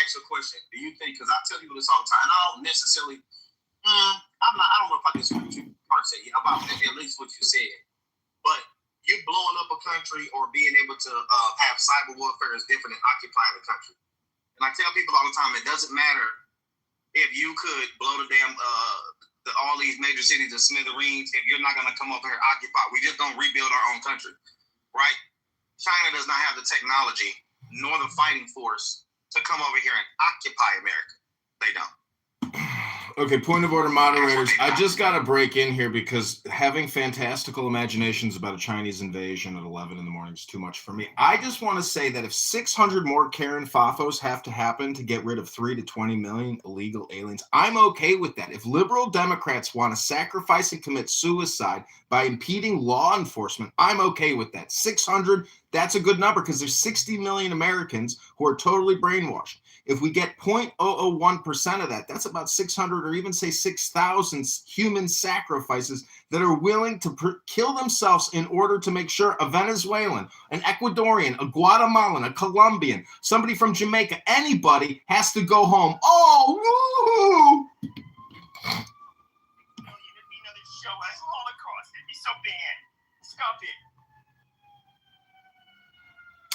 ask you a question. Do you think, because I tell people this all the time, and I don't necessarily, I don't know if I disagree with you per se about that, at least what you said, but you blowing up a country or being able to have cyber warfare is different than occupying the country. And I tell people all the time, it doesn't matter if you could blow the damn all these major cities to smithereens if you're not going to come over here and occupy. We just don't rebuild our own country, right? China does not have the technology nor the fighting force to come over here and occupy America. They don't. Okay, point of order, moderators. I just got to break in here because having fantastical imaginations about a Chinese invasion at 11 in the morning is too much for me. I just want to say that if 600 more Karen Fafos have to happen to get rid of 3 to 20 million illegal aliens, I'm okay with that. If liberal Democrats want to sacrifice and commit suicide by impeding law enforcement, I'm okay with that. 600, that's a good number because there's 60 million Americans who are totally brainwashed. If we get 0.001% of that, that's about 600 or even say 6,000 human sacrifices that are willing to kill themselves in order to make sure a Venezuelan, an Ecuadorian, a Guatemalan, a Colombian, somebody from Jamaica, anybody has to go home. Oh, woo! Another show as Holocaust. It'd be so bad. Stop it.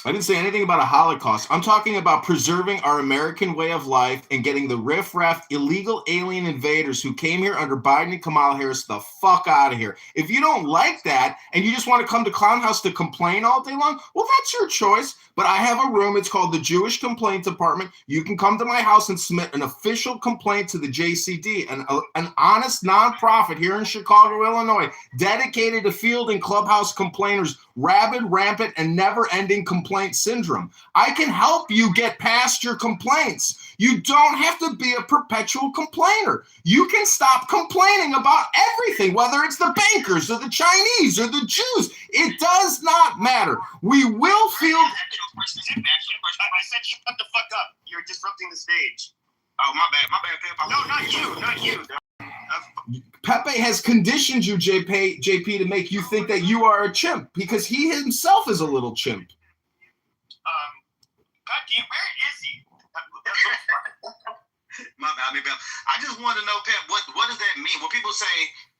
I didn't say anything about a Holocaust. I'm talking about preserving our American way of life and getting the riffraff illegal alien invaders who came here under Biden and Kamala Harris the fuck out of here. If you don't like that and you just want to come to Clown House to complain all day long, well, that's your choice. But I have a room. It's called the Jewish Complaint Department. You can come to my house and submit an official complaint to the JCD, an honest nonprofit here in Chicago, Illinois, dedicated to fielding clubhouse complainers, rabid, rampant, and never-ending complaint syndrome. I can help you get past your complaints. You don't have to be a perpetual complainer. You can stop complaining about everything, whether it's the bankers or the Chinese or the Jews. It does not matter. We will field... I said shut the fuck up. You're disrupting the stage. Oh, my bad. No, not you. Pepe has conditioned you, JP, to make you think that you are a chimp because he himself is a little chimp. Goddamn, where is he? My bad. I just want to know, Pep, what does that mean? When people say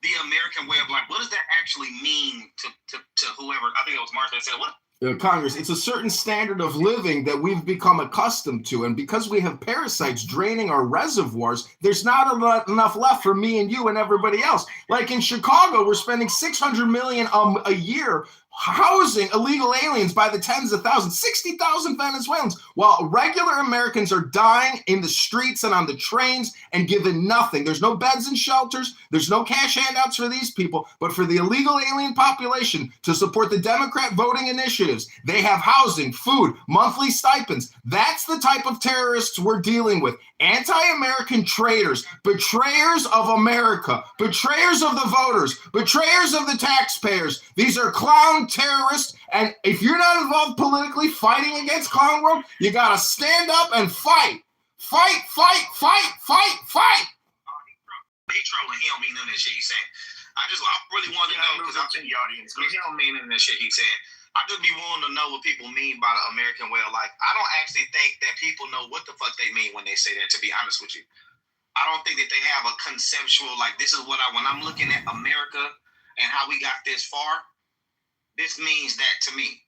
the American way of life, what does that actually mean to whoever? I think it was Martha that said, what? Congress, it's a certain standard of living that we've become accustomed to. And because we have parasites draining our reservoirs, there's not enough left for me and you and everybody else. Like in Chicago, we're spending $600 million a year housing illegal aliens by the tens of thousands, 60,000 Venezuelans, while regular Americans are dying in the streets and on the trains and given nothing. There's no beds and shelters. There's no cash handouts for these people. But for the illegal alien population to support the Democrat voting initiatives, they have housing, food, monthly stipends. That's the type of terrorists we're dealing with. Anti-American traitors, betrayers of America, betrayers of the voters, betrayers of the taxpayers. These are clown terrorists, and if you're not involved politically fighting against Clown World, you gotta stand up and fight. Fight. He trolling. He don't mean none of that shit he's saying. I really want to know because I'm in the audience. He don't mean none of that shit he's saying. I just be wanting to know what people mean by the American way of life. I don't actually think that people know what the fuck they mean when they say that, to be honest with you. I don't think that they have a conceptual, like, this is what when I'm looking at America and how we got this far, this means that to me.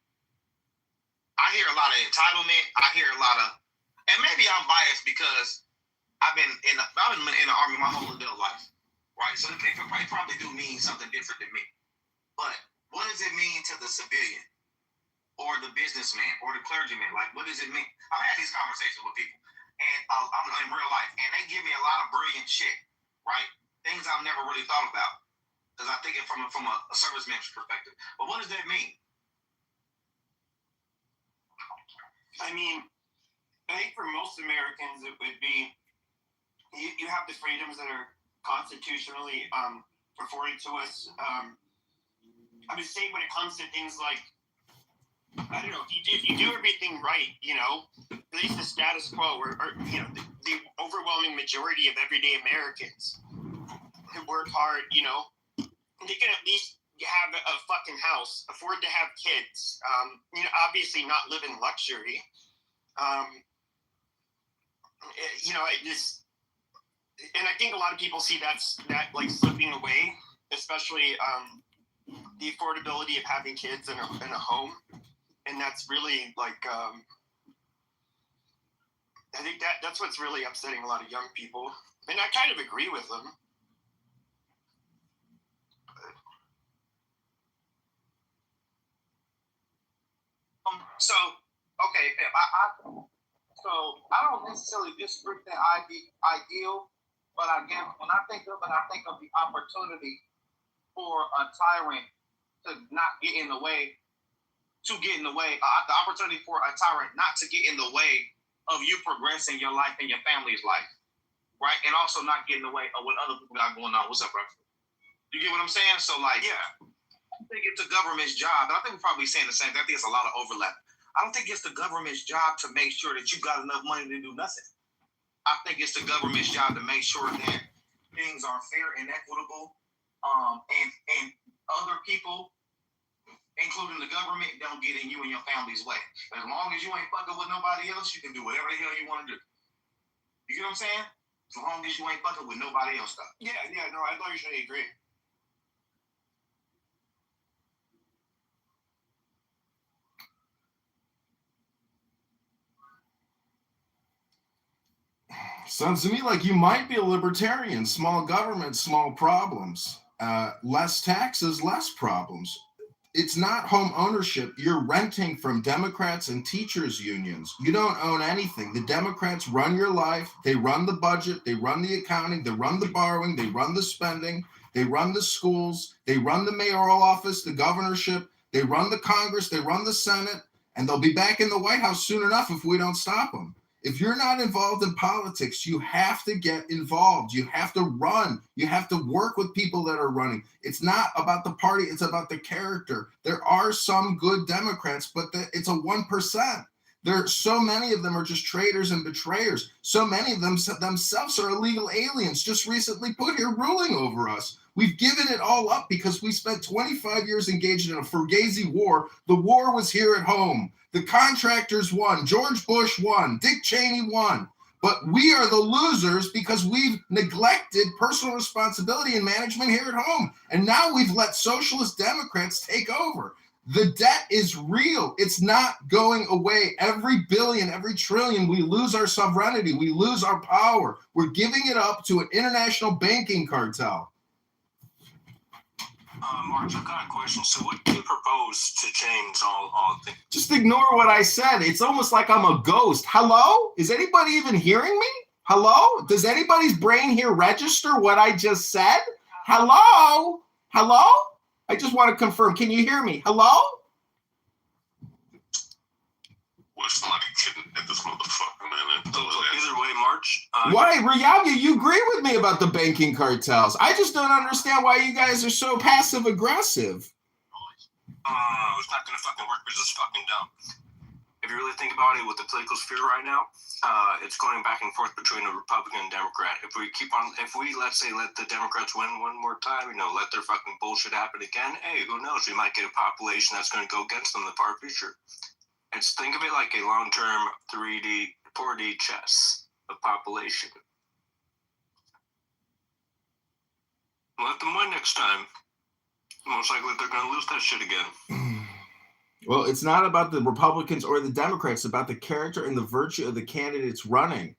I hear a lot of entitlement. I hear a lot of, and maybe I'm biased because I've been in the Army my whole adult life, right? So it probably do mean something different than me. But what does it mean to the civilian or the businessman or the clergyman? Like, what does it mean? I've had these conversations with people and I'm in real life, and they give me a lot of brilliant shit, right? Things I've never really thought about because I think it from a serviceman's perspective. But what does that mean? I mean, I think for most Americans, it would be you have the freedoms that are constitutionally afforded to us. I would say when it comes to things like, I don't know, if you do everything right, at least the status quo or the overwhelming majority of everyday Americans who work hard, they can at least have a fucking house, afford to have kids, obviously not live in luxury. you know, it just, and I think a lot of people see that like slipping away, especially the affordability of having kids in a home, and that's really like I think that's what's really upsetting a lot of young people, and I kind of agree with them. So, okay, Pep, I don't necessarily disagree with that ideal, but I guess when I think of it, I think of the opportunity for a tyrant to not get in the way, the opportunity for a tyrant not to get in the way of you progressing your life and your family's life, right? And also not get in the way of what other people got going on. What's up, bro? You get what I'm saying? So, like, yeah, I think it's the government's job, and I think we're probably saying the same thing. I think it's a lot of overlap. I don't think it's the government's job to make sure that you got enough money to do nothing. I think it's the government's job to make sure that things are fair and equitable, and other people, including the government, don't get in you and your family's way. As long as you ain't fucking with nobody else, you can do whatever the hell you want to do. You get what I'm saying? As long as you ain't fucking with nobody else stuff. Yeah, no, I largely agree. Sounds to me like you might be a libertarian. Small government, small problems. Less taxes, less problems. It's not home ownership. You're renting from Democrats and teachers unions. You don't own anything. The Democrats run your life. They run the budget. They run the accounting. They run the borrowing. They run the spending. They run the schools. They run the mayoral office, the governorship. They run the Congress. They run the Senate. And they'll be back in the White House soon enough if we don't stop them. If you're not involved in politics, you have to get involved. You have to run. You have to work with people that are running. It's not about the party. It's about the character. There are some good Democrats, but it's a 1%. So many of them are just traitors and betrayers. So many of them themselves are illegal aliens just recently put here ruling over us. We've given it all up because we spent 25 years engaged in a Fugazi war. The war was here at home. The contractors won. George Bush won. Dick Cheney won. But we are the losers because we've neglected personal responsibility and management here at home. And now we've let socialist Democrats take over. The debt is real. It's not going away. Every billion, every trillion, we lose our sovereignty. We lose our power. We're giving it up to an international banking cartel. Mark, I've got a question. So what do you propose to change all things? Just ignore what I said. It's almost like I'm a ghost. Hello? Is anybody even hearing me? Hello? Does anybody's brain here register what I just said? Hello? Hello? I just want to confirm. Can you hear me? Hello? Well, somebody kidding at this motherfucker, man. Either way, March. Why, Riyamya, you agree with me about the banking cartels. I just don't understand why you guys are so passive-aggressive. It's not going to fucking work because it's fucking dumb. If you really think about it with the political sphere right now, it's going back and forth between a Republican and Democrat. If we let's say let the Democrats win one more time, let their fucking bullshit happen again, hey, who knows? We might get a population that's going to go against them in the far future. Think of it like a long-term 3D, 4D chess of population. Let them win next time. Most likely they're going to lose that shit again. Well, it's not about the Republicans or the Democrats. It's about the character and the virtue of the candidates running.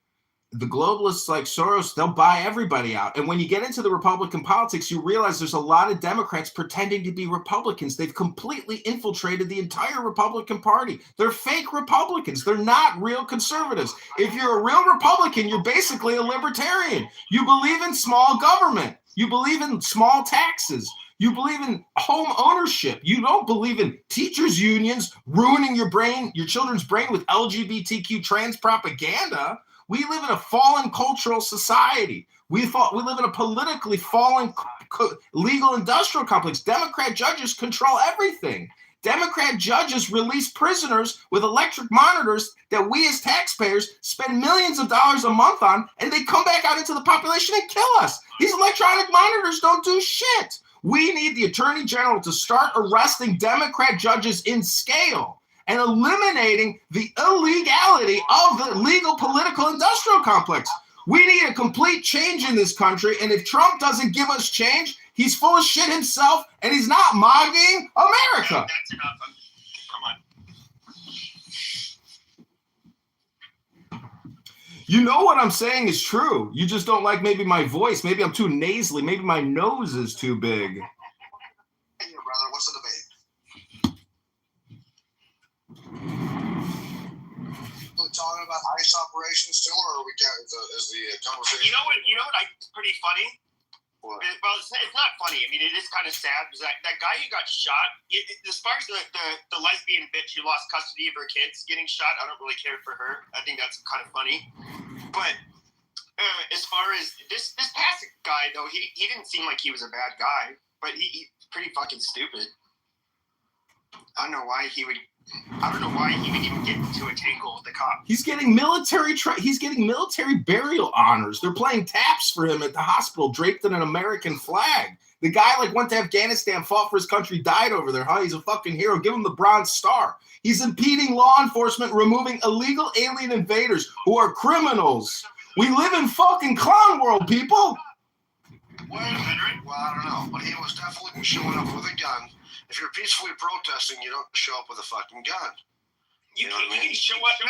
The globalists like Soros, they'll buy everybody out. And when you get into the Republican politics, you realize there's a lot of Democrats pretending to be Republicans. They've completely infiltrated the entire Republican Party. They're fake Republicans. They're not real conservatives. If you're a real Republican, you're basically a libertarian. You believe in small government. You believe in small taxes. You believe in home ownership. You don't believe in teachers' unions ruining your children's brain with LGBTQ trans propaganda. We live in a fallen cultural society. We live in a politically fallen legal industrial complex. Democrat judges control everything. Democrat judges release prisoners with electric monitors that we as taxpayers spend millions of dollars a month on, and they come back out into the population and kill us. These electronic monitors don't do shit. We need the Attorney General to start arresting Democrat judges in scale and eliminating the illegality of the legal political industrial complex. We need a complete change in this country, and if Trump doesn't give us change, he's full of shit himself, and he's not mogging America. That's enough. Come on. You know what I'm saying is true. You just don't like maybe my voice. Maybe I'm too nasally. Maybe my nose is too big. Hey, brother, what's the debate? We're talking about ICE operations still, or are we is the conversation? You know what? It's pretty funny. What? Well, it's not funny. I mean, it is kind of sad because that guy who got shot, as far as the lesbian bitch who lost custody of her kids getting shot, I don't really care for her. I think that's kind of funny. But as far as this past guy, though, he didn't seem like he was a bad guy, but he's pretty fucking stupid. I don't know why he would even get into a tangle with the cop. He's getting military burial honors. They're playing taps for him at the hospital, draped in an American flag. The guy went to Afghanistan, fought for his country, died over there. Huh? He's a fucking hero. Give him the Bronze Star. He's impeding law enforcement, removing illegal alien invaders who are criminals. We live in fucking clown world, people. Well, I don't know, but he was definitely showing up with a gun. If you're peacefully protesting, you don't show up with a fucking gun. You can show up. No,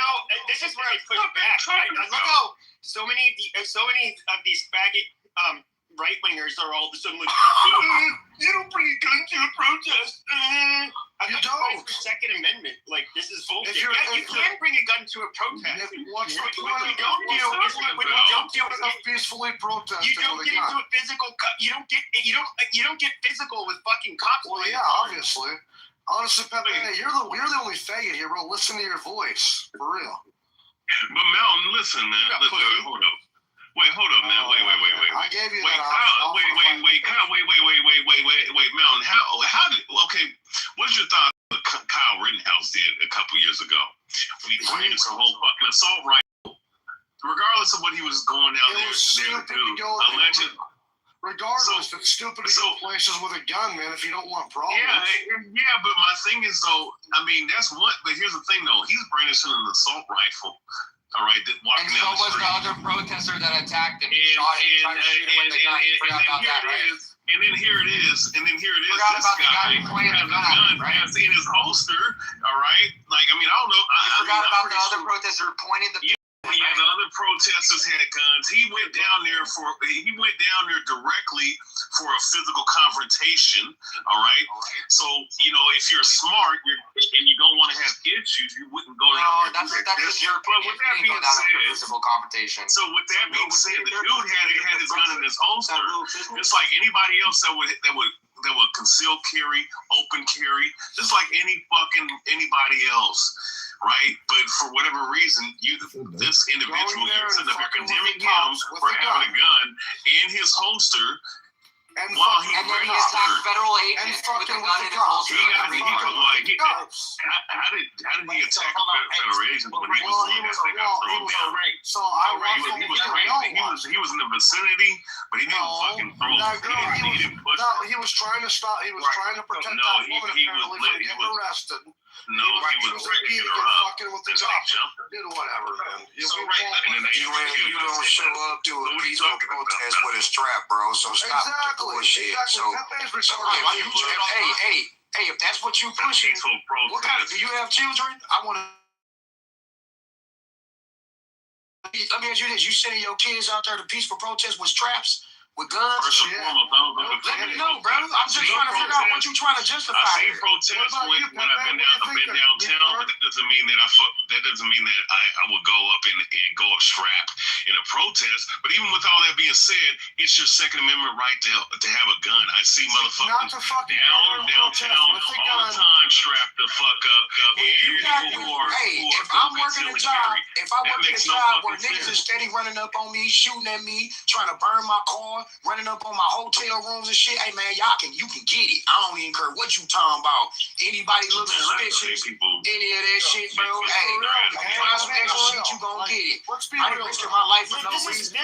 this is where I push back. Look how so many of these faggot right wingers are all of a sudden like, you don't bring a gun to a protest. I'm not fighting for Second Amendment. Like, this is bullshit. You can bring a gun to a protest. What you don't do is peacefully protest. You don't get into a physical. You don't get physical with fucking cops. Well, yeah, obviously. Honestly, Pepe, you're the only faggot here, bro. Listen to your voice, for real. But Mountain, listen, man. Hold up. Wait, hold up, man. Wait. I gave you wait, that. Kyle, wait, Mountain. How did? Okay, what's your thought of what Kyle Rittenhouse did a couple years ago when he brandished a whole fucking assault rifle, regardless of what he was going down there to do? Alleged. Regardless, it's stupid to go places with a gun, man. If you don't want problems. Yeah, but my thing is though. I mean, that's what. But here's the thing, though. He's brandishing an assault rifle. All right, walking down the street. And so was the other protester that attacked him. And then here it is. This guy has a gun in his holster. All right, like I mean, I don't know. I forgot about the other protester pointing the. Yeah, the other protesters had guns. He went down there directly for a physical confrontation. All right. So if you're smart and you don't want to have issues, you wouldn't go down there. That's just your opinion. But with that being said, physical confrontation. So with that being said, the dude had his gun in his holster. It's like anybody else that would conceal carry, open carry, just like anybody else. Right, but for whatever reason, this individual you're sitting up here condemning him for having a gun in his holster, and then he attacked federal agents with a gun in his holster. How did he attack federal agents when he was So he was in the vicinity, but he didn't fucking throw. He didn't push. No, he was trying to stop. He was trying to protect that woman apparently from getting arrested. No, he was ready to get fucking with the cops. Did whatever, man. You don't show up to a peaceful protest with a strap, bro. So stop the bullshit. So, hey, if that's what you pushing, what kind of? Do you have children? I want to. Let me ask you this: you sending your kids out there to peaceful protest with straps? With guns? Let me know, bro. I'm just trying to figure out what you're trying to justify. I've seen protests when I've been downtown, but that doesn't mean that I would go up and go up strapped in a protest. But even with all that being said, it's your Second Amendment right to have a gun. I see motherfuckers downtown all the time strapped the fuck up. If I'm working a job where niggas is steady running up on me, shooting at me, trying to burn my car, running up on my hotel rooms and shit. Hey man, you can get it. I don't even care what you talking about. Anybody look suspicious, any of that shit, bro. Hey, try some extra shit, you gonna get it. I ain't risking my life for no reason.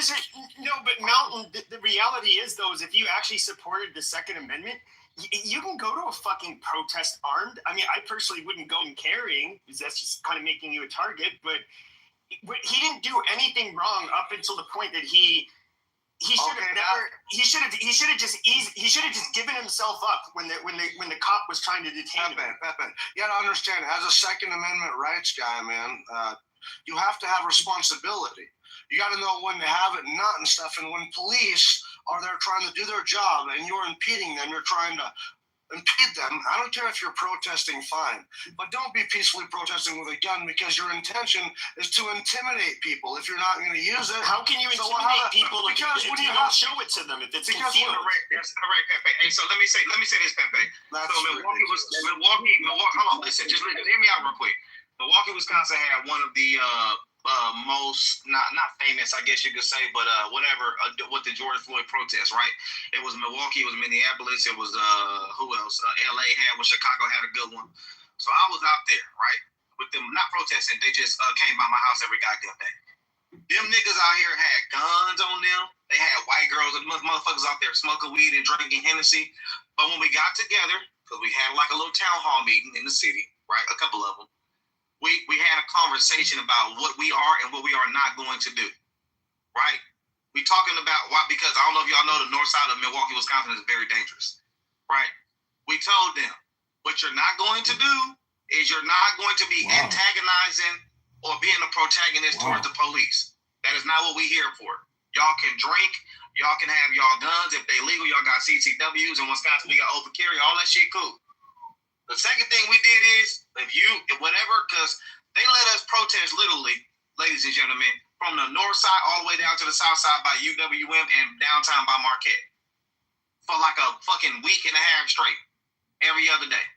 But Mountain, the reality is though, is if you actually supported the Second Amendment, you can go to a fucking protest armed. I mean, I personally wouldn't go in carrying because that's just kind of making you a target. But he didn't do anything wrong up until the point that he should have never. He should have just given himself up when the cop was trying to detain him. Pepe, you gotta understand, as a Second Amendment rights guy, man, you have to have responsibility. You got to know when to have it and not and stuff. And when police are there trying to do their job and you're impeding them, you're trying to impede them. I don't care if you're protesting, fine. But don't be peacefully protesting with a gun because your intention is to intimidate people if you're not going to use it. How can you intimidate people because if you don't show it to them? If it's concealed. That's correct, Pepe. Hey, so let me say this, Pepe. So Milwaukee. Hold on, listen. Just hear me out real quick. Milwaukee, Wisconsin had one of the most not famous, I guess you could say, but whatever, with the George Floyd protest, right? It was Milwaukee, it was Minneapolis, it was who else? LA had one, Chicago had a good one. So I was out there, right, with them not protesting. They just came by my house every goddamn day. Them niggas out here had guns on them. They had white girls and motherfuckers out there smoking weed and drinking Hennessy. But when we got together, because we had like a little town hall meeting in the city, right? A couple of them. We had a conversation about what we are and what we are not going to do, right? We talking about why, because I don't know if y'all know the north side of Milwaukee, Wisconsin is very dangerous, right? We told them what you're not going to do is you're not going to be antagonizing or being a protagonist towards the police. That is not what we here for. Y'all can drink, y'all can have y'all guns. If they legal, y'all got CCWs. In Wisconsin, we got open carry, all that shit cool. The second thing we did is, because they let us protest literally, ladies and gentlemen, from the north side all the way down to the south side by UWM and downtown by Marquette for like a fucking week and a half straight, every other day,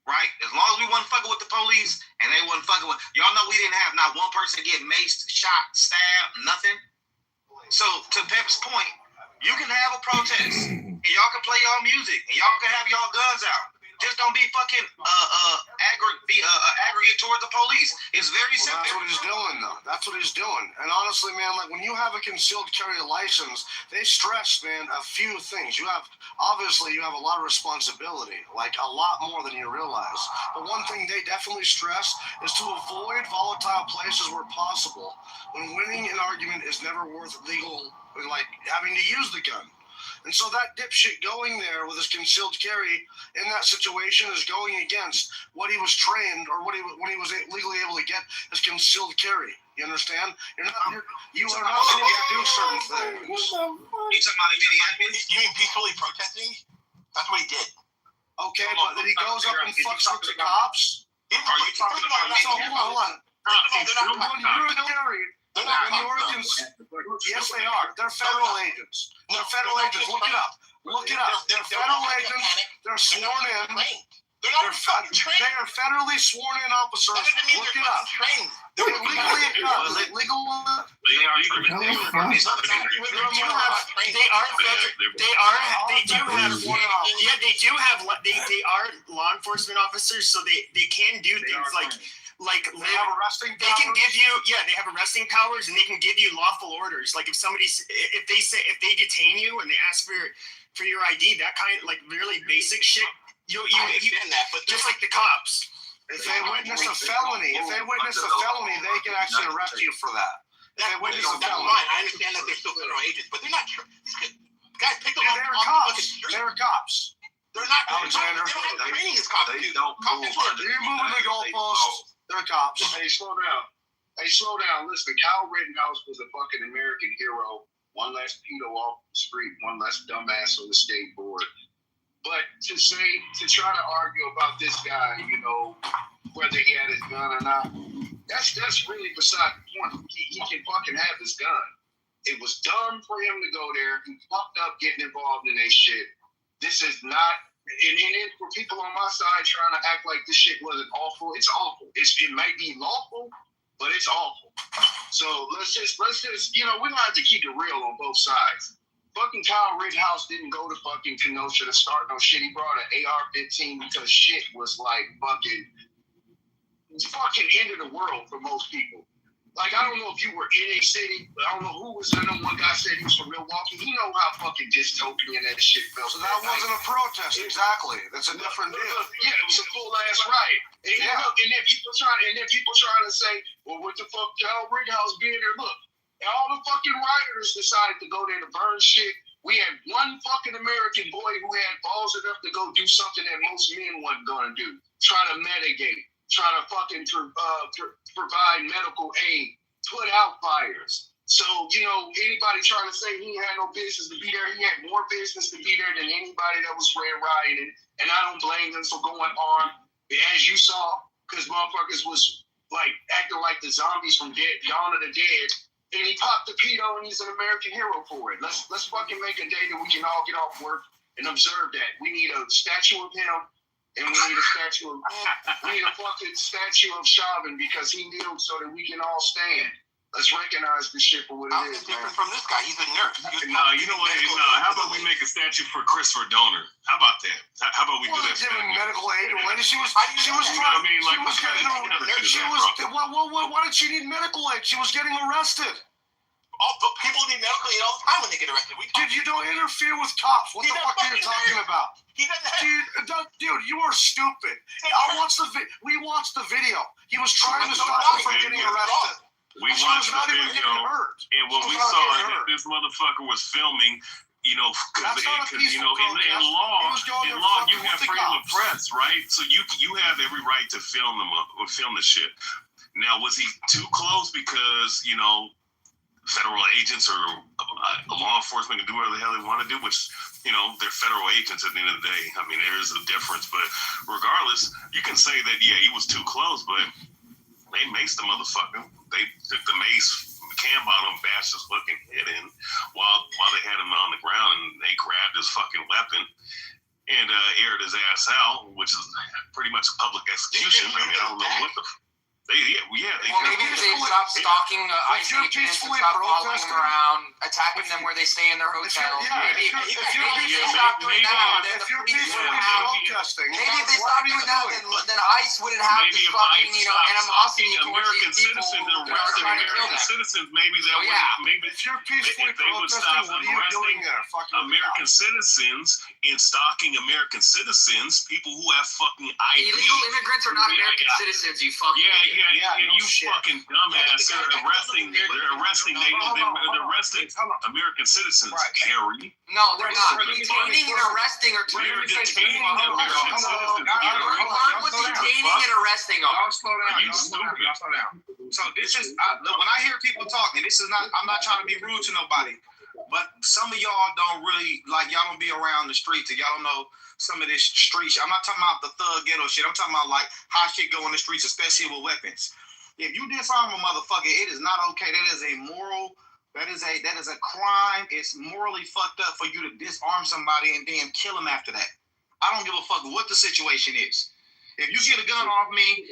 right? As long as we wasn't fucking with the police and they wasn't fucking with, y'all know we didn't have not one person get maced, shot, stabbed, nothing. So to Pep's point, you can have a protest and y'all can play y'all music and y'all can have y'all guns out. Just don't be fucking aggregate towards the police. It's very simple. That's what he's doing, though. That's what he's doing. And honestly, man, like when you have a concealed carry license, they stress, man, a few things. You have a lot of responsibility, like a lot more than you realize. But one thing they definitely stress is to avoid volatile places where possible. When winning an argument is never worth legal, like having to use the gun. And so that dipshit going there with his concealed carry in that situation is going against what he was trained or what he was legally able to get as concealed carry. You understand? You are not supposed to do certain things. You talking about Minneapolis? You mean peacefully protesting? That's what he did. Okay, but then he goes up and fucks with the cops. Are you talking about Minneapolis? Hold on. Yes, they are. They're federal agents. They're federal agents. Look it up. They're federal agents. They're sworn in. They're not fucking trained. They are federally sworn in officers. That doesn't mean Look they're it up. trained. They're legally legal. They are law enforcement officers, so they can do things like they have arresting powers. They can give you, they have arresting powers, and they can give you lawful orders. Like if they detain you and they ask for your ID, that kind of like really basic shit. You understand that, but just like the cops. If they witness a felony, they can actually arrest you for that. If they witness a felony. Fine. I understand that they're still federal agents, but they're not. These guys pick them up. They're cops. They're cops. They're not. Alexander. They don't have training as cops. They don't move. You're moving the goalposts. They're cops. Hey, slow down. Listen, Kyle Rittenhouse was a fucking American hero. One less pedo off the street, one less dumbass on the skateboard. But to try to argue about this guy, whether he had his gun or not, that's really beside the point. He can fucking have his gun. It was dumb for him to go there. He fucked up getting involved in this shit. This is not, and for people on my side trying to act like this shit wasn't awful, it's awful. It might be lawful, but it's awful. So let's just we don't have to keep it real on both sides. Fucking Kyle Rittenhouse didn't go to fucking Kenosha to start no shit. He brought an AR-15 because shit was like fucking end of the world for most people. Like, I don't know if you were in a city, but I don't know who was the number one guy said he was from Milwaukee. He know how fucking dystopian that shit felt. So that wasn't a protest, exactly. That's a different deal. Yeah, it was a full ass riot. And, look, and then people trying to say, well, what the fuck, John Rittenhouse being there? Look, all the fucking rioters decided to go there to burn shit. We had one fucking American boy who had balls enough to go do something that most men wasn't gonna do. Try to mitigate. Try to fucking provide medical aid, put out fires. So, you know, anybody trying to say he had no business to be there, he had more business to be there than anybody that was rioting. And I don't blame them for going armed, as you saw, because motherfuckers was like acting like the zombies from Dawn of the Dead. And he popped the pedo, and he's an American hero for it. Let's fucking make a day that we can all get off work and observe that. We need a statue of him. And we need a fucking statue of Chauvin because he kneeled so that we can all stand. Let's recognize this shit for what it is. Different from this guy. He's a nurse. You know what? No, how about we make a statue for Christopher Donner? How about that? How about we do that? Giving medical aid or what? She was why did she need medical aid? She was getting arrested. But people need medical aid all the time when they get arrested. Dude, you don't interfere with cops. What the fuck are you talking about? Dude, you are stupid. We watched the video. He was trying to stop her from getting arrested. We watched the video, and what we saw is that this motherfucker was filming, you know, because you know, in law, you have freedom of press, right? So you have every right to film the shit. Now, was he too close because, you know, federal agents or law enforcement can do whatever the hell they want to do, which, you know, they're federal agents at the end of the day. I mean, there is a difference, but regardless, you can say that, yeah, he was too close, but they maced the motherfucker. They took the mace, cam on him, bashed his fucking head in while they had him on the ground, and they grabbed his fucking weapon and aired his ass out, which is pretty much a public execution. I mean, I don't know what the... Maybe they stop stalking ICE agents and stop following them around, attacking them where they stay in their hotels. Maybe if they stop doing that, then the police wouldn't have. Maybe if they stop doing that, then ICE wouldn't have this fucking, you know, animosity towards these people who are trying to kill them. Citizens, maybe if you're peacefully protesting, what are you doing there? American citizens and stalking American citizens, people who have fucking IDs. Illegal immigrants are not American citizens, you fucking idiot. Yeah, you fucking dumbass. They're arresting American citizens, Harry. No, they're not. Detaining and arresting are two different things. Detaining American citizens. Learn what detaining and arresting are. Slow down. So this is, when I hear people talking, I'm not trying to be rude to nobody, but some of y'all don't really, like, y'all don't be around the streets, and y'all don't know some of this street shit. I'm not talking about the thug ghetto shit. I'm talking about like how shit go in the streets, especially with weapons. If you disarm a motherfucker, it is not okay. That is a crime. It's morally fucked up for you to disarm somebody and then kill him after that. I don't give a fuck what the situation is. If you get a gun off me,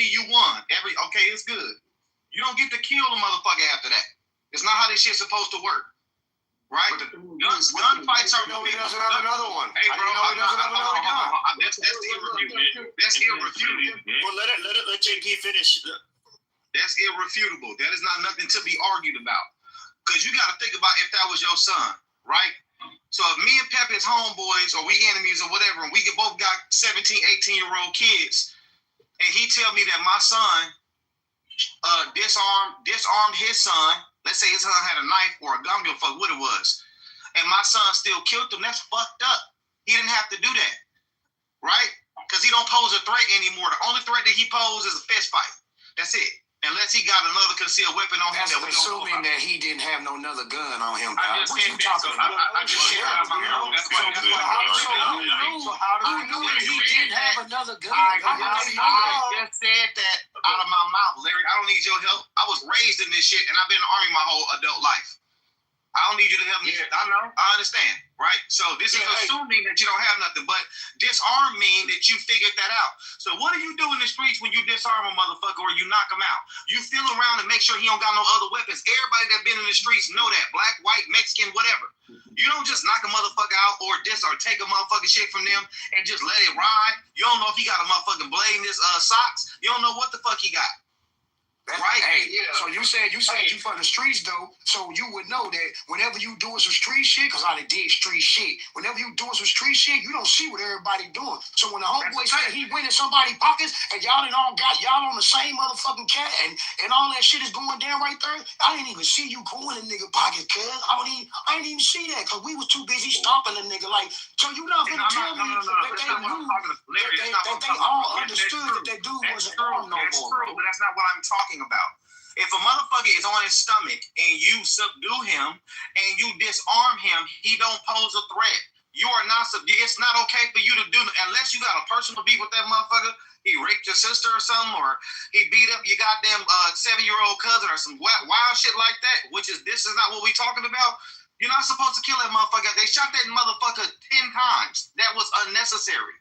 you won. Okay, it's good. You don't get to kill the motherfucker after that. It's not how this shit's supposed to work. Right? Gunfights are... No, he doesn't have another one. Hey, bro, he doesn't have another gun. That's irrefutable. That's irrefutable. Well, let JP finish. That's irrefutable. That is not nothing to be argued about. Because you got to think about if that was your son, right? So if me and Pep is homeboys or we enemies or whatever, and we both got 17, 18-year-old kids, and he tell me that my son disarmed his son. Let's say his son had a knife or a gun, I don't give a fuck what it was, and my son still killed him. That's fucked up. He didn't have to do that, right? Because he don't pose a threat anymore. The only threat that he poses is a fist fight. That's it. Unless he got another concealed weapon on him. That's assuming that he didn't have no other gun on him. I just said that. So I just said that. How do he didn't have another gun? I just said that out of my mouth, Larry. I don't need your help. I was raised in this shit, and I've been in the Army my whole adult life. I don't need you to help me. I know. I understand, right? So this is assuming that you don't have nothing, but disarm mean that you figured that out. So what do you do in the streets when you disarm a motherfucker or you knock him out? You feel around and make sure he don't got no other weapons. Everybody that been in the streets know that. Black, white, Mexican, whatever. You don't just knock a motherfucker out or take a motherfucking shit from them and just let it ride. You don't know if he got a motherfucking blade in his socks. You don't know what the fuck he got. Right. Hey, so you said you for the streets though, so you would know that whenever you doing some street shit, cause I done did street shit. Whenever you doing some street shit, you don't see what everybody doing. So when the homeboy said he went in somebody's pockets and y'all done all got y'all on the same motherfucking cat and all that shit is going down right there, I didn't even see you going in nigga pockets, cuz I didn't even see that cause we was too busy stomping the nigga. Like, so you not gonna tell me that they knew that they all understood that that dude wasn't armed no more. That's true, but that's not what I'm talking about. If a motherfucker is on his stomach and you subdue him and you disarm him, he don't pose a threat. You are not. It's not okay for you to do unless you got a personal beef with that motherfucker. He raped your sister or something, or he beat up your goddamn 7-year-old cousin or some wild shit like that. This is not what we talking about. You're not supposed to kill that motherfucker. They shot that motherfucker 10 times. That was unnecessary.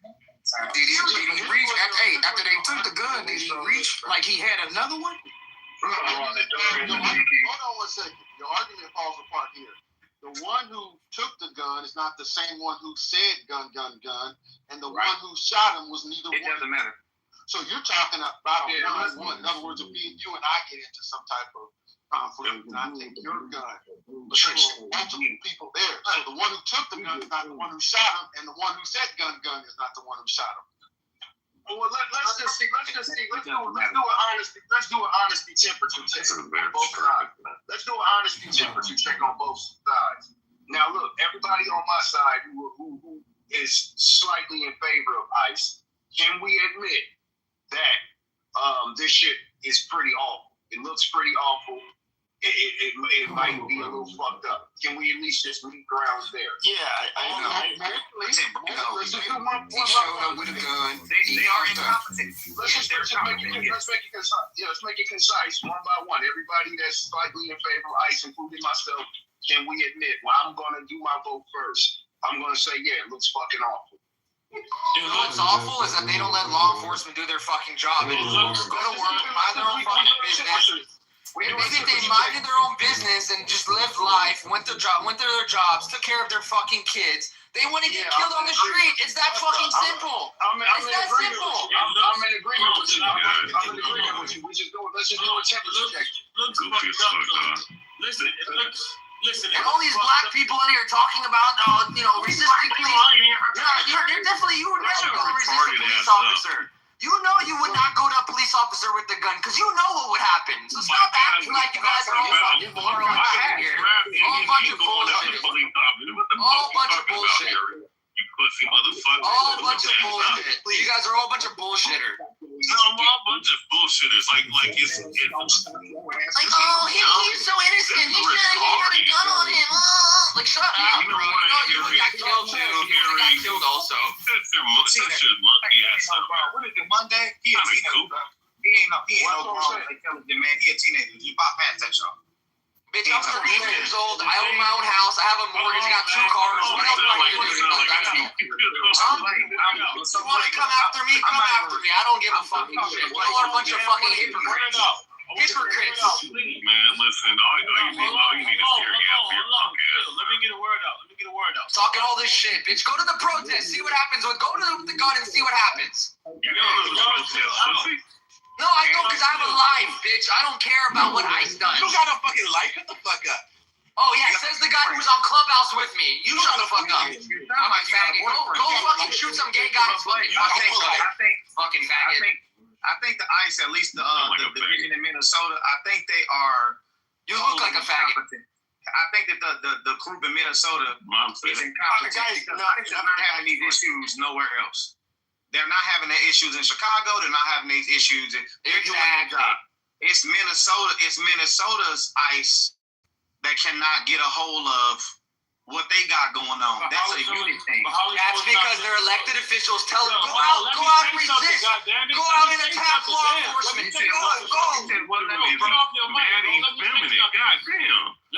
Did he reach? Hey, after they took the gun, did he reach like he had another one? Hold on 1 second. Your argument falls apart here. The one who took the gun is not the same one who said gun, and the one who shot him was neither one. It doesn't matter. So you're talking about a one. In other words, if you and I get into some type of conflict and I take your gun, but there were multiple people there. So the one who took the gun is not the one who shot him, and the one who said gun is not the one who shot him. Well, let's just see. Let's do an honesty temperature check on both sides. Let's do an honesty temperature check on both sides. Now, look, everybody on my side who is slightly in favor of ICE, can we admit that this shit is pretty awful? It looks pretty awful. It might be a little fucked up. Can we at least just meet grounds there? Yeah, I know. Let's just do one He showed up with a gun. They are incompetent. Let's make it concise, one by one. Everybody that's slightly in favor of ICE, including myself, can we admit, well, I'm going to do my vote first. I'm going to say, yeah, it looks fucking awful. What's awful is that they don't let law enforcement do their fucking job and go to work, mind their own fucking business. Maybe if they minded their own business and just lived life, went to their jobs, took care of their fucking kids, they wouldn't get killed on the street. It's that fucking simple. It's that simple. I'm in agreement with you. Let's just do a temperature check. Listen. And all these black people in here talking about, resisting police. You're definitely, you would never go resist a police officer. You know you would not go to a police officer with the gun because you know what would happen. So stop acting like you guys are all fucking moral and shit here. All a bunch of bullshit. All a bunch of bullshit. You pussy motherfucker. All a bunch of bullshit. You guys are all a bunch of bullshitters. No, I'm all a bunch of bullshitters. Like it's he's so innocent. He said he had a gun on him. Like, shut up, bro. You got killed too. You got killed also. Such a monkey ass. What is it, Monday? He a teenager. He ain't no grown intelligent man. He a teenager. You bypass that y'all. Bitch, I'm 38 years old. I own my own house. I have a mortgage. I got 2 cars. What else do I need to do? You want to come after me? Come after me. I don't give a fucking shit. You all are a bunch of fucking hypocrites. Hypocrites. Man, listen. All you need is tear gas for your punk ass. Let me get a word out. Talking all this shit, bitch. Go to the protest. See what happens. Go to the gun and see what happens. You go to the protest, pussy. No, I don't, because I have a life, bitch. I don't care about what ICE does. You got a fucking life? Shut the fuck up. Oh, yeah, says the guy who was on Clubhouse with me. You shut the fuck up. Fucking faggot. Go fucking shoot some gay guys. Fucking faggot. I think the ICE, at least the division in Minnesota, I think they are. You look like a faggot. I think that the group in Minnesota is incompetent because they're not having these issues nowhere else. They're not having the issues in Chicago. They're not having these issues. They're doing their job. It's Minnesota. It's Minnesota's ICE that cannot get a hold of what they got going on. That's a unit thing. That's because their elected officials tell them, go out and resist. Go out and attack law enforcement. Go.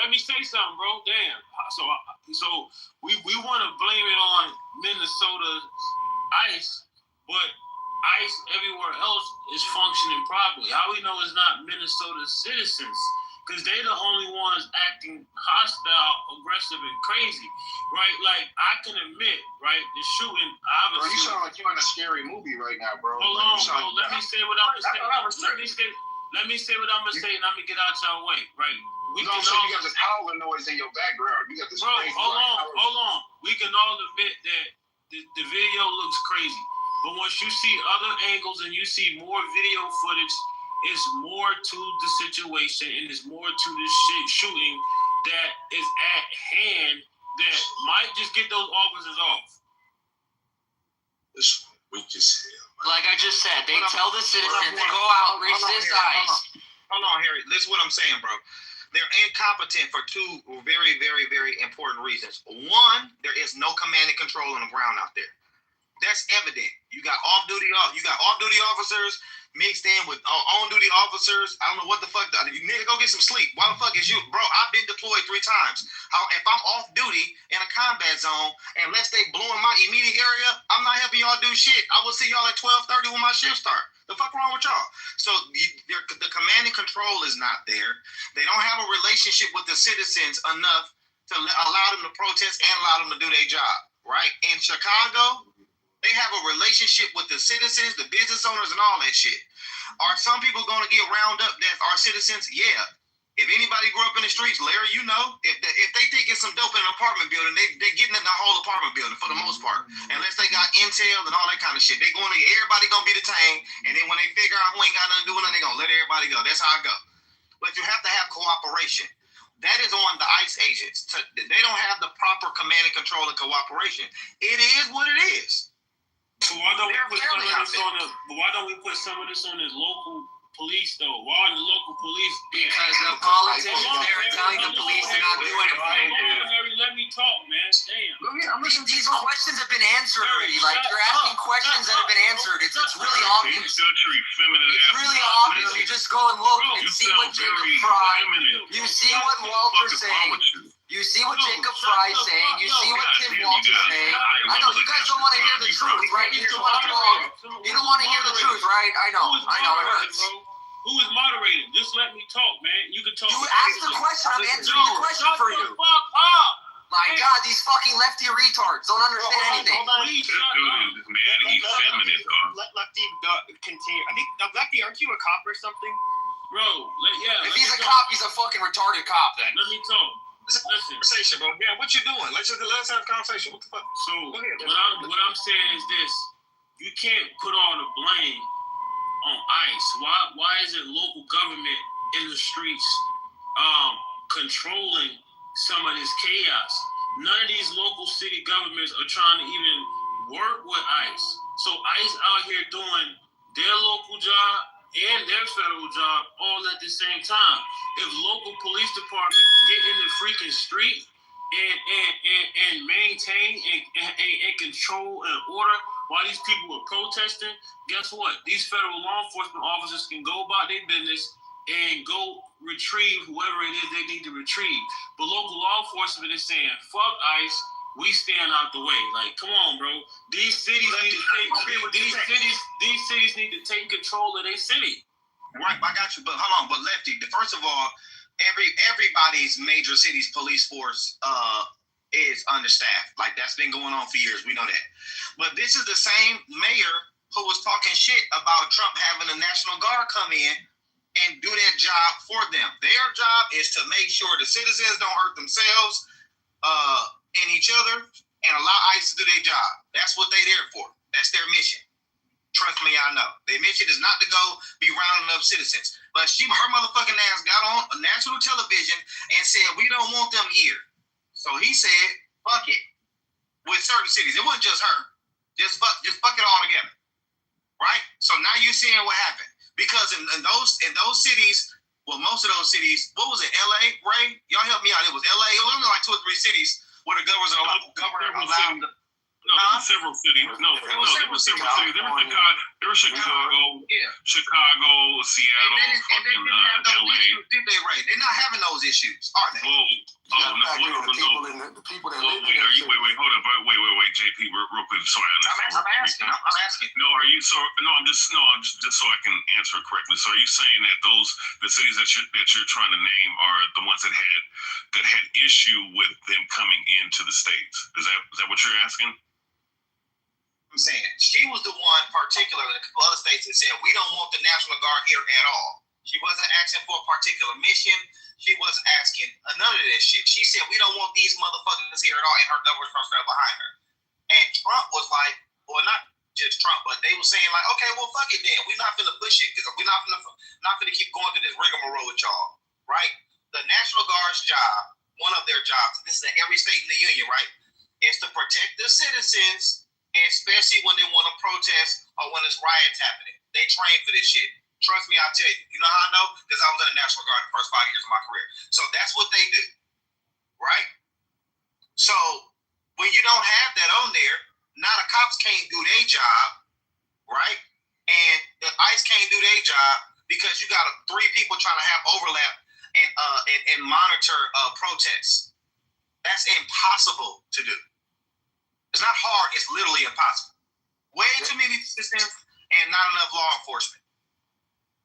Let me say something, bro. Damn. So we want to blame it on Minnesota ICE. But ICE everywhere else is functioning properly. How we know it's not Minnesota citizens? Because they're the only ones acting hostile, aggressive, and crazy, right? Like, I can admit, right, the shooting, obviously. Bro, you sound like you're in a scary movie right now, bro. Hold on, bro. Let me say what I'm saying. let me say what I'm gonna say, and I'm gonna get out y'all way, right? You got this howling noise in your background. You got this. Bro, hold on. We can all admit that the video looks crazy, but once you see other angles and you see more video footage, it's more to the situation and it's more to this shit shooting that is at hand that might just get those officers off. This weak as hell. Like I just said, they tell the citizens to go out, resist ICE. Hold on, Harry. Listen what I'm saying, bro. They're incompetent for two very, very, very important reasons. One, there is no command and control on the ground out there. That's evident. You got off-duty officers mixed in with on-duty officers. I don't know what the fuck. You need to go get some sleep. Why the fuck is you? Bro, I've been deployed 3 times. If I'm off-duty in a combat zone, unless they blowing my immediate area, I'm not helping y'all do shit. I will see y'all at 12:30 when my shift start. The fuck wrong with y'all? So the command and control is not there. They don't have a relationship with the citizens enough to allow them to protest and allow them to do their job, right? In Chicago, they have a relationship with the citizens, the business owners, and all that shit. Are some people going to get round up that are citizens? Yeah. If anybody grew up in the streets, Larry, you know, if they think it's some dope in an apartment building, they're getting in the whole apartment building for the most part. Unless they got intel and all that kind of shit. Everybody going to be detained, and then when they figure out who ain't got nothing to do with it, they're going to let everybody go. That's how it go. But you have to have cooperation. That is on the ICE agents. They don't have the proper command and control and cooperation. It is what it is. So why don't we put some of this on his local police though? Why are the local police? Because the politicians there are telling the police to not do anything. Harry, let me talk, man. Damn. These questions have been answered already. Like you're asking questions that have been answered. It's really obvious. It's really obvious. You just go and look and see what Jacob Fry. You see what Walter's saying. You see what Jacob Fry's saying. You see what Tim Walter's saying. I know you guys don't want to hear the truth, right? You just want to talk. You don't want to hear the truth, right? I know. It hurts. Who is moderating? Just let me talk, man. You can talk. You asked the question. I'm answering the question for you. My God, these fucking lefty retards don't understand anything. This dude is mad. He's feminine, dog. Let Lefty continue. I think Lefty, aren't you a cop or something? Bro, if he's a cop, he's a fucking retarded cop. Then let me talk. It's a conversation, bro. Yeah, what you doing? Let's have a conversation. What the fuck? So what I'm saying is this: you can't put all the blame on ICE. Why is it local government in the streets controlling some of this chaos? None of these local city governments are trying to even work with ICE. So ICE out here doing their local job and their federal job all at the same time. If local police department get in the freaking street and maintain and control and order while these people are protesting, guess what? These federal law enforcement officers can go about their business and go retrieve whoever it is they need to retrieve. But local law enforcement is saying, fuck ICE, we stand out the way. Like, come on, bro. These cities need to take control of their city. Right, I got you. But hold on, but Lefty, first of all, everybody's major city's police force is understaffed. Like that's been going on for years. We know that. But this is the same mayor who was talking shit about Trump having the National Guard come in and do that job for them. Their job is to make sure the citizens don't hurt themselves and each other and allow ICE to do their job. That's what they're there for. That's their mission. Trust me, I know. Their mission is not to go be rounding up citizens. But her motherfucking ass got on national television and said, we don't want them here. So he said, fuck it. With certain cities. It wasn't just her. Just fuck it all together. Right? So now you're seeing what happened. Because in those cities, well, most of those cities, what was it, LA, Ray? Y'all help me out. It was LA. It was only like 2 or 3 cities where the governor allowed No, several cities. There were several cities. There was Chicago, Chicago, Seattle, and they didn't have those issues, did they, Ray? They're not having those issues, are they? The people that live in there. Wait, hold up. Wait, JP, real quick, so I understand. I'm asking. No, I'm just so I can answer it correctly. So are you saying that the cities that you're trying to name are the ones that had issue with them coming into the states? Is that what you're asking? I'm saying she was the one, particularly a couple other states that said we don't want the National Guard here at all. She wasn't asking for a particular mission. She wasn't asking none of this shit. She said, we don't want these motherfuckers here at all, and her government fell behind her. And Trump was like, well, not just Trump, but they were saying like, okay, well, fuck it then. We're not finna push it because we're not finna keep going through this rigmarole with y'all, right? The National Guard's job, one of their jobs, this is in every state in the union, right, is to protect the citizens, especially when they want to protest or when there's riots happening. They train for this shit. Trust me, I'll tell you. You know how I know? Because I was in the National Guard the first 5 years of my career. So that's what they do, right? So when you don't have that on there, now the cops can't do their job, right? And the ICE can't do their job because you got 3 people trying to have overlap and monitor protests. That's impossible to do. It's not hard. It's literally impossible. Way too many systems and not enough law enforcement.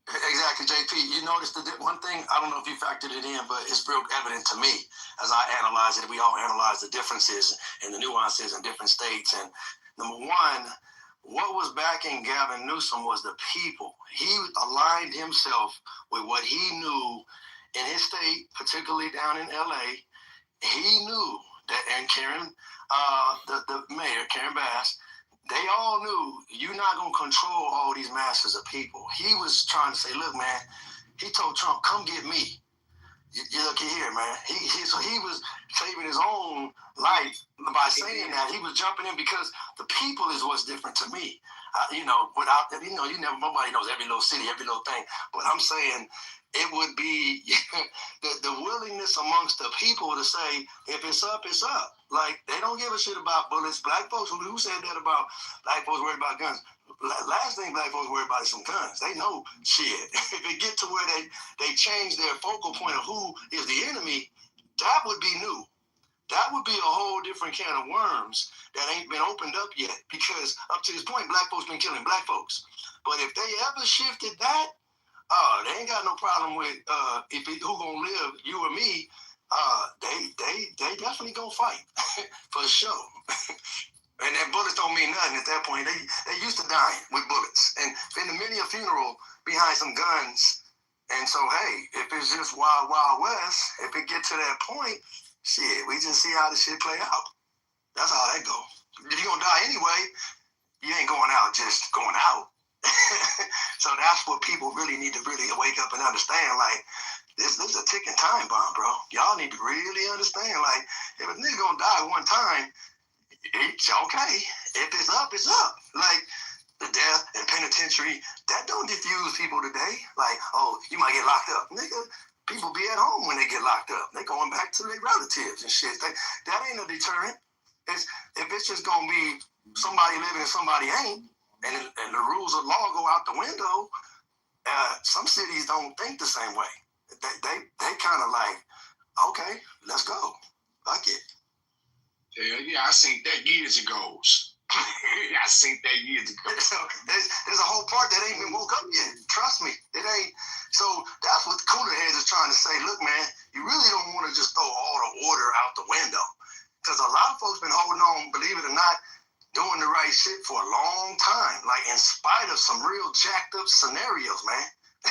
Exactly, JP. You noticed the one thing, I don't know if you factored it in, but it's real evident to me as I analyze it. We all analyze the differences and the nuances in different states. And number one, what was backing Gavin Newsom was the people. He aligned himself with what he knew in his state, particularly down in LA. He knew that, and Karen, the mayor, Karen Bass, they all knew you're not going to control all these masses of people. He was trying to say, look, man, he told Trump, come get me. You look here, man. So he was saving his own life by saying that. He was jumping in because the people is what's different to me. Without that, nobody knows every little city, every little thing. But I'm saying it would be the willingness amongst the people to say, if it's up, it's up. Like, they don't give a shit about bullets. Black folks, who said that about black folks worried about guns? Last thing black folks worry about is some guns. They know shit. If it get to where they change their focal point of who is the enemy, that would be new. That would be a whole different can of worms that ain't been opened up yet. Because up to this point, black folks been killing black folks. But if they ever shifted that, they ain't got no problem with who gonna live, you or me. They definitely gonna fight for sure. And that bullets don't mean nothing at that point. They used to dying with bullets. And in many a funeral behind some guns. And so, hey, if it's just wild, wild west, if it get to that point, shit, we just see how the shit play out. That's how that go. If you're gonna die anyway, you ain't going out just going out. So that's what people really need to really wake up and understand. Like, this is a ticking time bomb, bro. Y'all need to really understand. Like, if a nigga gonna die one time, it's okay. If it's up, it's up. Like, the death and penitentiary, that don't diffuse people today. Like, oh, you might get locked up. Nigga, people be at home when they get locked up. They going back to their relatives and shit. That ain't a deterrent. If it's just gonna be somebody living and somebody ain't, and the rules of law go out the window, some cities don't think the same way. They kind of like, okay, let's go. Fuck it. Yeah, I seen that years ago. I seen that years ago. There's a whole part that ain't been woke up yet. Trust me, it ain't. So that's what the cooler heads is trying to say. Look, man, you really don't want to just throw all the order out the window, because a lot of folks been holding on, believe it or not, doing the right shit for a long time. Like, in spite of some real jacked up scenarios, man.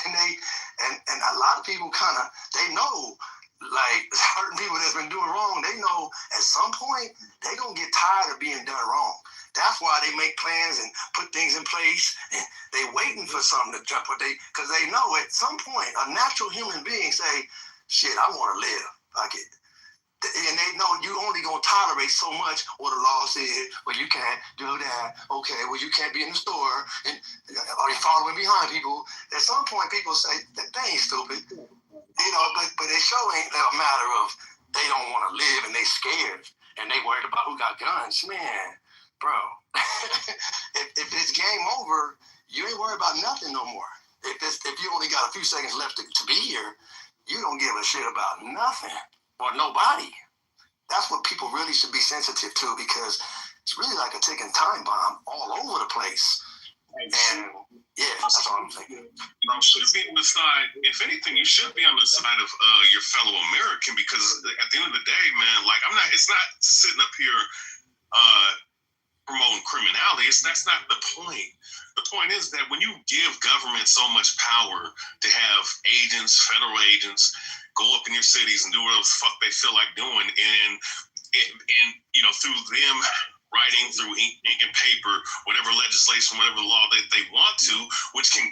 And a lot of people they know. Like, certain people that's been doing wrong, they know at some point they gonna get tired of being done wrong. That's why they make plans and put things in place, and they waiting for something to jump. Because they know at some point a natural human being say, "Shit, I want to live." Like it, and they know you only gonna tolerate so much. What the law said, well, you can't do that. Okay, well, you can't be in the store, and are you following behind people? At some point, people say that they ain't stupid. But it sure ain't a matter of they don't want to live and they scared and they worried about who got guns. Man, bro, if it's game over, you ain't worried about nothing no more. If you only got a few seconds left to be here, you don't give a shit about nothing or nobody. That's what people really should be sensitive to, because it's really like a ticking time bomb all over the place. And yeah, that's all I'm thinking. You should be on the side, if anything, you should be on the side of your fellow American, because at the end of the day, man, like, it's not sitting up here promoting criminality. That's not the point. The point is that when you give government so much power to have agents, federal agents, go up in your cities and do whatever the fuck they feel like doing, and you know, through them writing through ink and paper, whatever legislation, whatever law that they want to, which can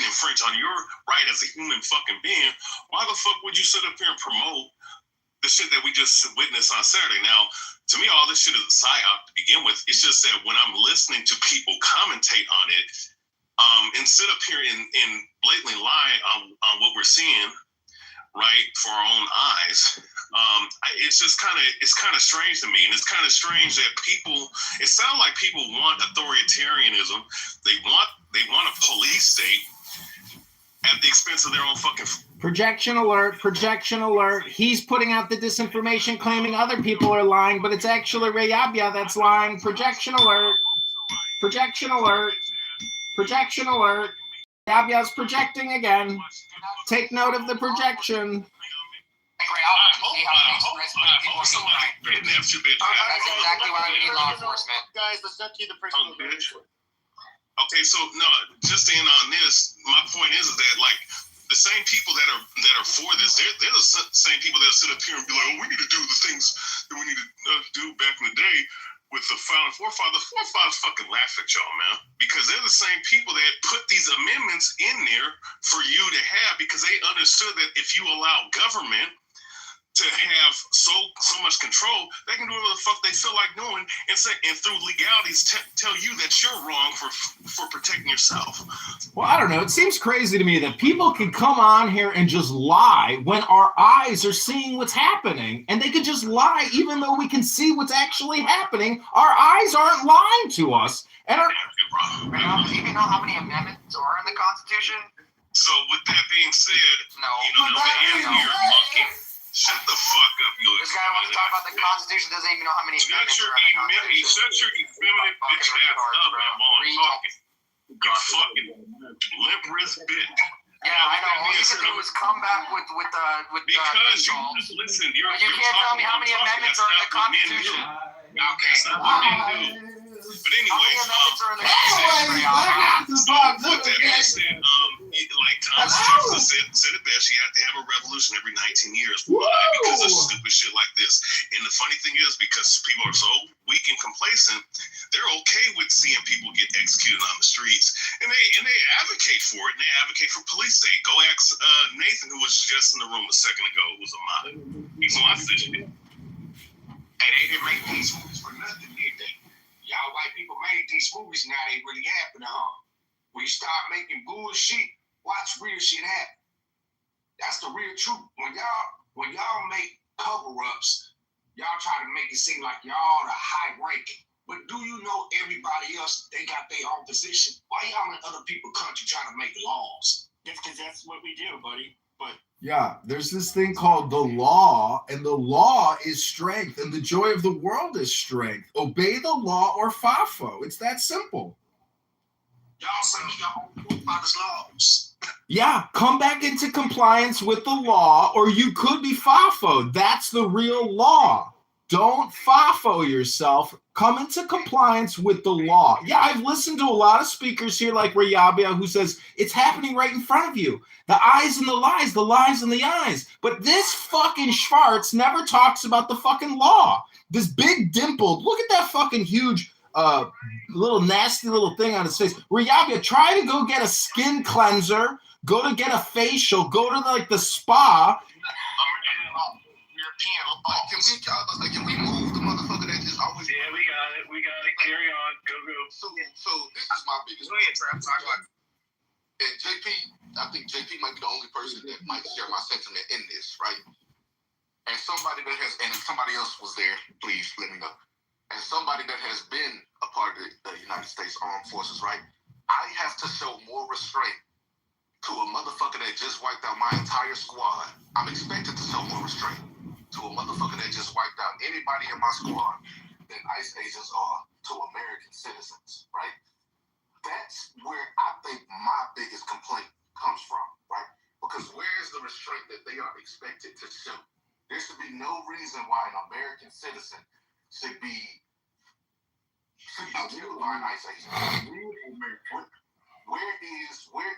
infringe on your right as a human fucking being, why the fuck would you sit up here and promote the shit that we just witnessed on Saturday? Now, to me, all this shit is a psyop to begin with. It's just that when I'm listening to people commentate on it, and sit up here and blatantly lie on what we're seeing, right, for our own eyes, it's just kind of strange to me. And it's kind of strange that it sounds like people want authoritarianism. They want a police state at the expense of their own fucking... Projection alert, projection alert. He's putting out the disinformation claiming other people are lying, but it's actually Rayabia that's lying. Projection alert, projection alert, projection alert. Rayabia's projecting again. Take note of the projection. That's exactly why we need law enforcement. Guys, let's not keep the person. Okay, so no, just staying on this, my point is that like the same people that are for this, they're the same people that sit up here and be like, oh, we need to do the things that we need to do back in the day with the founding forefathers. The forefathers fucking laugh at y'all, man, because they're the same people that put these amendments in there for you to have, because they understood that if you allow government to have so much control, they can do whatever the fuck they feel like doing, and through legalities tell you that you're wrong for protecting yourself. Well, I don't know. It seems crazy to me that people can come on here and just lie when our eyes are seeing what's happening, and they can just lie even though we can see what's actually happening. Our eyes aren't lying to us. And do you know how many amendments are in the Constitution? So with that being said, shut the fuck up, you. This guy wants to talk about the Constitution, doesn't even know how many amendments are in the Constitution. Shut your effeminate bitch ass up, man, while I'm talking. You fucking limp wrist bitch. Yeah, I know. All you can do is come back with because you just listen. You can't tell me how many amendments are in the Constitution. Okay, so what men do. But anyways, with that being said, like Thomas Jefferson said it best, you have to have a revolution every 19 years. Why? Because of stupid shit like this. And the funny thing is, because people are so weak and complacent, they're okay with seeing people get executed on the streets, and they advocate for it. And they advocate for police state. Go ask Nathan, who was just in the room a second ago, who was a mod. He's on this shit. Hey, they didn't make these movies for nothing, did they? Y'all white people made these movies, now they really happen, huh? When you start making bullshit, watch real shit happen. That's the real truth. When y'all make cover-ups, y'all try to make it seem like y'all the high ranking. But do you know everybody else, they got their own position? Why y'all in other people's country trying to make laws? It's because that's what we do, buddy. But yeah, there's this thing called the law, and the law is strength, and the joy of the world is strength. Obey the law or FAFO. It's that simple. Y'all say y'all forefathers' laws. Yeah, come back into compliance with the law, or you could be FAFO. That's the real law. Don't FAFO yourself. Come into compliance with the law. Yeah, I've listened to a lot of speakers here like Rayabia who says it's happening right in front of you. The eyes and the lies and the eyes. But this fucking Schwartz never talks about the fucking law. This big dimpled, look at that fucking huge little nasty little thing on his face. Rayabia, try to go get a skin cleanser, go to get a facial, go to like the spa. Can we move the motherfucker that just always... Yeah, we got it. Carry on. Go. So this is my biggest... Go ahead, Trap. Talk about it. And JP, I think JP might be the only person that might share my sentiment in this, right? And somebody that has... And if somebody else was there, please let me know. And somebody that has been a part of the United States Armed Forces, right? I have to show more restraint to a motherfucker that just wiped out my entire squad. I'm expected to show more restraint to a motherfucker that just wiped out anybody in my squad than ICE agents are to American citizens, right? That's where I think my biggest complaint comes from, right? Because where is the restraint that they are expected to show? There should be no reason why an American citizen should be Where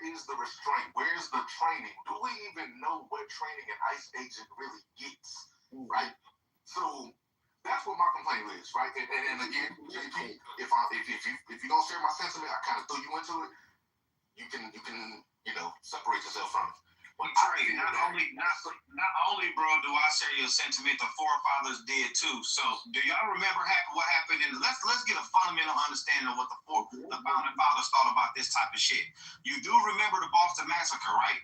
is the restraint? Where's the training? Do we even know what training an ICE agent really gets? Right? So that's what my complaint is, right? And again, JP, if you don't share my sentiment, I kind of threw you into it. You can separate yourself from it. But Trey, not only, bro, do I share your sentiment, the forefathers did too. So, do y'all remember what happened? And let's get a fundamental understanding of what the founding fathers thought about this type of shit. You do remember the Boston Massacre, right?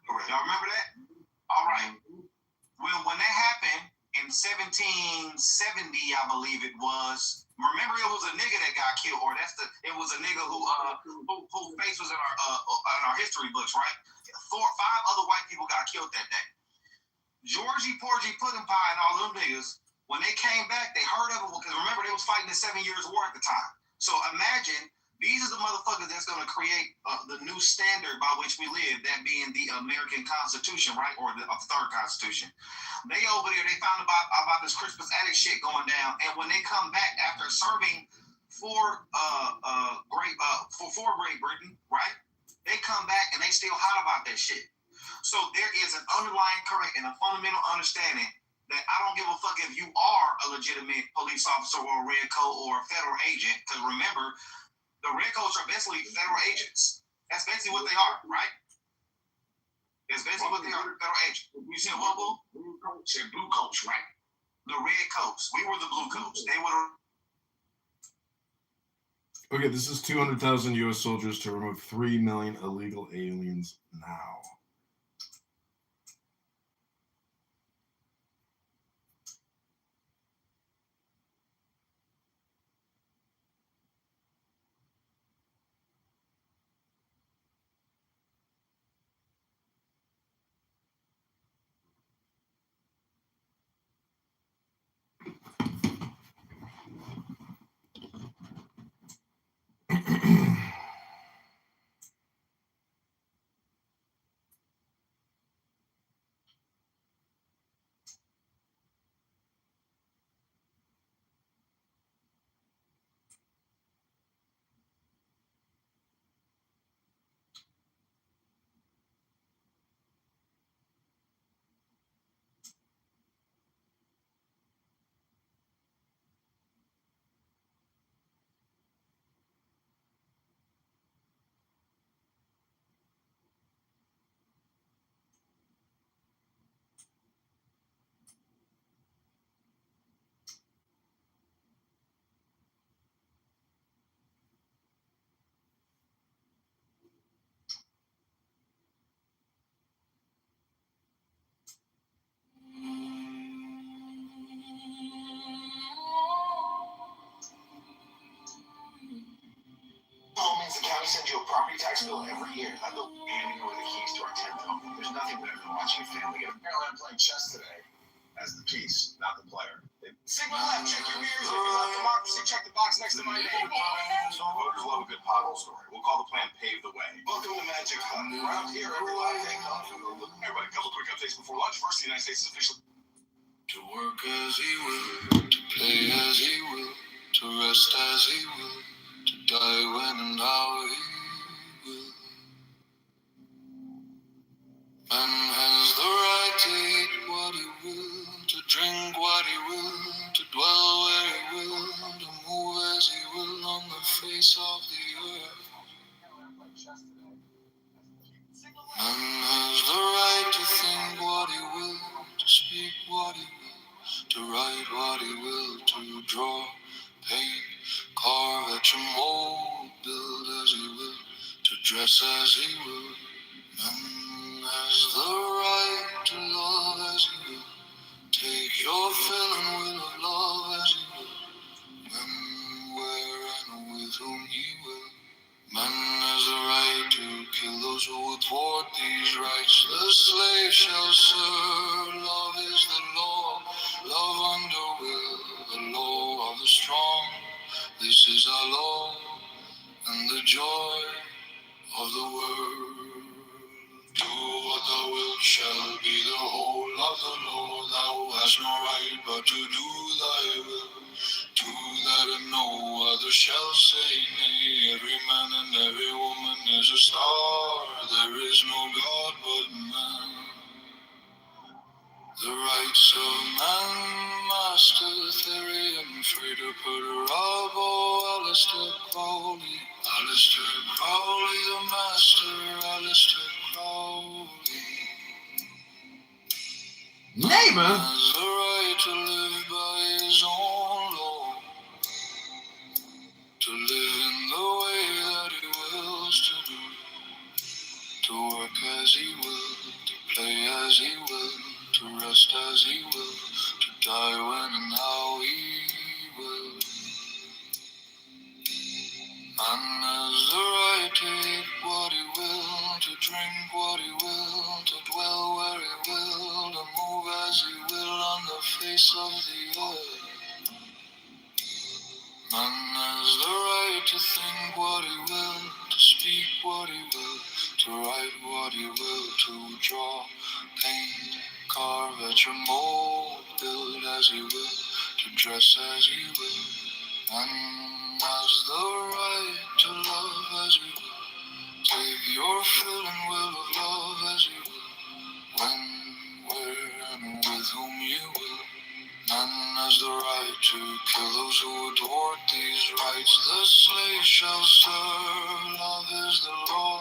Correct. Y'all remember that? All right. When that happened in 1770, I believe it was. Remember, it was a nigga that got killed, or it was a nigga whose face was in our history books, right? 4 or 5 other white people got killed that day. Georgie, Porgy, Puddin' Pie, and all them niggas, when they came back, they heard of it because remember they was fighting the 7 Years' War at the time. So imagine these are the motherfuckers that's going to create the new standard by which we live, that being the American Constitution, right, or the third Constitution. They over there, they found about this Crispus Attucks shit going down, and when they come back after serving for Great Britain, right? They come back and they still hot about that shit. So there is an underlying current and a fundamental understanding that I don't give a fuck if you are a legitimate police officer or a red coat or a federal agent. Because remember, the red coats are basically federal agents. That's basically what they are, right? That's basically what they are, federal agents. You see what, Boo? Blue coats and blue coats, right? The red coats. We were the blue coats. They were. Okay, this is 200,000 U.S. soldiers to remove 3 million illegal aliens now. Means the county sends you a property tax bill every year. I know handing over the keys to our tent home. There's nothing better than watching your family get. Apparently, I'm playing chess today as the piece, not the player. Sigma left, check your mirrors. If you love democracy, check the box next to my name. So voters love a good pothole story. We'll call the plan Pave the Way. Welcome to Magic Hut. Around here, every life ain't gone from Google. Everybody, a couple quick updates before lunch. First, the United States is officially to work as he will, to play as he will, to rest as he will, to die when and how he will. Man has the right to eat what he will, to drink what he will, to dwell where he will, to move as he will on the face of the earth. Man has the right to think what he will, to speak what he will, to write what he will, to draw, paint, carve, etch and mold, build as he will, to dress as he will. Man has the right to love as he will, take your fill and will of love as he will, when, where, and with whom he will. Man has the right to kill those who would thwart these rights. The slave shall serve. Love is the law. Love under will. The law of the strong. This is our law and the joy of the world. Do what thou wilt shall be the whole of the law. Thou hast no right but to do thy will. To that and no other shall say nay. Every man and every woman is a star. There is no God but man. The rights of man, Master Therian, Freda Puderabo, Alistair Crowley. Alistair Crowley, the Master, Alistair Crowley. Neighbor has the right to live by his own law, to live in the way that he wills to work as he will, to play as he will, to rest as he will, to die when and how he will. Man has the right to eat what he will, to drink what he will, to dwell where he will, to move as he will on the face of the earth. Man has the right to think what he will, to speak what he will, to write what he will, to draw, paint, carve at your mold, build as he will, to dress as he will. Man has the right to love as he will, take your fill and will of love as he will, when, where, and with whom you will. None has the right to kill those who would thwart these rights. The slave shall serve. Love is the law.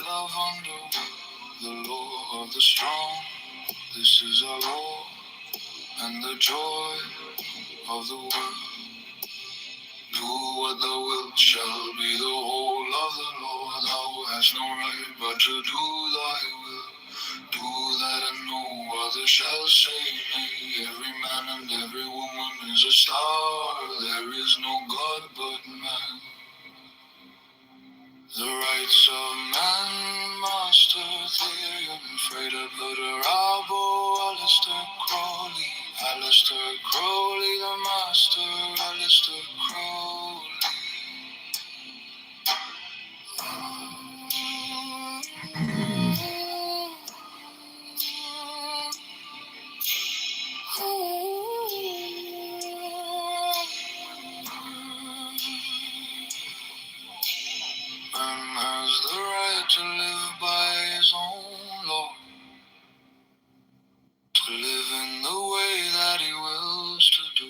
Love under the law of the strong. This is our law and the joy of the world. Do what thou wilt shall be the whole of the law. Thou hast no right but to do thy will. Do that and no other shall say nay. Every man and every woman is a star. There is no God but man. The rights of man, Master Therian, Freda Puderabo, Alistair Crowley. Alistair Crowley, the Master, Alistair Crowley. Man has the right to live by his own law, to live in the way that he wills to do,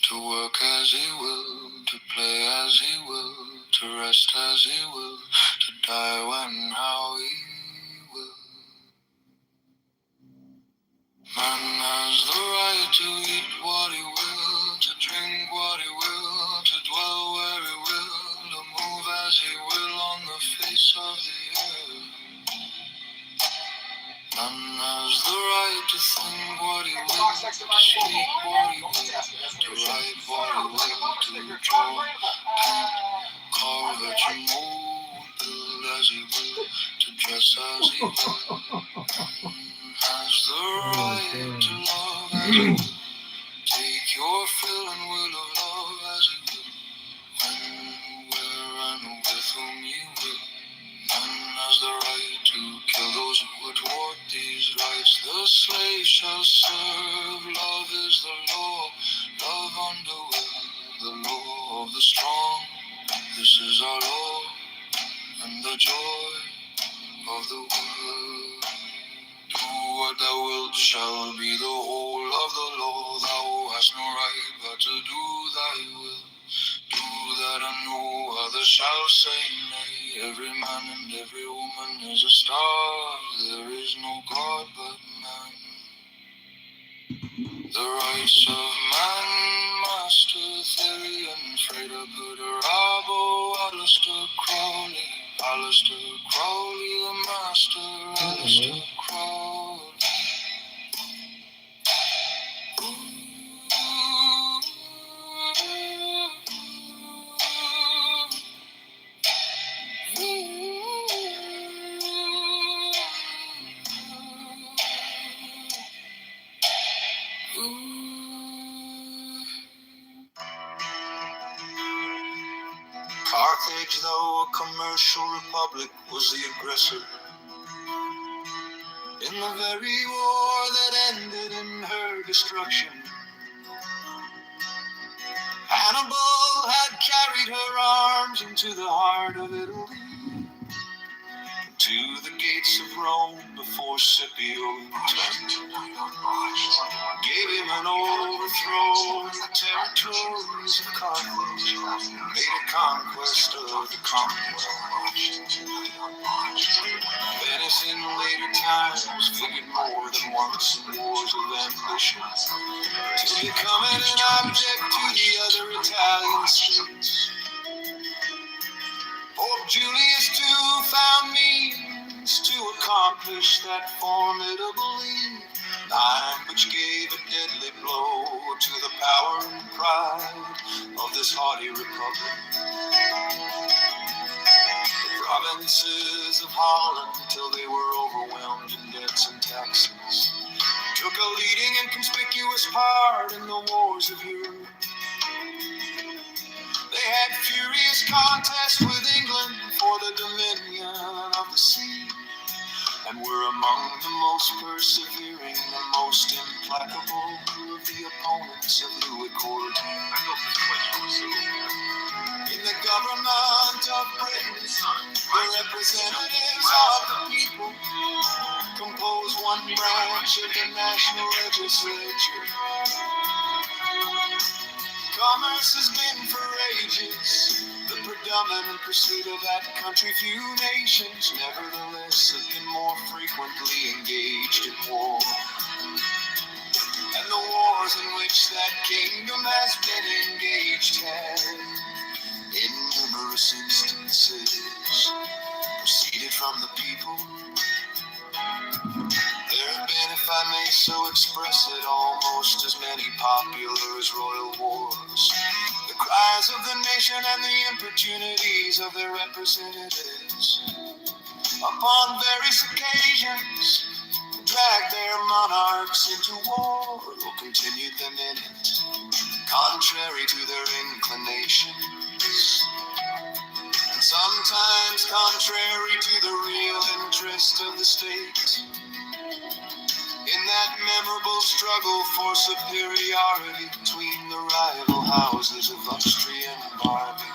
to work as he will, to play as he will, to rest as he will, to die when and how he will. Man has the right to eat what he will, to drink what he will, to dwell where he will, to move as he will on the face of the earth. Man has the right to think what he will, to speak what he will, to write what he will, to draw, paint, carve at your mold, build as he will, to dress as he will. Man has the right to love as he will, take your fill and will of love as he will, when, where, and with whom you will. None has the right to kill those who would thwart these rights. The slave shall serve. Love is the law. Love under will. The law of the strong. This is our law and the joy of the world. Do what thou wilt shall be the whole of the law. Thou hast no right but to do thy will. Do that and no other shall say nay. Every man and every woman is a star. There is no God but man. The rights of man, Master Therian, Freda Puderabo, Alistair Crowley. Alistair Crowley, the Master, Alistair Crowley. Carthage, though a commercial republic, was the aggressor in the very war that ended in her destruction. Hannibal had carried her arms into the heart of Italy, to the gates of Rome before Scipio gave him an overthrow in the territories of Carthage, made a conquest of the Commonwealth. Venice in later times figured more than once in wars of ambition, till becoming an object to the other Italian states. Pope Julius too found means to accomplish that formidable lead, which gave a deadly blow to the power and pride of this haughty republic. The provinces of Holland, till they were overwhelmed in debts and taxes, took a leading and conspicuous part in the wars of Europe. They had furious contests with England for the dominion of the sea, and were among the most persevering and most implacable of the opponents of Louis XIV. In the government of Britain, the representatives of the people compose one branch of the national legislature. Commerce has been for ages the predominant pursuit of that country. Few nations, nevertheless, have been more frequently engaged in war. And the wars in which that kingdom has been engaged have, in numerous instances, proceeded from the people. There have been, if I may so express it, almost as many popular as royal wars. The cries of the nation and the importunities of their representatives, upon various occasions, dragged their monarchs into war, or continued them in it, contrary to their inclinations, and sometimes contrary to the real interest of the state. In that memorable struggle for superiority between the rival houses of Austria and Barbary,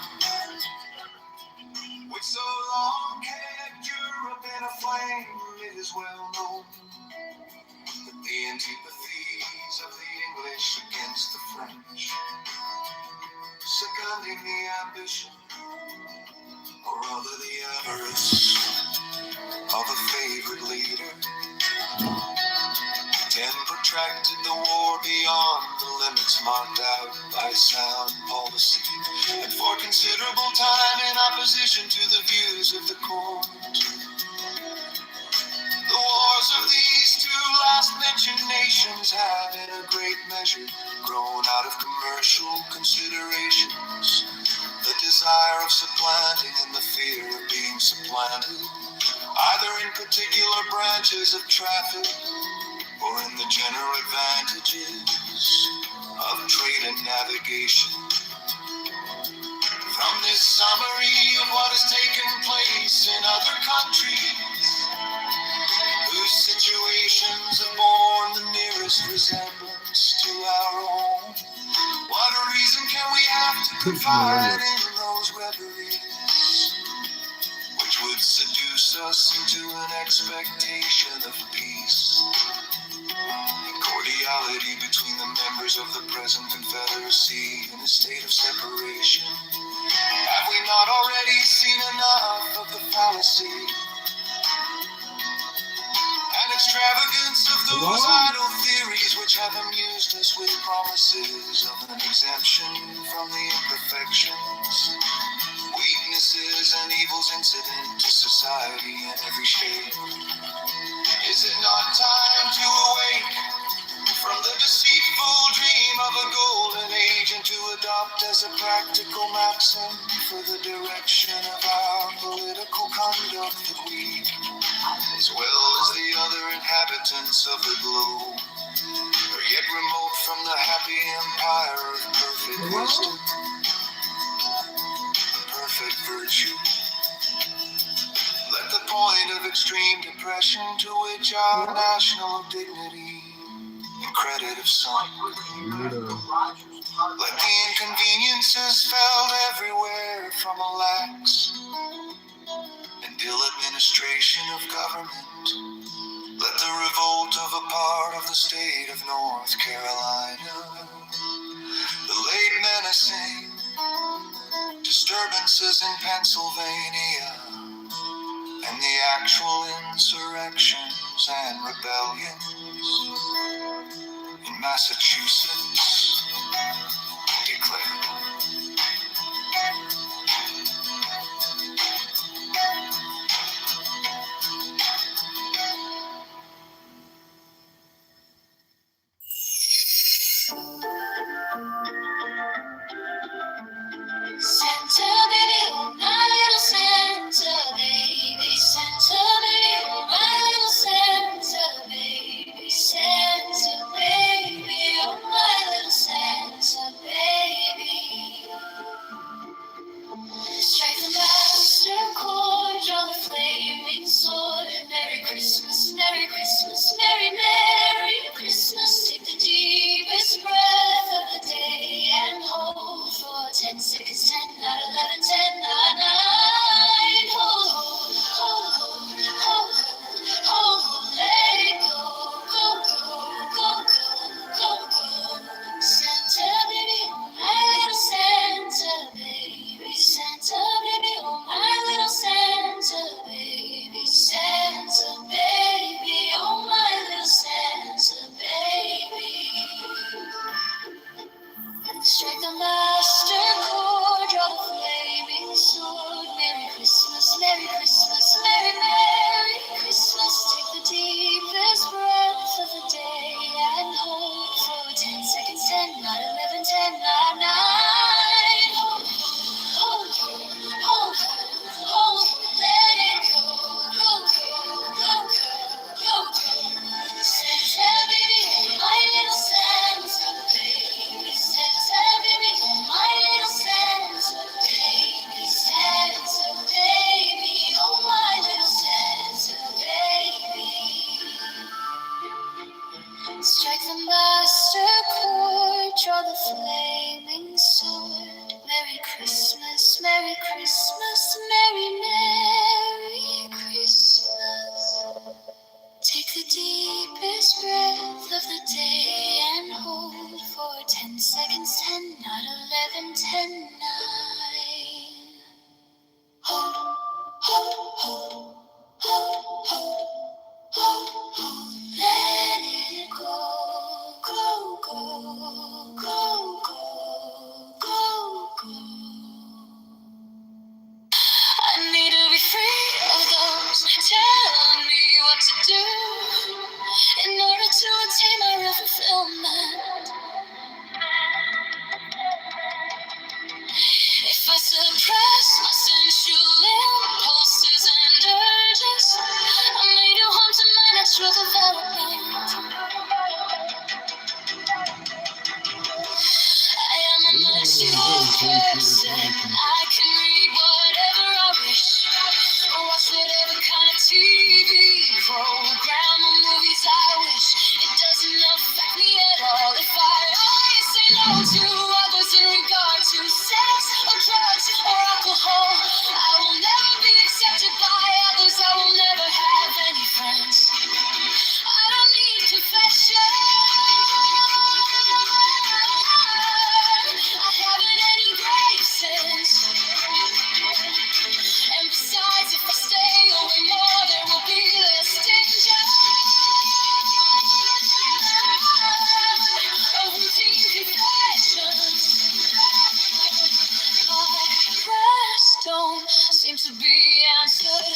which so long kept Europe in a flame, it is well known that the antipathies of the English against the French, seconding the ambition, or rather the avarice, of a favored leader, then protracted the war beyond the limits marked out by sound policy, and for considerable time in opposition to the views of the court. The wars of these two last-mentioned nations have in a great measure grown out of commercial considerations, the desire of supplanting and the fear of being supplanted, either in particular branches of traffic or in the general advantages of trade and navigation. From this summary of what has taken place in other countries, whose situations have borne the nearest resemblance to our own, what a reason can we have to confide in those reveries, which would seduce us into an expectation of peace and cordiality between the members of the present Confederacy in a state of separation? Have we not already seen enough of the fallacy and extravagance of those idle theories which have amused us with promises of an exemption from the imperfections, weaknesses, and evils incident to society in every shape? Is it not time to awake from the deceitful dream of a golden age and to adopt as a practical maxim for the direction of our political conduct that we, as well as the other inhabitants of the globe, are yet remote from the happy empire of perfect wisdom, perfect virtue? Let the point of extreme depression to which our national dignity the credit of some. Let the inconveniences felt everywhere from a lax and ill administration of government. Let the revolt of a part of the state of North Carolina, the late menacing disturbances in Pennsylvania, and the actual insurrections and rebellions in Massachusetts declared. Santa baby, oh my little Santa baby, Santa baby, oh my little Santa baby, Santa baby, oh my little Santa baby. Strike the master chord, draw the flaming sword. Merry Christmas, Merry Christmas, Merry Merry Christmas. Take the deepest breath of the day and hold for 10 seconds, 10, 9, 11, 10, 9, 9. Hold, hold, hold, hold, hold, hold, hold, let it go, go, go, go, go, go, go. Santa baby, oh my little Santa baby, Santa baby, oh my little Santa baby, Santa baby, oh my little Santa baby. Strike the master chord, draw the flaming sword. Merry Christmas, Merry Christmas, Merry Merry Christmas. Take the deepest breath of the day and hold for 10 seconds, 10, 9, 11, 10, 9, 9. Hold, hold, hold, hold, let it go, go, go, go, go, go. Santa baby, oh my little Santa baby, Santa baby, oh my little Santa baby, Santa baby, oh my little Santa baby. Strike the master chord, draw the flaming sword. Merry Christmas, Merry Christmas, Merry Merry Christmas. Take the deepest breath of the day and hold for 10 seconds, 10, not 11, 10, 9. Hold, hold, hold, hold, hold, hold, hold, let it go, go, go, go, go, go, go. I need to be free of those telling me what to do in order to attain my real fulfillment. If I suppress my sensual impulses and urges, I may do harm to my natural development. I am a merciful person. I can read whatever I wish, or watch whatever kind of TV program or movies I wish. It doesn't affect me at all if I always say no to others in regard to sex or drugs or alcohol. I will never be accepted by others. I will never have any friends. I don't need confession. I haven't any grave sins. And besides, if I stay away more, there will be less danger of routine confessions. My prayers don't seem to be answered.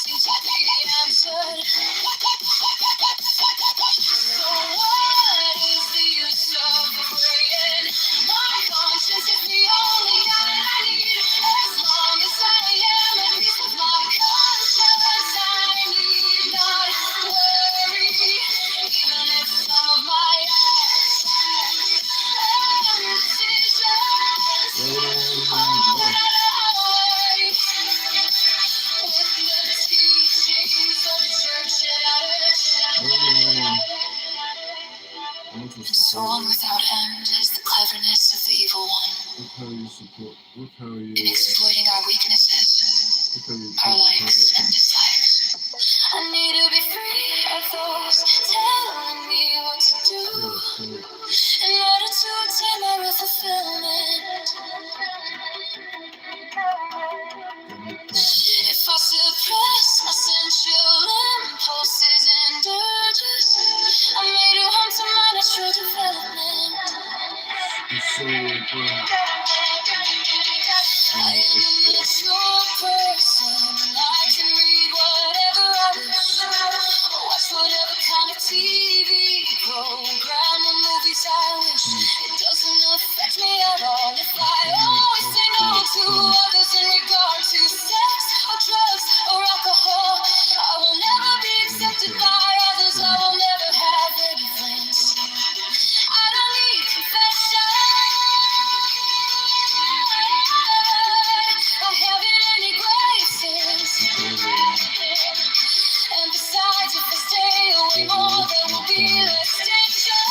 Seems to be answered. So what is the use of praying? My conscience is the only guide I need. As long as I am at peace with my conscience, I need not worry. Even if some of my acts and decisions are not always with the teachings of Song without end is the cleverness of the evil one. In exploiting our weaknesses, our likes and dislikes. I need to be free of those telling me what to do in order to attain my real fulfillment. If I suppress my sensual impulses and urges, I may do harm to my natural development. I am a mature person. I can read whatever I wish, watch whatever kind of TV program or movies I wish. It doesn't affect me at all if I always say no to others in regard to sex or drugs or alcohol. I will never be accepted by others. I will never have any friends. I don't need confession. I haven't any graces. And besides, if I stay away more, there will be less danger.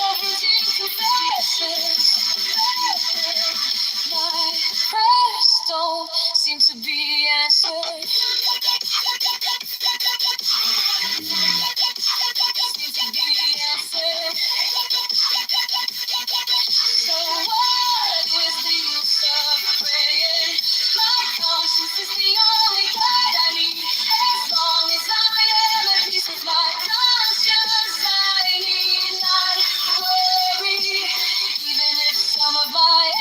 Everything confessions. My prayers don't seem to be answered. So what is the use of praying? My conscience is the only guide I need. As long as I am at peace with my conscience, I need not worry. Even if some of my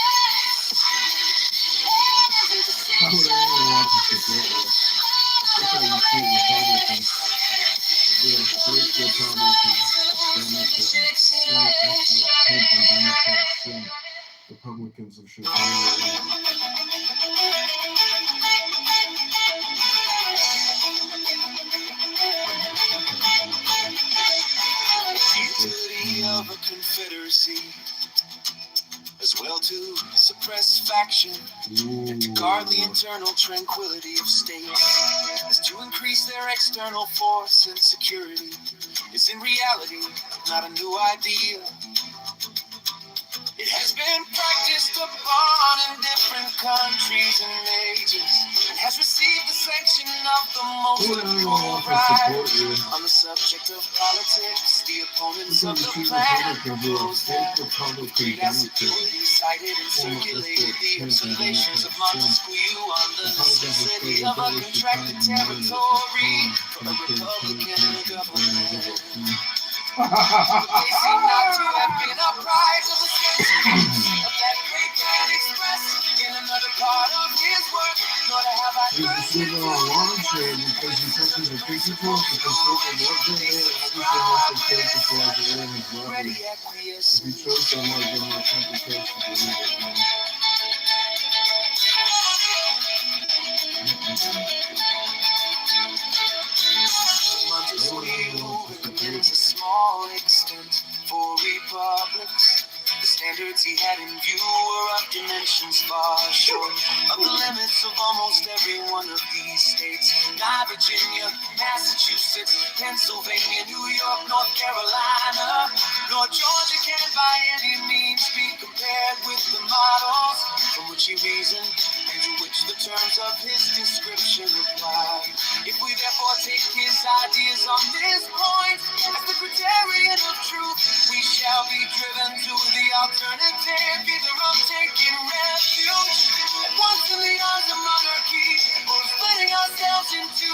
Republicans of Chicago. Futility of a confederacy, as well to suppress faction, to guard the internal tranquility of states, as to increase their external force and security, is in reality not a new idea. It has been practiced upon in different countries and ages, and has received the sanction of the most liberal right. On the subject of politics, the opponents of the plan proposed that great assiduity cited and circulated the observations of Montesquieu on the necessity of a contracted territory for a Republican government. They seem not to have been apprised of the sentiments of that great man expressed in another part of his work, nor to have I Because you touch the physical, ready acquiescence. If you chose someone, then your interpretation Montesquieu recommends a small extent for republics. The standards he had in view were of dimensions far short of the limits of almost every one of these states. Not Virginia, Massachusetts, Pennsylvania, New York, North Carolina, nor Georgia can by any means be compared with the models from which he reasoned and to which the terms of his description apply. If we therefore take his ideas on this point as the criterion of truth, we shall be driven to the alternative, either of taking refuge at once in the arms of monarchy, or splitting ourselves into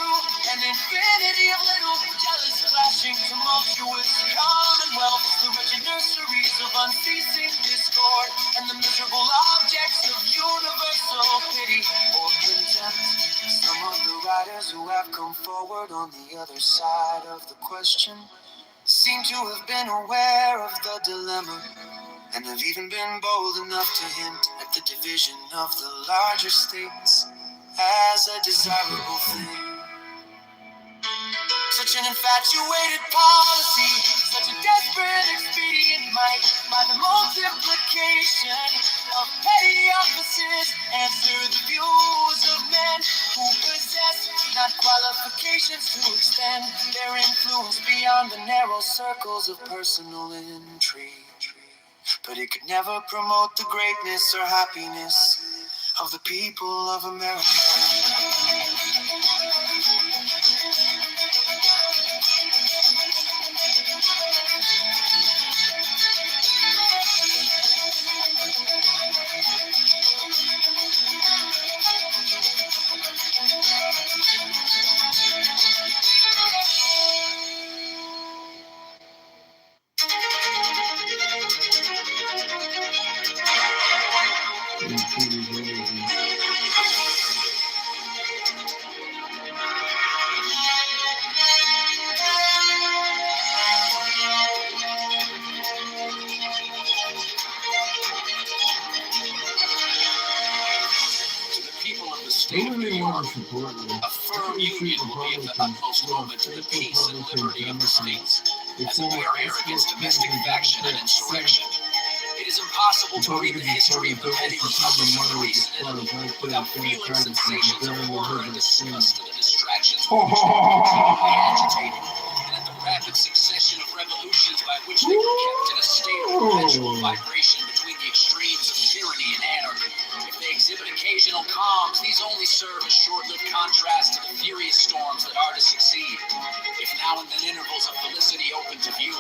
an infinity of little jealous, clashing, tumultuous commonwealths, the wretched nurseries of unceasing discord, and the miserable objects of universal pity or contempt. Some of the writers who have come forward on the other side of the question seem to have been aware of the dilemma, and have even been bold enough to hint at the division of the larger states as a desirable thing. Such an infatuated policy, such a desperate expedient might, by the multiplication of petty offices, answer the views of men who who possess not qualifications to extend their influence beyond the narrow circles of personal intrigue. But it could never promote the greatness or happiness of the people of America. A firm union will be of the utmost moment to the peace and liberty of the states as a barrier against domestic faction and insurrection. It is impossible to read the history of the petty republics of Greece and Italy without feeling sensations of horror and disgust at the distractions for which they were continually agitated, and at the rapid succession of revolutions by which they were kept in a state of perpetual vibration between the extremes of tyranny and anarchy. If they exhibit occasional calms, these only serve as short-lived contrast to the furious storms that are to succeed. If now and then intervals of felicity open to view,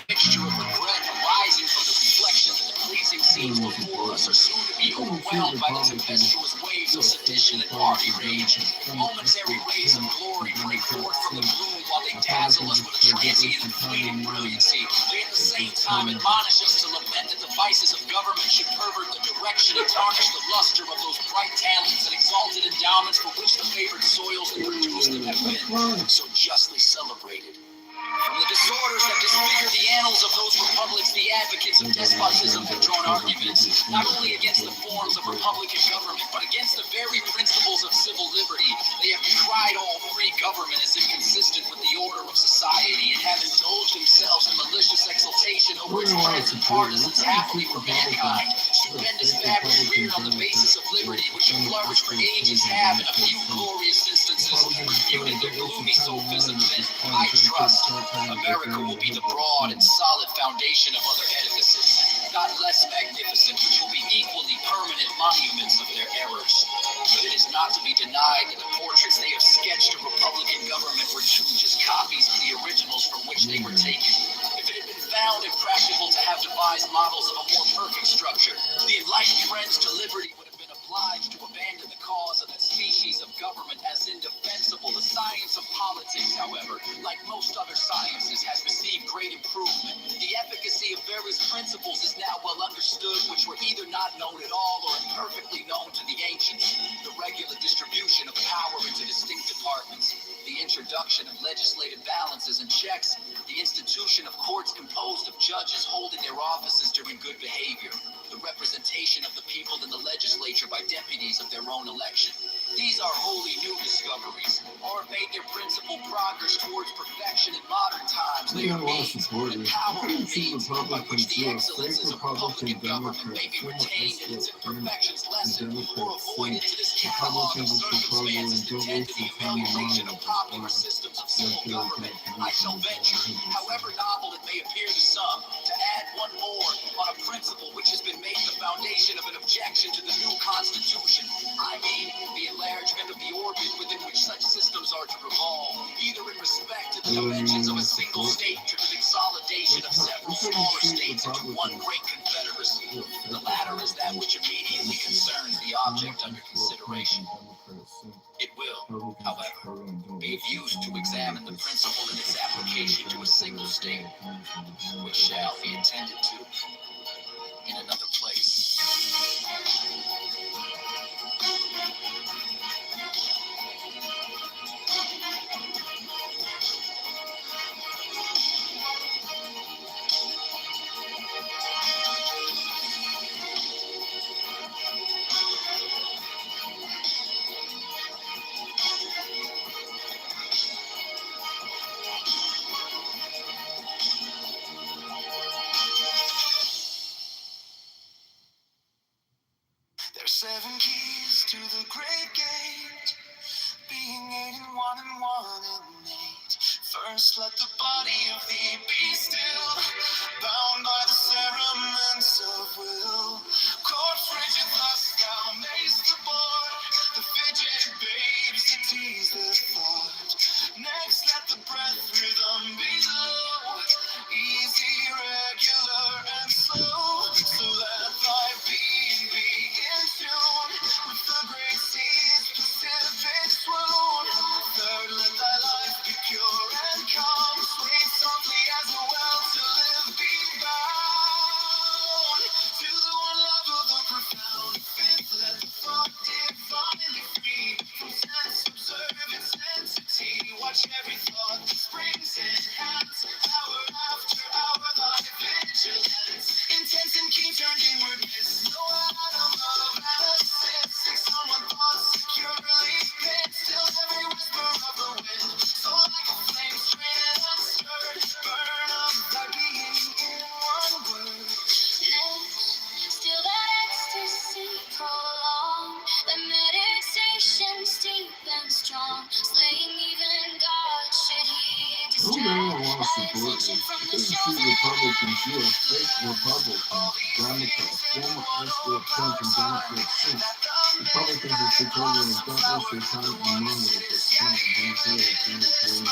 mixture of regret arising from the reflections of the pleasing scenes before us are soon to be overwhelmed by the tempestuous waves of sedition and party rage. Momentary rays of glory break forth from the gloom while they dazzle us with a transient and fleeting brilliancy. They at the same time admonish us to lament that the vices of government should pervert the direction and tarnish the luster of those bright talents and exalted endowments for which the favored soils that produced them have been so justly celebrated. From the disorders that disfigure the annals of those republics, the advocates of despotism have drawn arguments, not only against the forms of republican government, but against the very principles of civil liberty. They have decried all free government as inconsistent with the order of society, and have indulged themselves in malicious exultation over its friends and partisans happily for mankind. Stupendous fabrics reared on the basis of liberty, which have flourished for ages, have, in a few glorious instances, refuted their gloomy sophisms, and I trust America will be the broad and solid foundation of other edifices, not less magnificent, which will be equally permanent monuments of their errors. But it is not to be denied that the portraits they have sketched of republican government were too just copies of the originals from which they were taken. If it had been found impractical to have devised models of a more perfect structure, the enlightened friends to liberty would have been obliged to abandon the cause of that species of government as indefensible. The science of politics, however, like most other sciences, has received great improvement. The efficacy of various principles is now well understood, which were either not known at all or imperfectly known to the ancients. The regular distribution of power into distinct departments, the introduction of legislative balances and checks, the institution of courts composed of judges holding their offices during good behavior, the representation of the people in the legislature by deputies of their own election. These are wholly new discoveries, or made their principal progress towards perfection in modern times. They are means and powerful means by which the excellences of republican government may be retained and its imperfections lessened or avoided. To this catalog of circumstances intended to the amelioration of popular systems of civil government, I shall venture, however novel it may appear to some, to add one more on a principle which has been made the foundation of an objection to the new Constitution. I mean, the enlargement of the orbit within which such systems are to revolve, either in respect to the dimensions of a single state or to the consolidation of several smaller states into one great confederacy. The latter is that which immediately concerns the object under consideration. It will, however, be of use to examine the principle in its application to a single state, which shall be attended to in another place. There's 7 keys to the great gate, being 8 and 1 and 1 and 8. First let the body of thee be still, bound by the cerements of will. Court frigid thus thou mayst abort the fidget babes that tease the thought. Next let the breath rhythm be low, easy, regular, and slow. So let thy being be in tune with the great sea's Pacific swoon. Third, let thy life be pure and calm, sweet softly as a well to live be bound to the one love of the profound. Fifth, let the thought divinely free from sense, observe its entity. Watch every thought that springs enhance, hour after hour thy vigilance. Intense and keen turned inwardness, no atom of analysis. 6 on one thought securely pinned, still every whisper of the wind. So like a flame straight and unstirred, burn up thy being in one word. Still that ecstasy prolonged, the meditation steep and strong, slaying even God should he distract thy attention from the chosen Republicans, you are fake Republicans, Democrats, former escort Trump and Democrats since. Republicans are supporting and don't waste your time and money with this kind of democratic manipulation.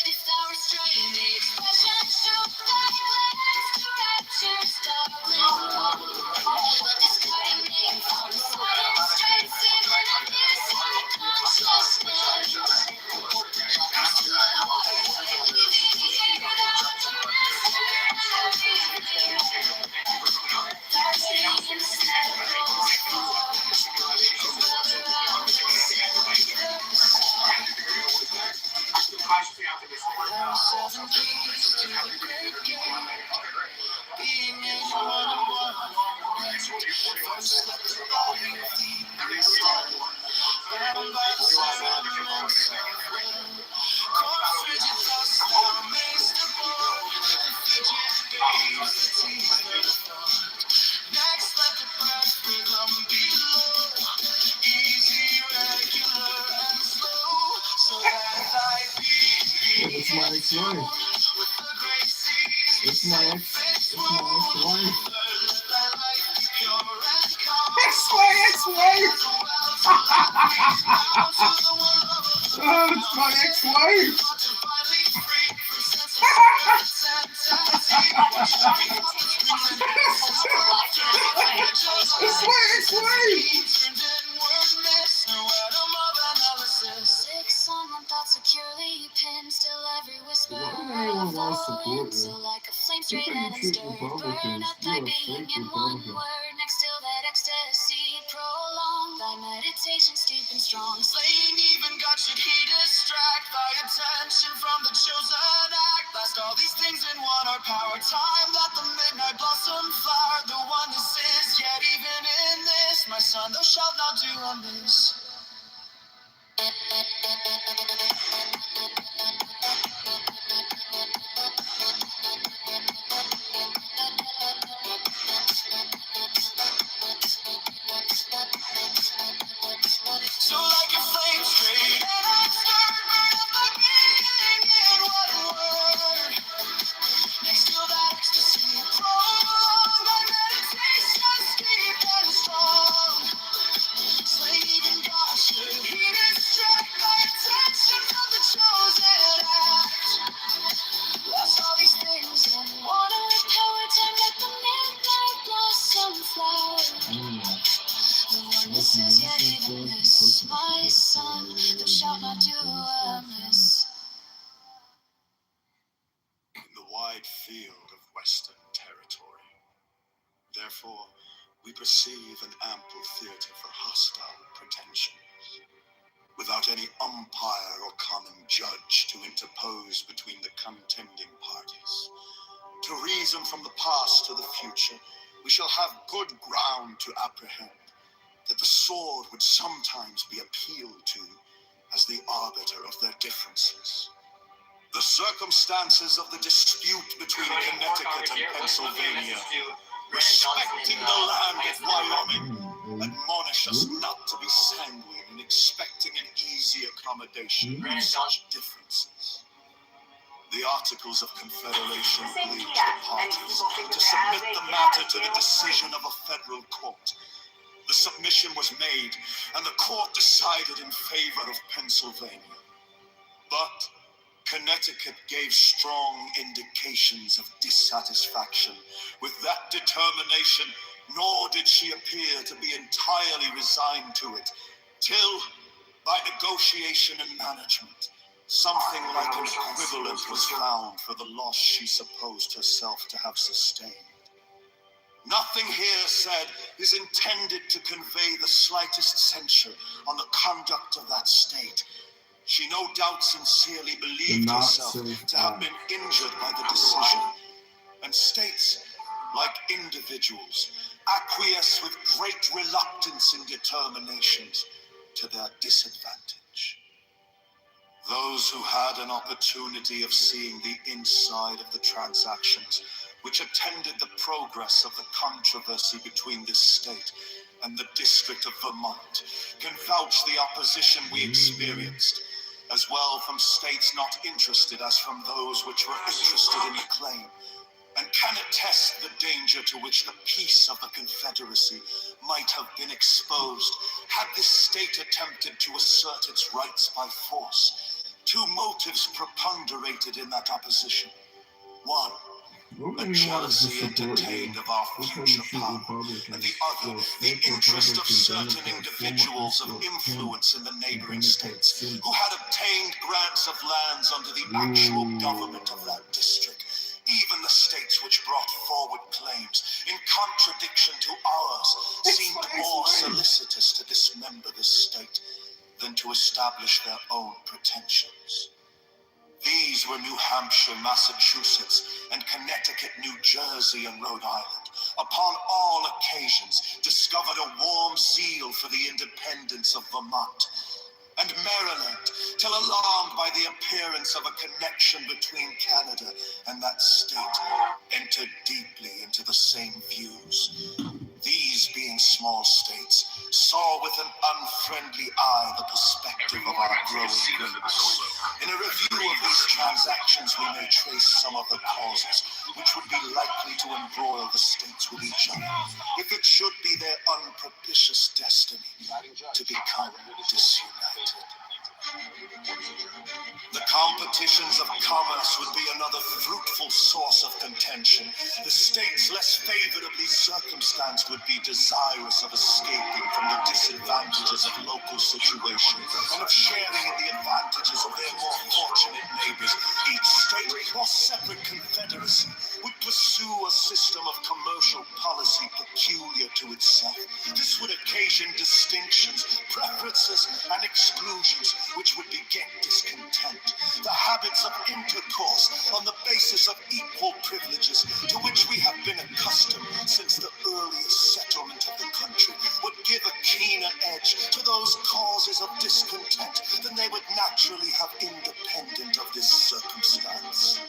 If thou restrain the expression, shoot thy glance to rapture's darkling woe. Let this cutting name from the silent straits, even abuse my consciousness. Lost in my heart, with thee here thou dost everything. Thou dreams that goes far, and brother out the there are 7 keys to the great gate, being in one and 1 and 8. First let the body of thee be still, bound by the cerements of will. Court frigid thus thou mayst abort the fidget babes that tease the thought. Next let the breath rhythm be low, easy, regular, and slow. So that thy being be It's my ex-wife. It's my ex-wife. It's my ex-wife. Oh, it's my ex-wife. It's my ex-wife. 6 on one thought securely pinned, still every whisper of the wind. So like a flame straight and unstirred, burn up thy being in one word. Next till that ecstasy prolonged, thy meditation steep and strong. Slaying even God should he distract thy attention from the chosen act. Last all these things in one are power. Time that the midnight blossom flower. The oneness is yet even in this, my son, thou shalt not do amiss. So like a flame straight and unstirred, burn up my being in one word. Next till that ecstasy prolonged, my meditation deep and strong. Slaving God should he distract my attention from the chosen act. Lost all these things in Water with power, time let the midnight blossom flower. The oneness is yet even this, my son, thou shalt not do amiss. in the wide field of Western territory. Therefore, we perceive an ample theatre for hostile pretensions, without any umpire or common judge to interpose between the contending parties. To reason from the past to the future, we shall have good ground to apprehend that the sword would sometimes be appealed to as the arbiter of their differences. The circumstances of the dispute between Connecticut Connecticut and Pennsylvania, respecting the land of Wyoming, admonish us not to be sanguine in expecting an easy accommodation of such differences. The Articles of Confederation obliged the parties to submit the matter to the decision of a federal court. The submission was made, and the court decided in favor of Pennsylvania. But Connecticut gave strong indications of dissatisfaction with that determination, nor did she appear to be entirely resigned to it, till, by negotiation and management, something like an equivalent was found for the loss she supposed herself to have sustained. Nothing here said is intended to convey the slightest censure on the conduct of that state. She no doubt sincerely believed herself to have been injured by the decision, and states, like individuals, acquiesce with great reluctance in determinations to their disadvantage. Those who had an opportunity of seeing the inside of the transactions which attended the progress of the controversy between this state and the District of Vermont can vouch the opposition we experienced, as well from states not interested as from those which were interested in the claim, and can attest the danger to which the peace of the Confederacy might have been exposed had this state attempted to assert its rights by force. Two motives preponderated in that opposition. One, a jealousy entertained of our future power, and the other, the interest of certain individuals of influence in the neighboring states who had obtained grants of lands under the actual government of that district, even the states which brought forward claims in contradiction to ours seemed more solicitous to dismember this state than to establish their own pretensions. These were New Hampshire, Massachusetts, and Connecticut, New Jersey, and Rhode Island, upon all occasions discovered a warm zeal for the independence of Vermont, and Maryland, till alarmed by the appearance of a connection between Canada and that state, entered deeply into the same views. These, being small states, saw with an unfriendly eye the perspective of our growing greatness. In a review of these transactions, we may trace some of the causes which would be likely to embroil the states with each other, if it should be their unpropitious destiny to become disunited. The competitions of commerce would be another fruitful source of contention. The states less favorably circumstanced would be desirous of escaping from the disadvantages of local situations and of sharing in the advantages of their more fortunate neighbors. Each state or separate confederacy would pursue a system of commercial policy peculiar to itself. This would occasion distinctions, preferences, and exclusions which would beget discontent. The habits of intercourse on the basis of equal privileges to which we have been accustomed since the earliest settlement of the country would give a keener edge to those causes of discontent than they would naturally have independent of this circumstance.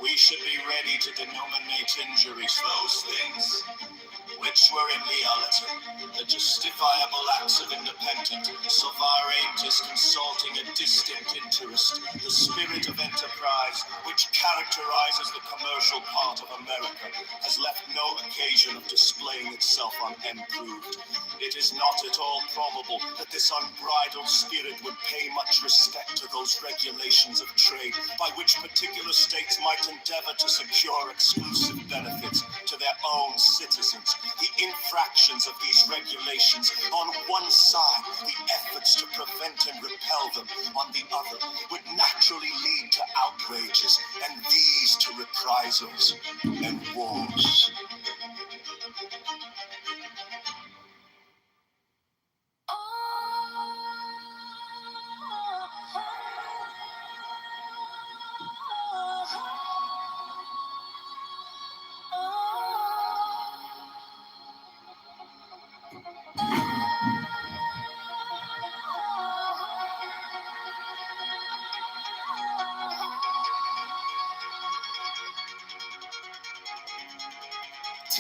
We should be ready to denominate injuries those things which were in reality the justifiable acts of independent, sovereignties consulting a distinct interest, the spirit of enterprise which characterizes the commercial part of America has left no occasion of displaying itself unimproved. It is not at all probable that this unbridled spirit would pay much respect to those regulations of trade by which particular states might endeavor to secure exclusive benefits to their own citizens. The infractions of these regulations on one side, the efforts to prevent and repel them on the other, would naturally lead to outrages, and these to reprisals and wars.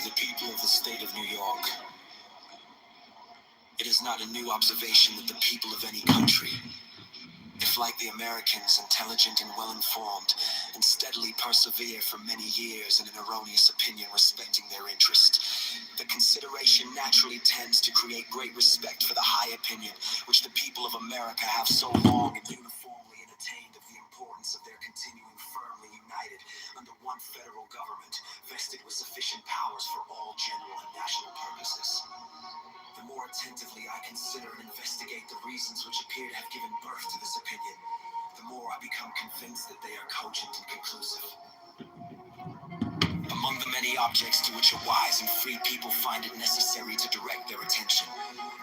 the people of the state of New York, it is not a new observation that the people of any country, if like the Americans, intelligent and well-informed, and steadily persevere for many years in an erroneous opinion respecting their interest, the consideration naturally tends to create great respect for the high opinion which the people of America have so long and uniformly entertained of the importance of their continuing firmly united under one federal government, vested with sufficient powers for all general and national purposes. The more attentively I consider and investigate the reasons which appear to have given birth to this opinion, the more I become convinced that they are cogent and conclusive. Among the many objects to which a wise and free people find it necessary to direct their attention,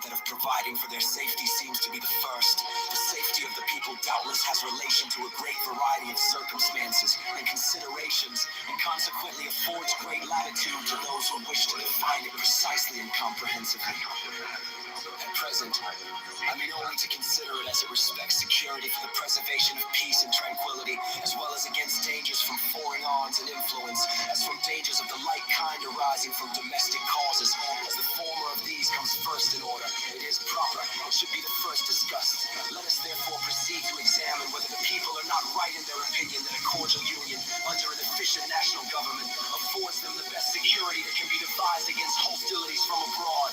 that of providing for their safety seems to be the first. The safety of the people doubtless has relation to a great variety of circumstances and considerations, and consequently affords great latitude to those who wish to define it precisely and comprehensively. At present, I mean only to consider it as it respects security for the preservation of peace and tranquility, as well as against dangers from foreign arms and influence, as from dangers of the like kind arising from domestic causes. As the former of these comes first in order, it is proper, it should be the first discussed. Let us therefore proceed to examine whether the people are not right in their opinion that a cordial union under an efficient national government affords them the best security that can be devised against hostilities from abroad.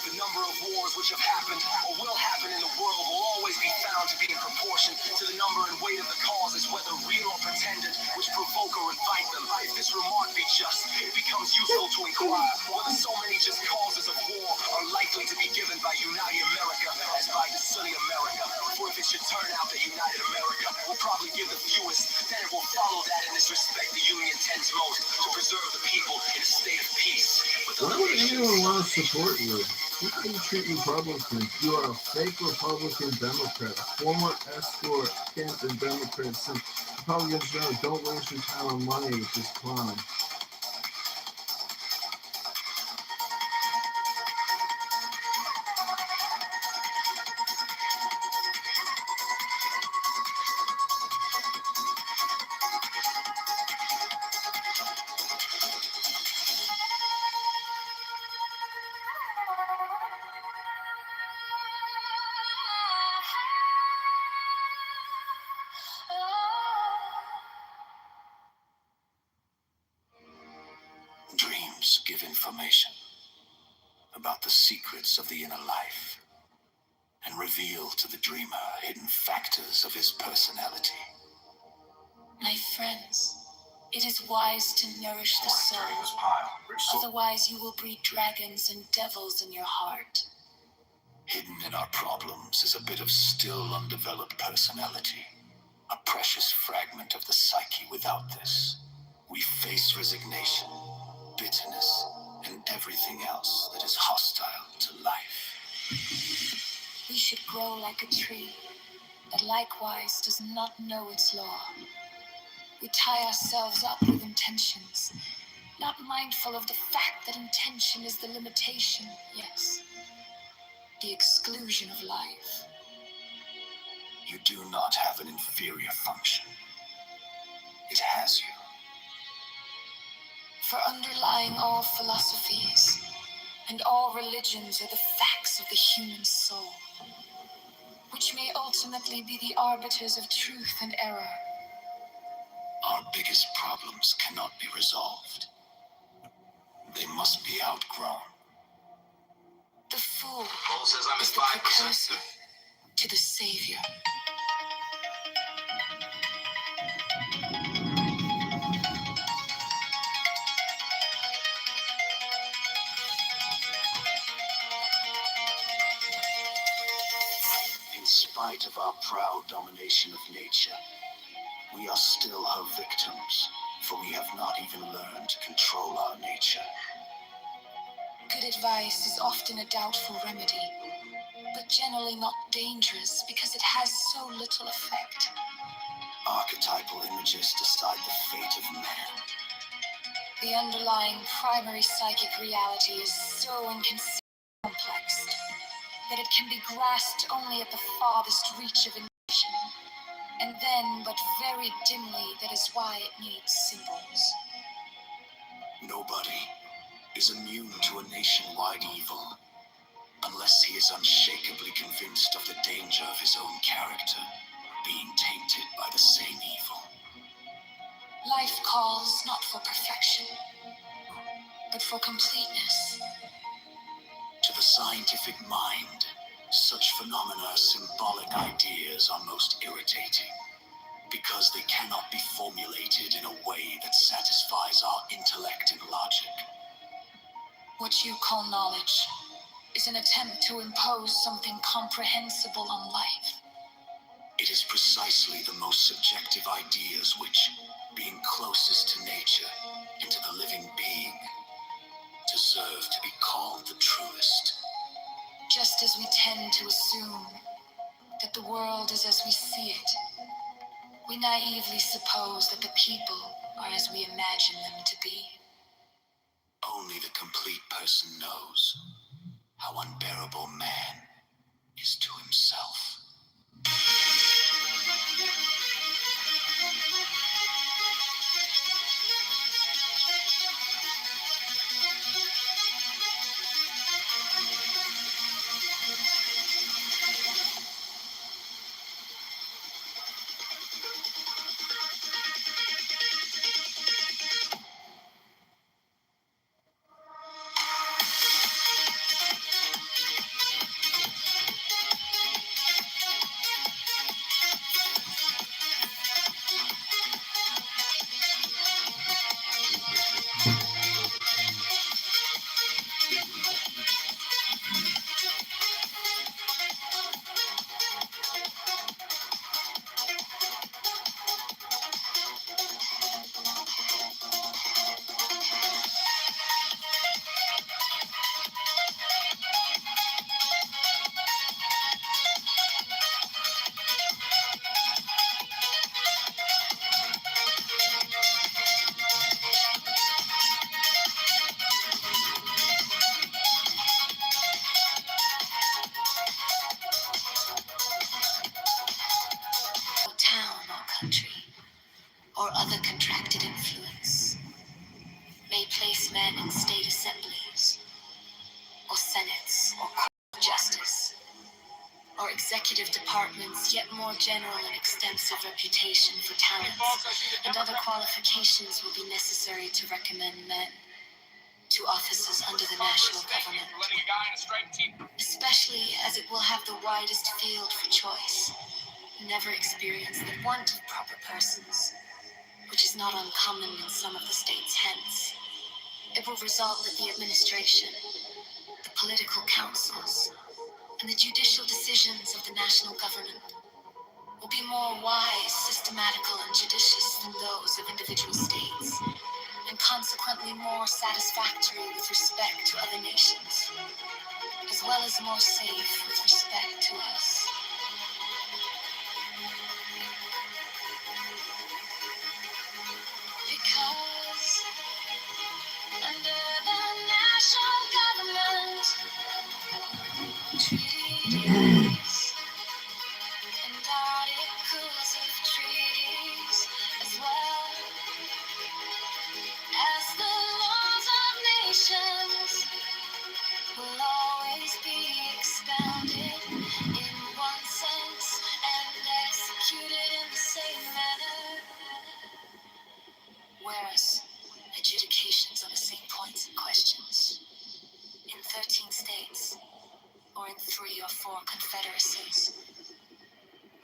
The number of wars which have happened or will happen in the world will always be found to be in proportion to the number and weight of the causes, whether real or pretended, which provoke or invite them. If this remark be just, it becomes useful to inquire whether so many just causes of war are likely to be given by United America as by the sunny America. For if it should turn out that United America will probably give the fewest, then it will follow that in this respect the Union tends most to preserve the people in a state of peace. Why would anyone want to support you? You can treat Republicans. You are a fake Republican Democrat, a former escort Canton Democrat. Since Republicans don't waste your time on money with this clown. Dreams give information about the secrets of the inner life and reveal to the dreamer hidden factors of his personality. My friends, it is wise to nourish the soul. Otherwise you will breed dragons and devils in your heart. Hidden in our problems is a bit of still undeveloped personality, a precious fragment of the psyche. Without this, we face resignation, bitterness, and everything else that is hostile to life. We should grow like a tree that likewise does not know its law. We tie ourselves up with intentions, not mindful of the fact that intention is the limitation, yes, the exclusion of life. You do not have an inferior function. It has you. For underlying all philosophies and all religions are the facts of the human soul, which may ultimately be the arbiters of truth and error. Our biggest problems cannot be resolved. They must be outgrown. The fool Paul says I'm is at the 5%. precursor to the savior. In spite of our proud domination of nature, we are still her victims, for we have not even learned to control our nature. Good advice is often a doubtful remedy, but generally not dangerous because it has so little effect. Archetypal images decide the fate of man. The underlying primary psychic reality is so inconceivably complex that it can be grasped only at the farthest reach of intuition, and then but very dimly. That is why it needs symbols. Nobody, is immune to a nationwide evil, unless he is unshakably convinced of the danger of his own character being tainted by the same evil. Life calls not for perfection, but for completeness. To the scientific mind, such phenomena as symbolic ideas are most irritating, because they cannot be formulated in a way that satisfies our intellect and logic. What you call knowledge is an attempt to impose something comprehensible on life. It is precisely the most subjective ideas which, being closest to nature and to the living being, deserve to be called the truest. Just as we tend to assume that the world is as we see it, we naively suppose that the people are as we imagine them to be. Only the complete person knows how unbearable man is to himself. Town or country, or other contracted influence, may place men in state assemblies, or senates, or court of justice, or executive departments, yet more general and extensive reputation for talents and other qualifications will be necessary to recommend men to offices under the national government, especially as it will have the widest field for choice. Never experience the want of proper persons, which is not uncommon in some of the states. Hence, it will result that the administration, the political councils, and the judicial decisions of the national government will be more wise, systematical, and judicious than those of individual states, and consequently more satisfactory with respect to other nations, as well as more safe with respect to us. Because under the national government, treaties and articles of treaties, as well as the laws of nations, will always be expounded in one sense and executed in the same manner. Whereas adjudications on the same points and questions in 13 states or in 3 or 4 confederacies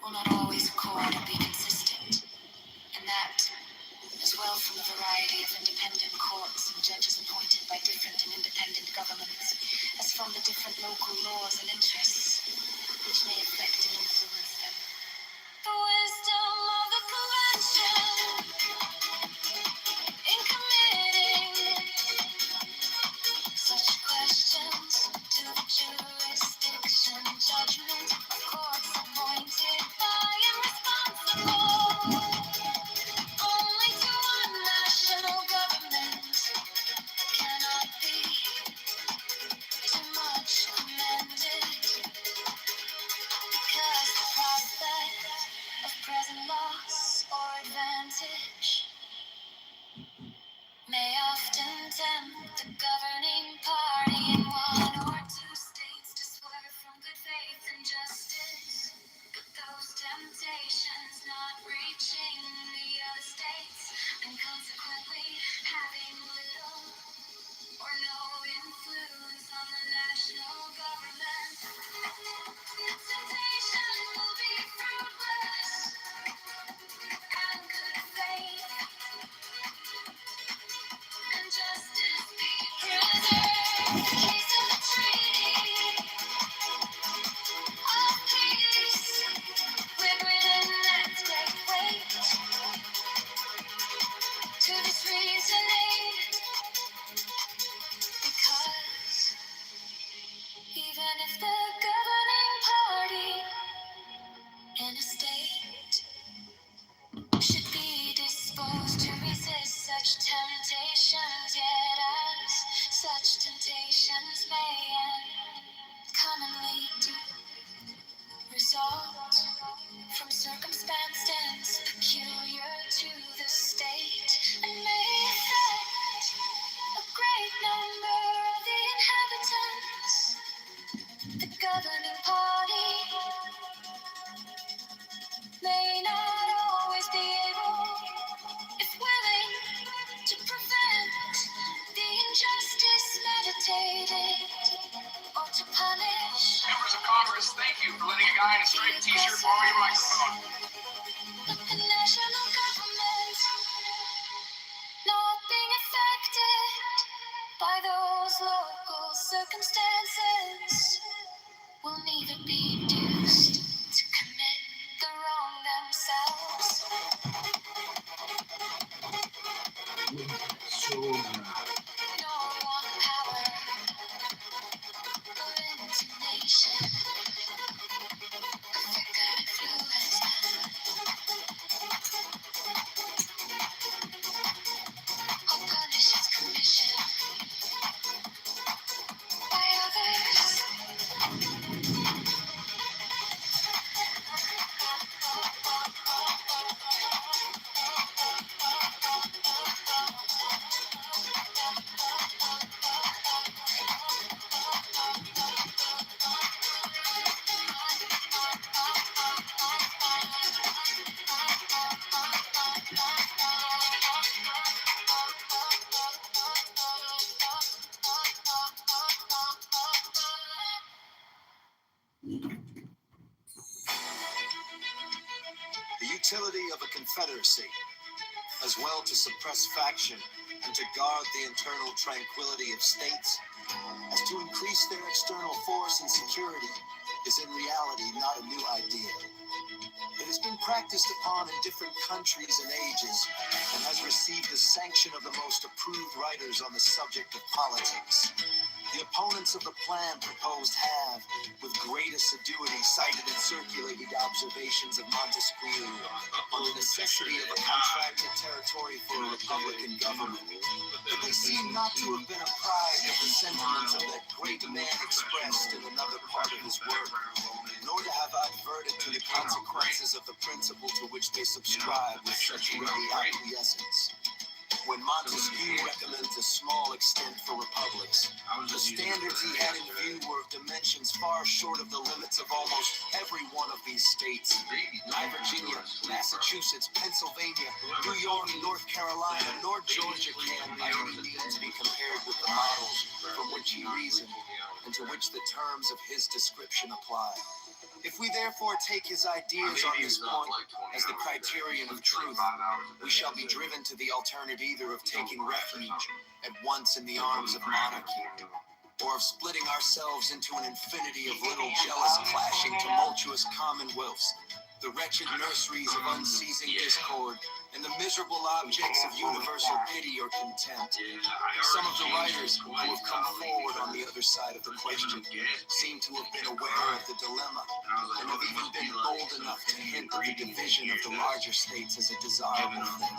will not always accord or be consistent, and that as well from the variety of independent courts and judges appointed by different and independent governments as from the different local laws and interests which may affect and influence them. The wisdom of the convention in committing such questions to the jurisdiction judgment of courts appointed by and responsible only to one national government cannot be too much commanded, because tempt the governing party in one or two states to swerve from good faith and justice. But those temptations not reaching the other states, and consequently having little or no influence on the national government. The temptation will be fruitless, and good faith and justice be preserved. The case of a treaty of peace with Britain and great weight. To this reasoning, because even if the governing party in a state should be disposed to resist such temptations, yet as such temptations may and commonly do result from circumstances peculiar to the state, and may affect a great number of the inhabitants, the governing party may not always be able, if willing, to prevent the injustice meditated or to punish. Members of Congress, thank you for letting a guy in a striped t-shirt borrow your microphone. The national government not being affected by those local circumstances will neither be induced to commit the wrong themselves, nor want power or intimidation of their good influence, or punish its commission by others. The utility of a confederacy, as well to suppress faction and to guard the internal tranquility of states, as to increase their external force and security, is in reality not a new idea. It has been practiced upon in different countries and ages, and has received the sanction of the most approved writers on the subject of politics. The opponents of the plan proposed have, with great assiduity, cited and circulated observations of Montesquieu on the necessity of a contracted territory for a republican government, but they seem not to have been apprised of the sentiments of that great man expressed in another part of his work, nor to have adverted to the consequences of the principle to which they subscribe with such ready acquiescence. When Montesquieu recommends a small extent for republics, the standards he had in view were of dimensions far short of the limits of almost every one of these states. Virginia, Massachusetts, Pennsylvania, New York, North Carolina, nor Georgia can by any means be compared with the models from which he reasoned, and to which the terms of his description apply. If we therefore take his ideas on this point as the criterion of truth, we shall be driven to the alternative either of taking refuge at once in the arms of monarchy, or of splitting ourselves into an infinity of little jealous, clashing, tumultuous commonwealths, the wretched nurseries of unceasing discord, and the miserable objects of universal pity or contempt. Some of the writers who have come forward on the other side of the question seem to have been aware of the dilemma, and have even been bold enough to hint at the division of the larger states as a desirable thing.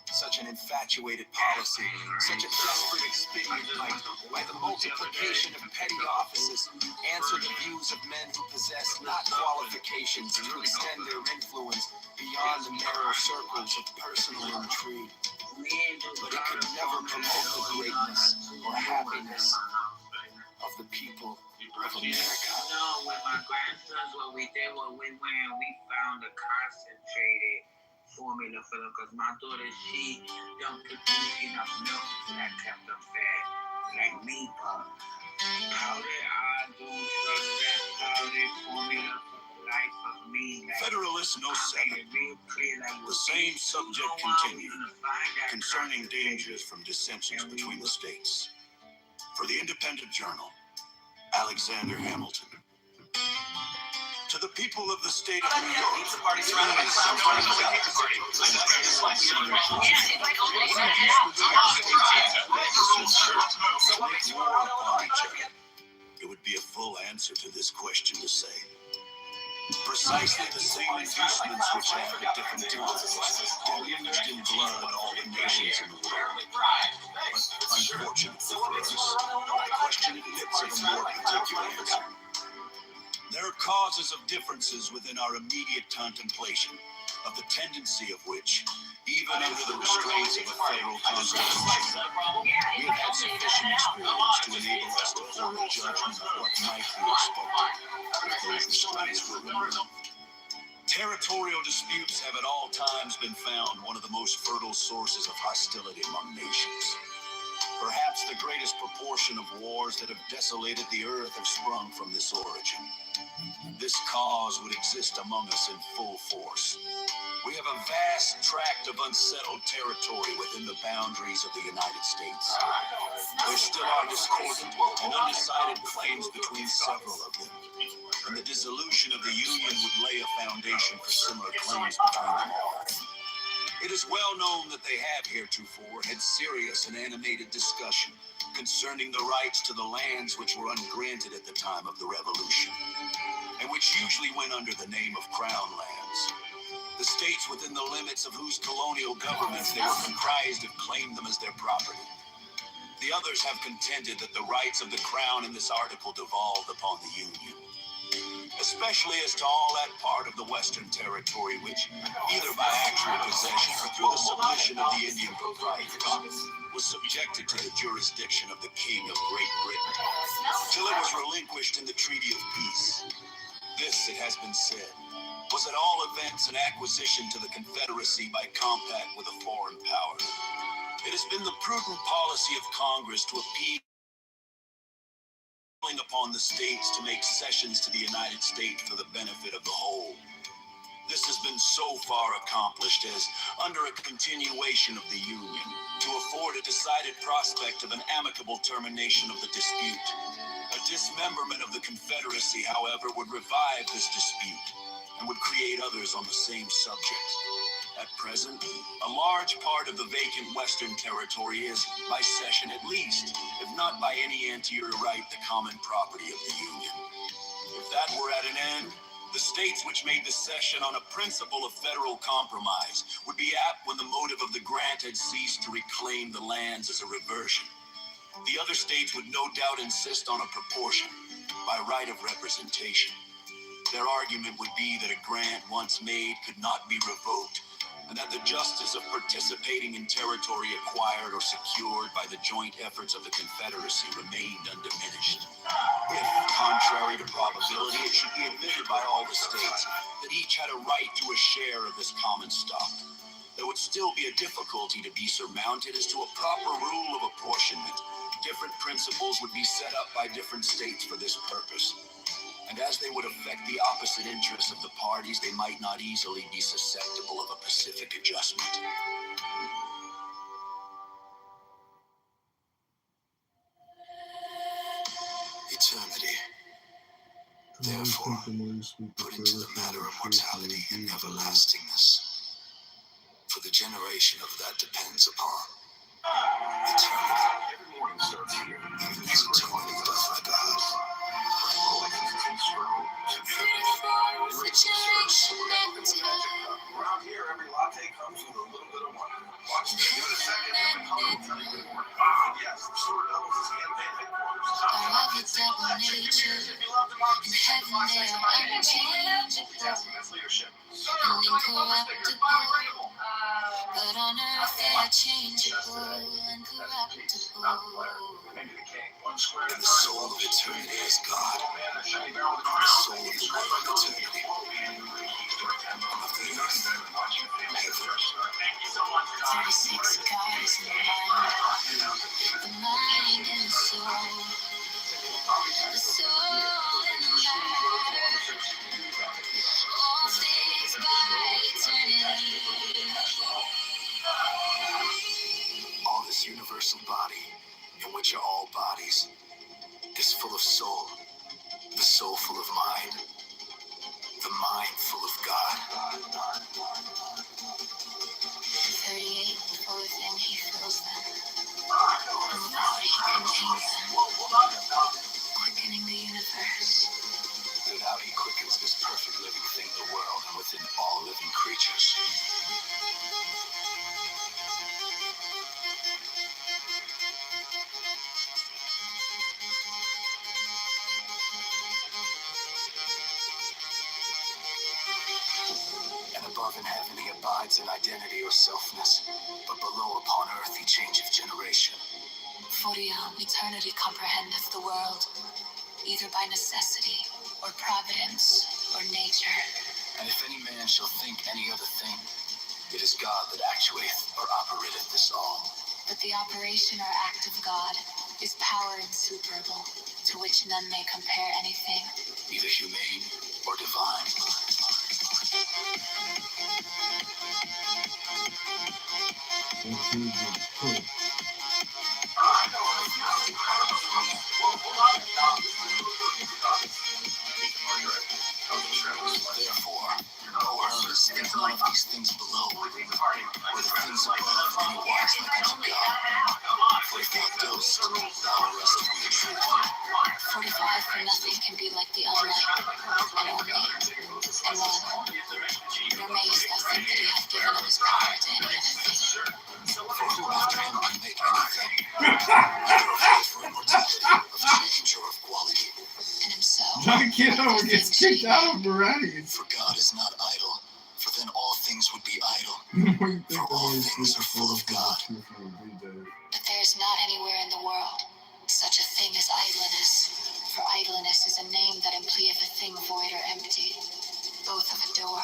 Such an infatuated policy, such a desperate expedient might, by the multiplication of petty offices, answer the views of men who possess not qualifications to extend their influence beyond the narrow circles of personal intrigue. but it could never promote the greatness or happiness of the people of America. No, with my grandsons, what we did was we found a concentrated formula for them, because my daughter, she don't produce enough milk, so that kept them fed. Like me, but powder, I do trust that powder formula for the life of me. Like, Federalist No. 7. The same subject continued concerning dangers from dissensions between the states. For the Independent Journal, Alexander Hamilton. To the people of the state of New York, it would be a full answer to this question to say precisely the same inducements which have at different times deluged in blood all the nations in the world. But unfortunately for us, the question admits of a more particular answer. There are causes of differences within our immediate contemplation, of the tendency of which, even under the restraints of a federal constitution, we have had sufficient experience to enable us to form a judgment of what might be expected if those restraints were removed. Territorial disputes have at all times been found one of the most fertile sources of hostility among nations. Perhaps the greatest proportion of wars that have desolated the earth have sprung from this origin. This cause would exist among us in full force. We have a vast tract of unsettled territory within the boundaries of the United States. There still are discordant and undecided claims between several of them, and the dissolution of the Union would lay a foundation for similar claims between them all. It is well known that they have heretofore had serious and animated discussion concerning the rights to the lands which were ungranted at the time of the Revolution, and which usually went under the name of Crown lands. The states within the limits of whose colonial governments they were comprised have claimed them as their property. The others have contended that the rights of the Crown in this article devolved upon the Union, especially as to all that part of the Western Territory which, either by actual possession or through the submission of the Indian proprietors, was subjected to the jurisdiction of the King of Great Britain, till it was relinquished in the Treaty of Peace. This, it has been said, was at all events an acquisition to the Confederacy by compact with a foreign power. It has been the prudent policy of Congress to appeal upon the states to make cessions to the United States for the benefit of the whole. This has been so far accomplished as, under a continuation of the Union, to afford a decided prospect of an amicable termination of the dispute. A dismemberment of the Confederacy, however, would revive this dispute and would create others on the same subject. At present, a large part of the vacant Western Territory is, by cession at least, if not by any anterior right, the common property of the Union. If that were at an end, the states which made the cession on a principle of federal compromise would be apt when the motive of the grant had ceased to reclaim the lands as a reversion. The other states would no doubt insist on a proportion, by right of representation. Their argument would be that a grant once made could not be revoked, and that the justice of participating in territory acquired or secured by the joint efforts of the Confederacy remained undiminished. If, contrary to probability, it should be admitted by all the states that each had a right to a share of this common stock, there would still be a difficulty to be surmounted as to a proper rule of apportionment. Different principles would be set up by different states for this purpose, and as they would affect the opposite interests of the parties, they might not easily be susceptible of a pacific adjustment. Eternity, therefore, put into the matter of mortality and everlastingness, for the generation of that depends upon eternity. Every morning starts here. Even as eternity does for God. Around here, every latte comes with a little bit of wonder. Watch me. Give it a second, every color will tell you good morning. Yes, the store doubles as campaign headquarters. That's leadership. Sir, But on earth they are changeable and corruptible. And the soul of eternity is God. The soul of the world of eternity. Of the earth, heaven. 36 God is in the mind and the soul. The soul and the matter. All things by eternity. All this universal body, in which are all bodies, is full of soul, the soul full of mind, the mind full of God. 38 full within he fills them, and without he contains them, quickening the universe. Without he quickens this perfect living thing, the world, and within all living creatures. And above in heaven he abides in identity or selfness, but below upon earth he changeth generation. Foria, eternity comprehendeth the world, either by necessity, or providence, or nature. And if any man shall think any other thing, it is God that actuateth or operateth this all. But the operation or act of God is power insuperable, to which none may compare anything. Either humane or divine. Therefore, O Hermes, think none of these things below, or the things above anywise like unto God. For if thou dost, thou rest from the truth. 45 for nothing can be like the unlight, and only, and one. Nor mayest thou think that he hath given up his power to any other thing. For who after him can make anything, either of life or immortality, of change or of quality? And himself, John Kitover gets kicked out of Moretti. For God is not idle, for then all things would be idle. For all things are full of God. But there is not anywhere in the world such a thing as idleness. For idleness is a name that implyeth a thing void or empty, both of a door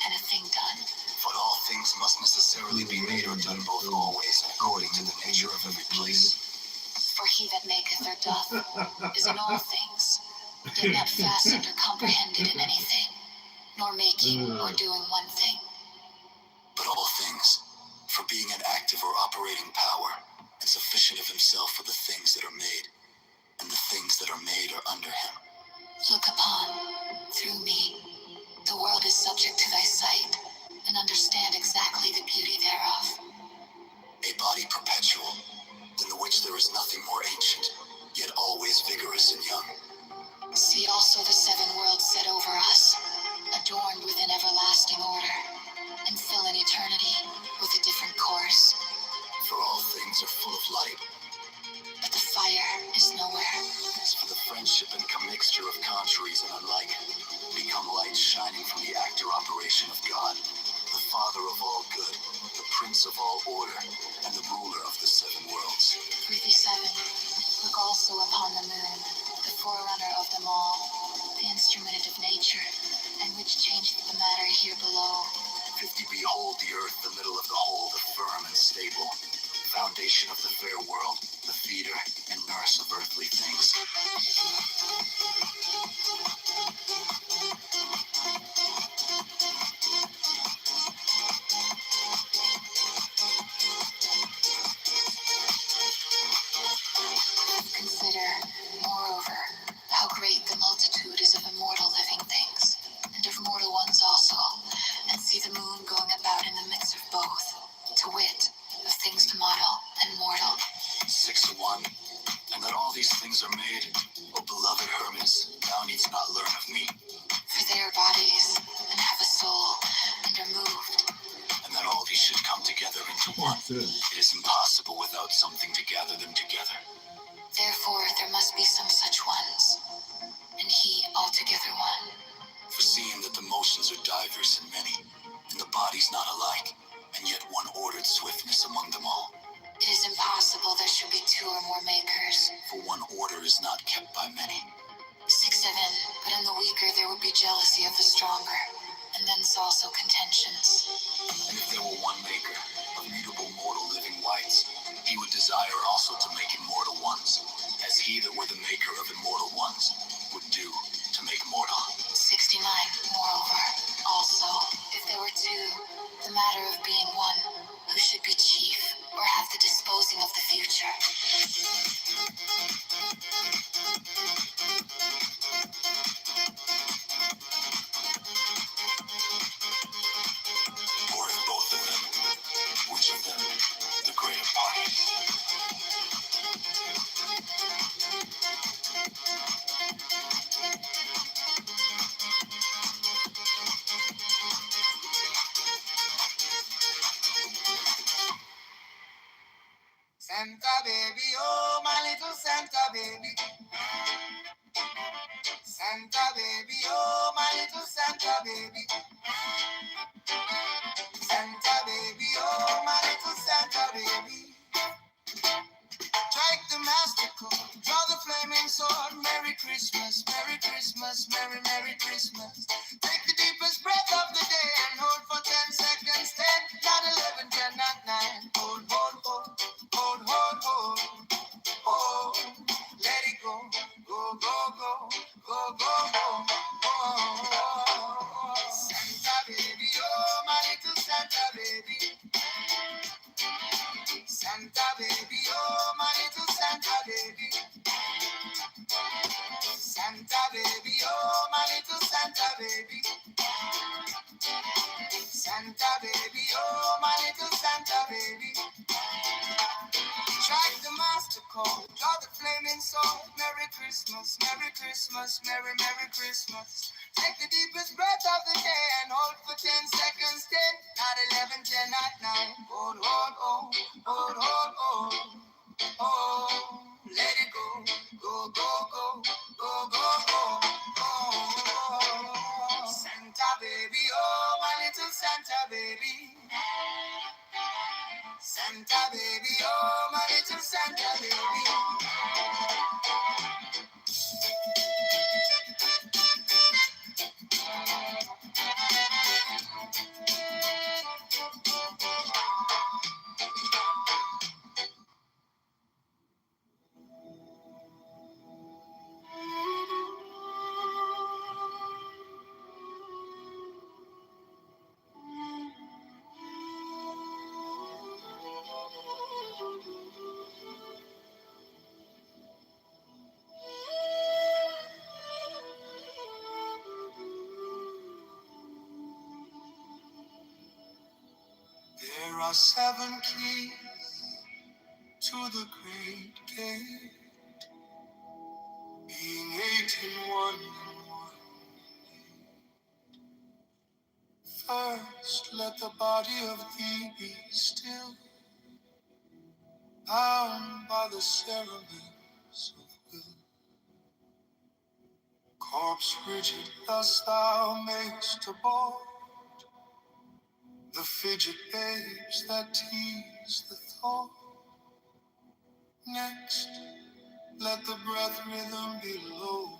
and a thing done. But all things must necessarily be made or done both always, according to the nature of every place. For he that maketh or doth is in all things, yet not fastened or comprehended in anything, nor making or doing one thing. But all things, for being an active or operating power, and sufficient of himself for the things that are made, and the things that are made are under him. Look upon, through me, the world is subject to thy sight, and understand exactly the beauty thereof. A body perpetual, than the which there is nothing more ancient, yet always vigorous and young. See also the 7 worlds set over us, adorned with an everlasting order, and fill in eternity with a different course. For all things are full of light. But the fire is nowhere. As for the friendship and commixture of contraries and unlike, become lights shining from the act or operation of God, the Father of all good, the Prince of all order, and the ruler of the 7 worlds. 37. Look also upon the moon, the forerunner of them all, the instrument of nature, and which changeth the matter here below. 50. Behold the earth, the middle of the whole, the firm and stable, foundation of the fair world, the feeder and nurse of earthly things. Consider, moreover, how great the multitude is of immortal living things, and of mortal ones also, and see the moon going about in the midst of both, to wit, of things mortal and mortal. 6 to 1. And that all these things are made, O beloved Hermes, thou needst not learn of me. For they are bodies, and have a soul, and are moved. And that all these should come together into one. It is impossible without something to gather them together. Therefore there must be some such ones, and he altogether one. For seeing that the motions are diverse and many, and the bodies not alike, and yet one ordered swiftness among them all. It is impossible there should be two or more makers. For one order is not kept by many. 6 of in, but in the weaker there would be jealousy of the stronger, and thence also contentions. And if there were one maker of mutable mortal living whites, he would desire also to make immortal ones, as he that were the maker of immortal ones would do to make mortal. 69, moreover, also, if there were two, the matter of being one, who should be chief, or have the disposing of the future. Or if both of them, which of them the greater party? Santa baby, oh my little Santa baby. Santa baby, oh my little Santa baby. Santa baby, oh my little Santa baby. Strike the master chord, draw the flaming sword. Merry Christmas, Merry Christmas, Merry Merry Christmas. Take the deepest breath of the day and hold for 10 seconds. 10, not 11, 10, not 9. Hold, hold, hold, hold, hold, hold. Oh, let it go, go, go, go, go, go, go. Oh, Santa baby, oh my little Santa baby. Santa baby, oh my little Santa baby. Santa baby, oh my little Santa baby. Santa baby, oh my little Santa baby. Strike the master chord, draw the flaming sword. Merry Christmas, Merry Christmas, Merry Merry Christmas. Take the deepest breath of the day and hold for 10 seconds. 10, not 11, 10, not 9. Hold, hold, hold, hold, hold, hold. Oh, let it go, go, go, go, go, go, go. Oh, Santa baby, oh my little Santa baby. Santa baby, oh my little Santa baby. There are 7 keys to the great gate, being 8 in one and one. First, let the body of thee be still, bound by the cerements of will. Corpse rigid, thus thou makest abort the fidget babes that tease the thought. Next, let the breath rhythm be low,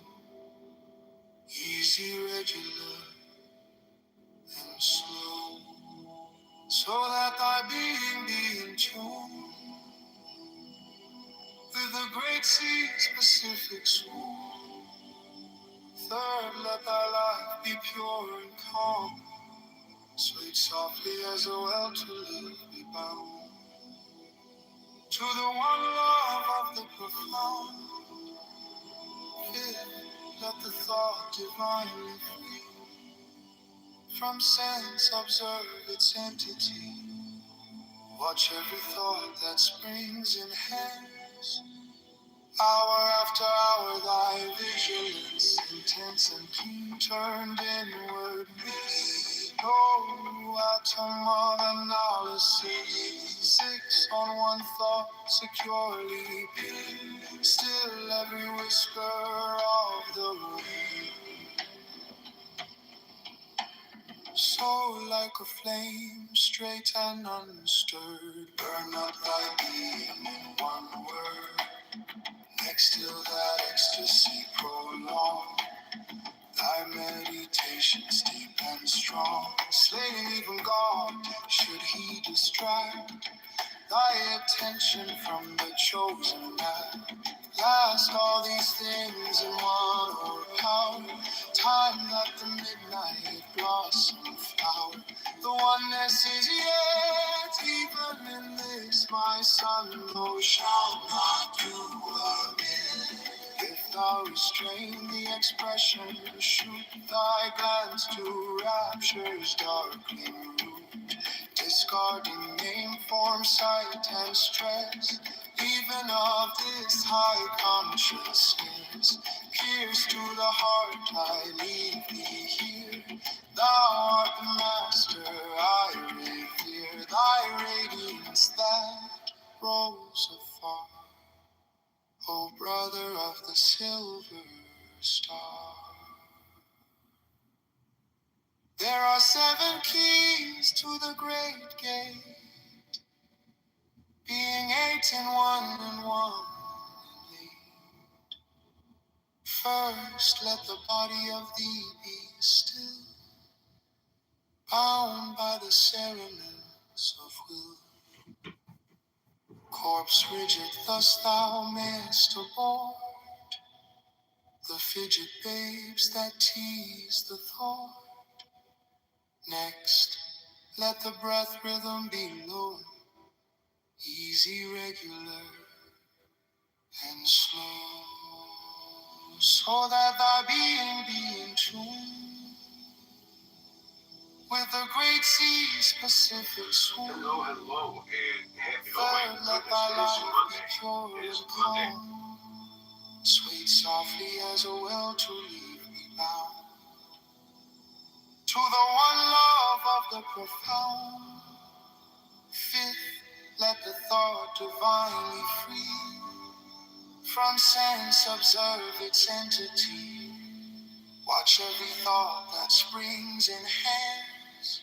easy, regular, and slow, so that thy being be in tune with the great sea's Pacific swoon. Third, let thy life be pure and calm, swayed softly as a well to live be bound to the one love of the profound. Fifth, let the thought divinely free from sense observe its entity. Watch every thought that springs in hands. Hour after hour thy vigilance intense and keen turned inward. Miss no atom of analysis. 6 on one thought securely pinned. Still every whisper of the wind. So like a flame, straight and unstirred, burn up thy being in one word. Next till that ecstasy prolonged, thy meditations deep and strong. Slaying even God, should he distract thy attention from the chosen man. Last all these things in one or power, time that the midnight blossom flower. The oneness is yet, even in this, my son, thou shalt not do again. If thou restrain the expression, shoot thy glance to rapture's darkling root. Discarding name, form, sight, and stress, even of this high consciousness. Pierce to the heart, I leave thee here. Thou art the master, I revere. Thy radiance that rose afar, O brother of the silver star. There are 7 keys to the great gate, being 8 in one and one in 8. First, let the body of thee be still, bound by the cerements of will. Corpse rigid, thus thou mayest abort the fidget babes that tease the thought. Next, let the breath rhythm be low, easy, regular, and slow, so that thy being be in tune with the great sea's Pacific swoon. Hello, and happy Third, let thy life be pure and calm, swayed softly as a well to leave me bound to the one love of the profound. Fifth, let the thought divinely free from sense observe its entity. Watch every thought that springs in hands.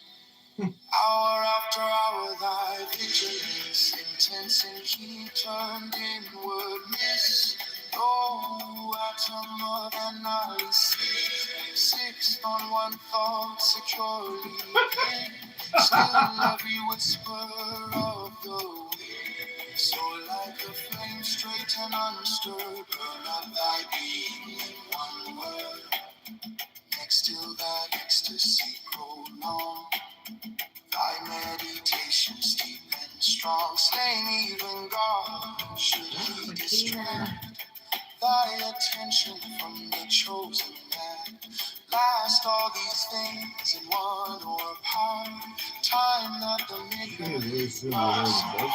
Hour after hour thy vigilance, intense and keen, turned inward miss. No atom of analysis, fixed on one thought securely pinned. Still every whisper of the wind. So like a flame straight and unstirred, burn up thy being in one word. Next till that ecstasy prolonged, thy meditations deep and strong. Slaying even God, should he distract thy attention from the chosen man. Last all these things in one or power, time not the midnight blossom.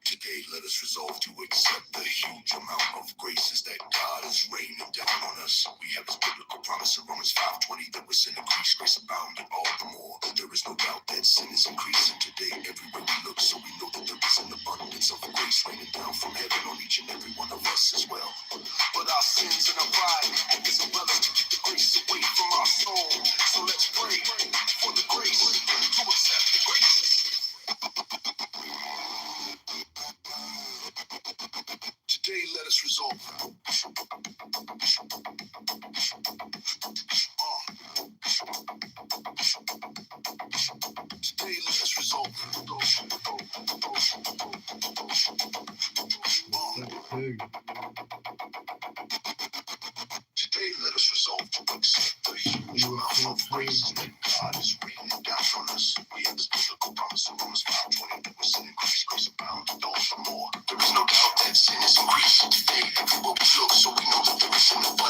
Today, let us resolve to accept the huge amount of graces that God is raining down on us. We have His biblical promise in Romans 5:20 that with sin increase, grace abounding all the more. There is no doubt that sin is increasing today everywhere we look, so we know that there is an abundance of grace raining down from heaven on each and every one of us as well. But our sins and our pride act as umbrellas to keep the grace away from our soul. So let's pray for the grace to accept the grace. Today, let us resolve. Today, let us resolve. Today, let us resolve to accept the huge amount of grace that God is raining down on us. We have His biblical promise in Romans 5:20 that with sin increase, grace abounding all the more. There is no doubt that sin is increasing today everywhere we look, so we know that there is an abundance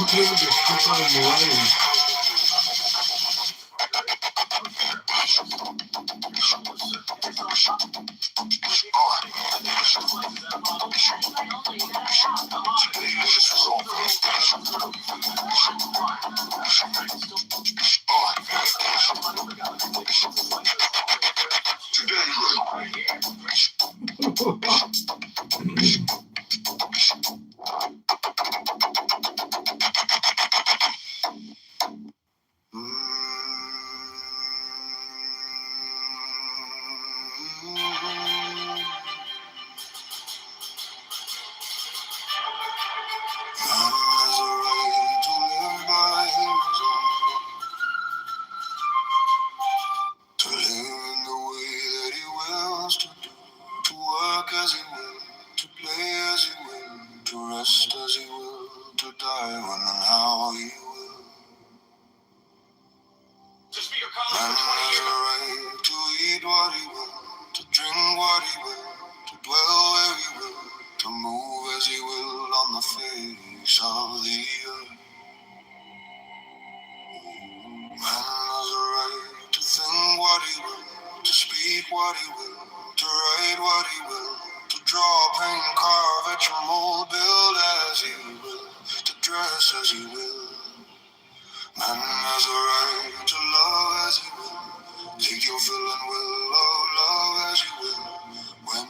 include the stripper and the ladies. To live in the way that he wills to do, to work as he will, to play as he will, to rest as he will, to die when and how he will. Man has a right to eat what he will, to drink what he will, to dwell where he will, to move as he will on the face of the earth. Man has a right to think what he will, to speak what he will, to write what he will, to draw, paint, carve, etch, mold, build as he will, to dress as he will. Man has a right to love as he will, take your fill and will of love as he will, when,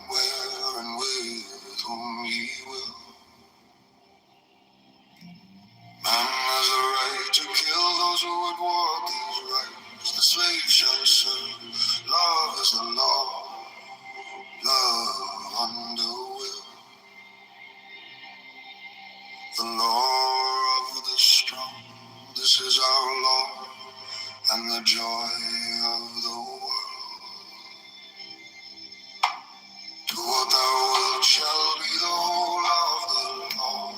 where, and with whom he will. Man has a right to kill those who would walk these rights. The slave shall serve. Love is the law. Love under will. The law of the strong. This is our law and the joy of the world. Do what thou wilt shall be the whole of the law.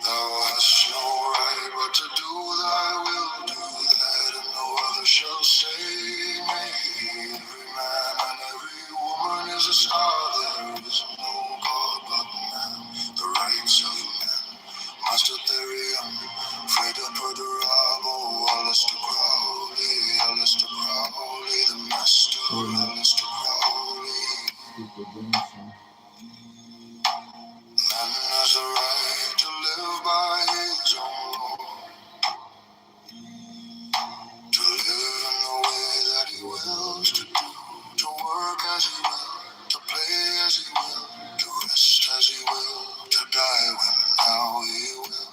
Thou hast no right but to do thy will, do that, and no other shall say me. Every man and every woman is a star, there is no God but man. The rights of man, Master Therion, Freda Perdurabo, Alistair Crowley, the Master, Alistair Crowley. Man has a right to live by his own law, to live in the way that he wills to do, to work as he will, to play as he will, to rest as he will, to die when and how he will.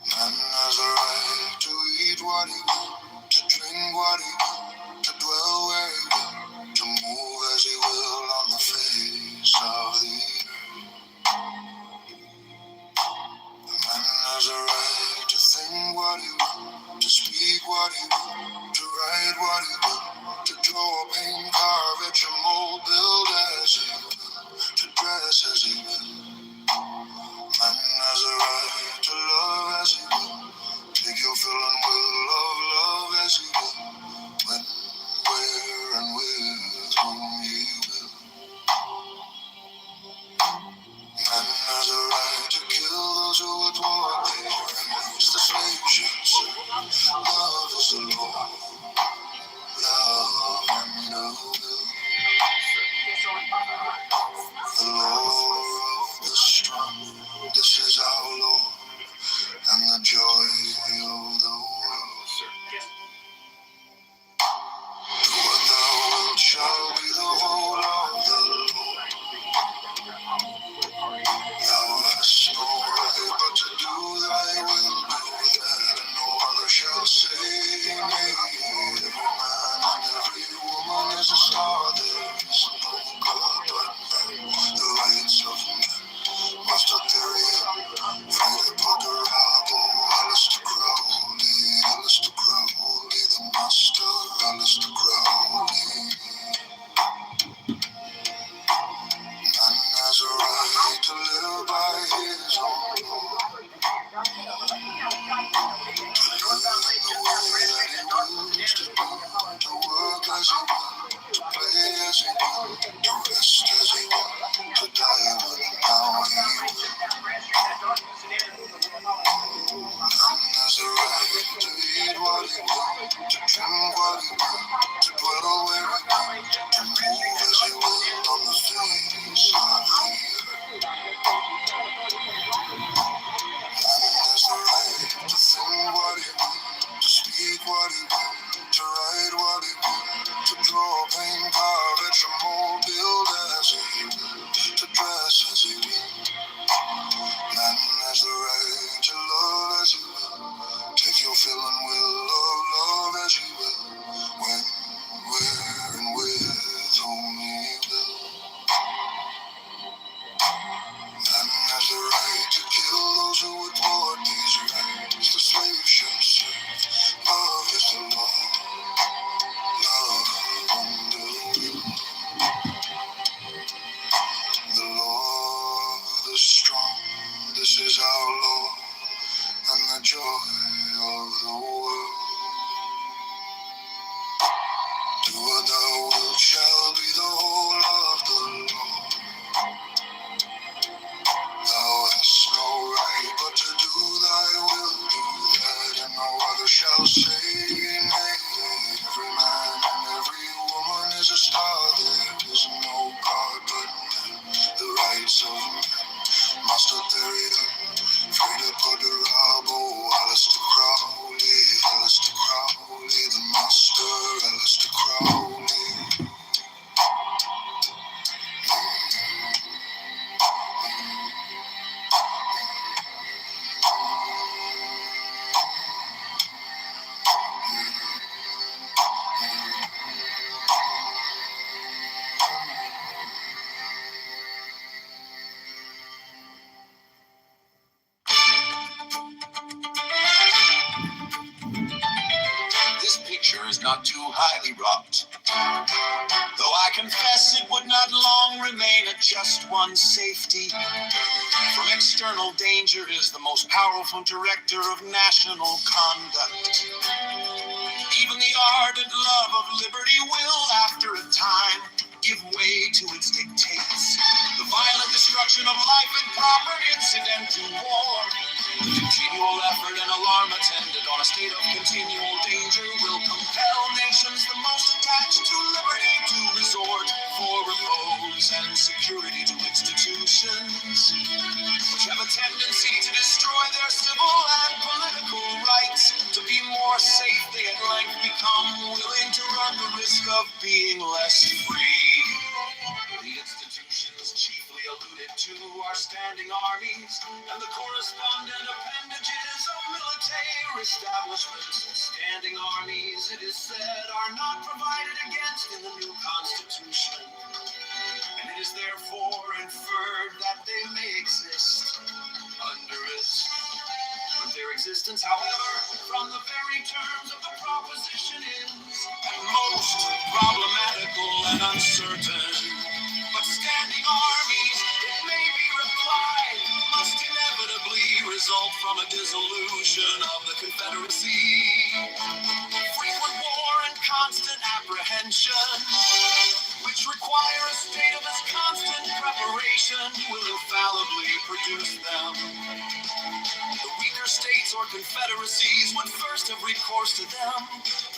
Man has a right to eat what he will, to drink what he will, to dwell where he will, to move as he will on the face of the earth. Man has a right to think what he will, to speak what he will, to write what he will, to draw, paint, carve, etch, mold, build as he will, to dress as he will. Man has a right to love as he will, take your fill and will of love as he will, Master Theria, Frida Poderabo, Alistair Crowley, the Master, Alistair Crowley. This picture is not too highly wrought, though I confess it would not long remain at just one safety. From external danger is the most powerful director of national conduct. Even the ardent love of liberty will, after a time, give way to its dictates. The violent destruction of life and property incident to war. Continual effort and alarm attended on a state of continual danger will compel nations the most attached to liberty to resort for repose and security to institutions which have a tendency to destroy their civil and political rights. To be more safe, they at length become willing to run the risk of being less free. The institutions chiefly alluded to are standing armies and the correspondent appendages of military establishments. Standing armies, it is said, are not provided against in the new Constitution, and it is therefore inferred that they may exist under it. But their existence, however, from the very terms of the proposition is at most problematical and uncertain. But standing armies, it may be replied, must inevitably result from a dissolution of the Confederacy. Frequent war and constant apprehension, which require a state of as constant preparation, will infallibly produce them. The weaker states or confederacies would first have recourse to them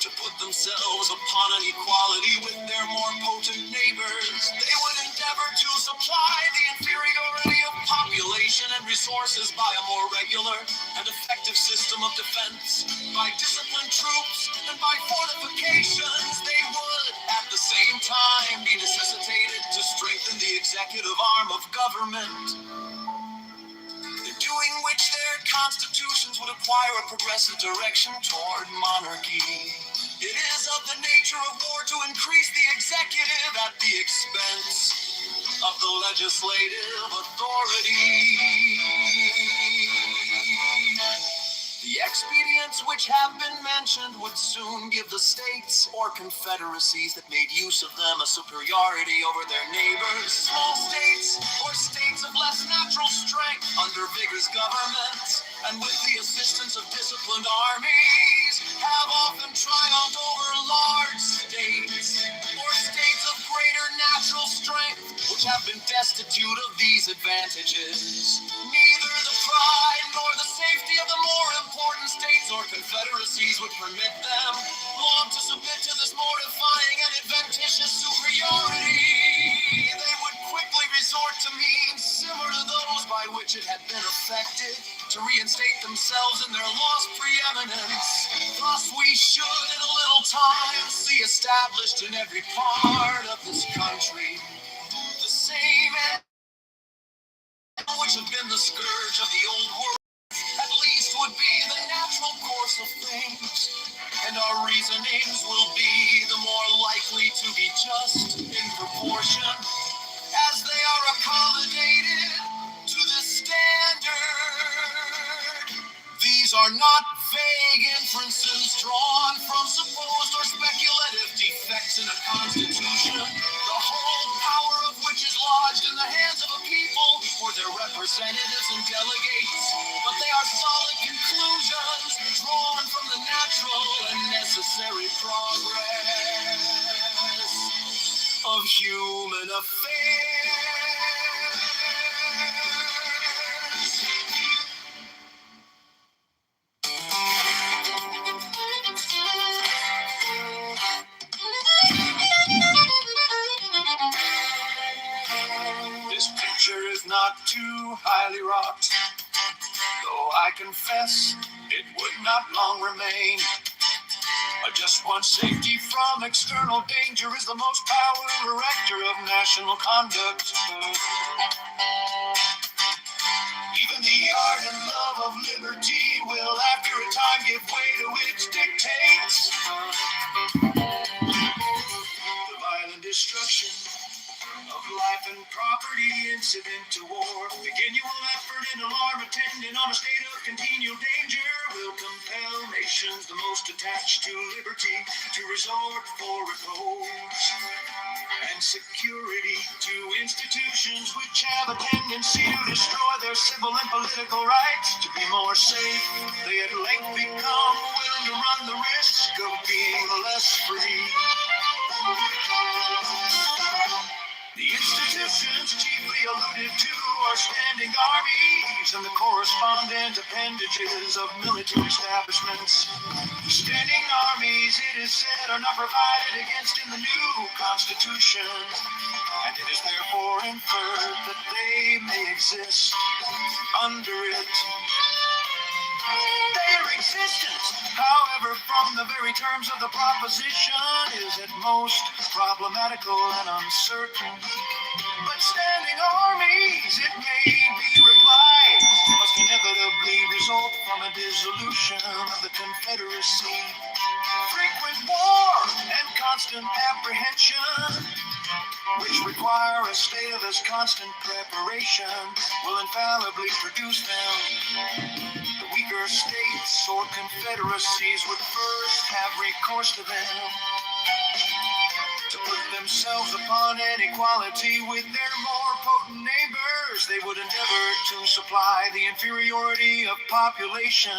to put themselves upon an equality with their more potent neighbors. They would endeavor to supply the inferiority of population and resources by a more regular and effective system of defense. By disciplined troops and by fortifications, they would at the same time be necessitated to strengthen the executive arm of government, doing which their constitutions would acquire a progressive direction toward monarchy. It is of the nature of war to increase the executive at the expense of the legislative authority. The expedients which have been mentioned would soon give the states or confederacies that made use of them a superiority over their neighbors. Small states or states of less natural strength under vigorous governments and with the assistance of disciplined armies have often triumphed over large states or states of greater natural strength which have been destitute of these advantages. Neither the pride nor the safety of the more important states or confederacies would permit them long to submit to this mortifying and adventitious superiority. They would quickly resort to means similar to those by which it had been effected to reinstate themselves in their lost preeminence. Thus we should in a little time see established in every part of this country the same which have been the scourge of the old world, at least would be the natural course of things, and our reasonings will be the more likely to be just in proportion as they are accommodated to the standard. These are not vague inferences drawn from supposed or speculative defects in a constitution, the whole power of which is lodged in the hands of a people or their representatives and delegates, but they are solid conclusions drawn from the natural and necessary progress of human affairs. This picture is not too highly wrought, though I confess it would not long remain. I just want safety from external danger is the most powerful erector of national conduct. Even the art and love of liberty will after a time give way to its dictates. The violent destruction of life and property incident to war. The continual effort and alarm attendant on a state of continual danger will compel nations the most attached to liberty to resort for repose and security to institutions which have a tendency to destroy their civil and political rights. To be more safe, they at length become willing to run the risk of being less free. The institutions chiefly alluded to are standing armies and the correspondent appendages of military establishments. Standing armies, it is said, are not provided against in the new Constitution, and it is therefore inferred that they may exist under it. Their existence, however, from the very terms of the proposition, is at most problematical and uncertain. But standing armies, it may be replied, must inevitably result from a dissolution of the Confederacy. Frequent war and constant apprehension, which require a state of as constant preparation, will infallibly produce them. The weaker states or confederacies would first have recourse to them to put themselves upon an equality with their more potent neighbors. They would endeavor to supply the inferiority of population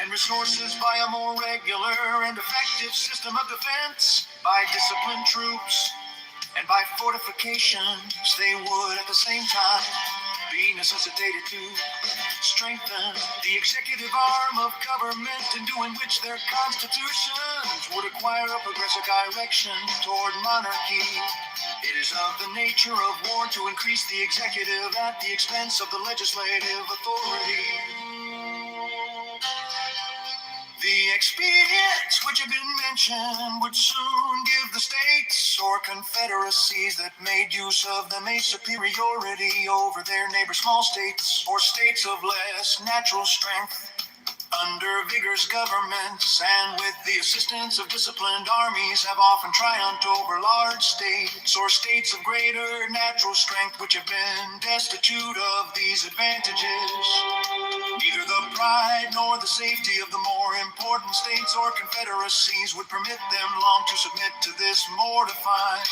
and resources by a more regular and effective system of defense, by disciplined troops, and by fortifications. They would at the same time be necessitated to strengthen the executive arm of government, in doing which their constitutions would acquire a progressive direction toward monarchy. It is of the nature of war to increase the executive at the expense of the legislative authority. The expedients which have been mentioned would soon give the states or confederacies that made use of them a superiority over their neighbor small states or states of less natural strength. Under vigorous governments and with the assistance of disciplined armies have often triumphed over large states or states of greater natural strength which have been destitute of these advantages. Neither the pride nor the safety of the more important states or confederacies would permit them long to submit to this mortifying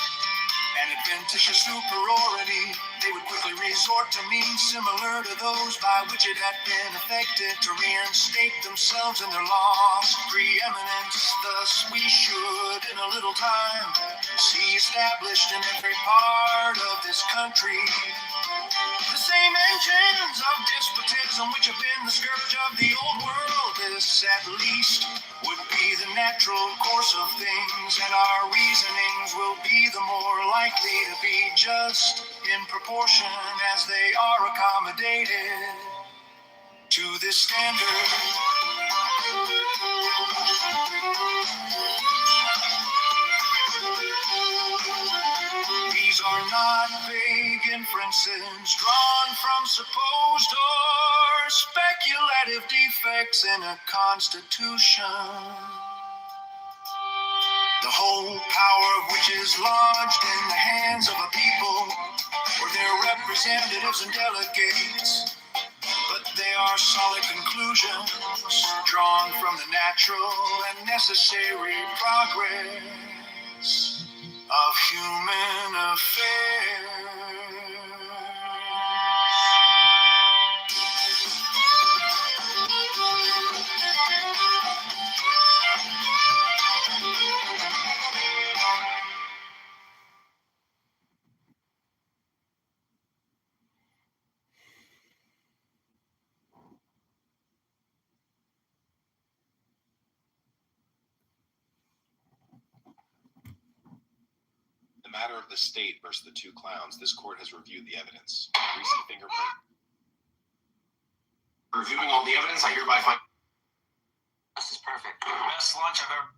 and adventitious superiority. They would quickly resort to means similar to those by which it had been effected to reinstate themselves in their lost preeminence. Thus we should in a little time see established in every part of this country the same engines of despotism which have been the scourge of the old world. This at least would be the natural course of things, and our reasonings will be the more likely to be just in proportion as they are accommodated to this standard. These are not vague inferences drawn from supposed or speculative defects in a constitution, the whole power of which is lodged in the hands of a people or their representatives and delegates. But they are solid conclusions drawn from the natural and necessary progress of human affairs. The matter of the state versus the two clowns, this court has reviewed the evidence. Greasy fingerprint. Reviewing all the evidence, I hereby find this is perfect. Best lunch I've ever.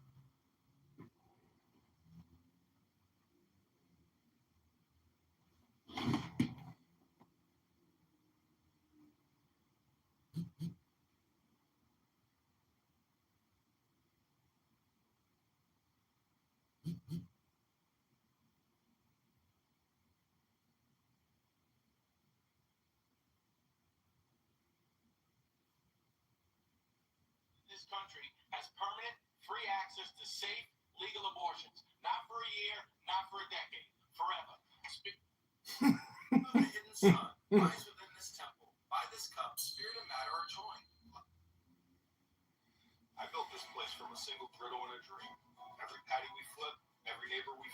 This country has permanent, free access to safe, legal abortions. Not for a year, not for a decade, forever. The hidden sun lies within this temple. By this cup, spirit and matter are joined. I built this place from a single griddle and a dream. Every patty we flip, every neighbor we.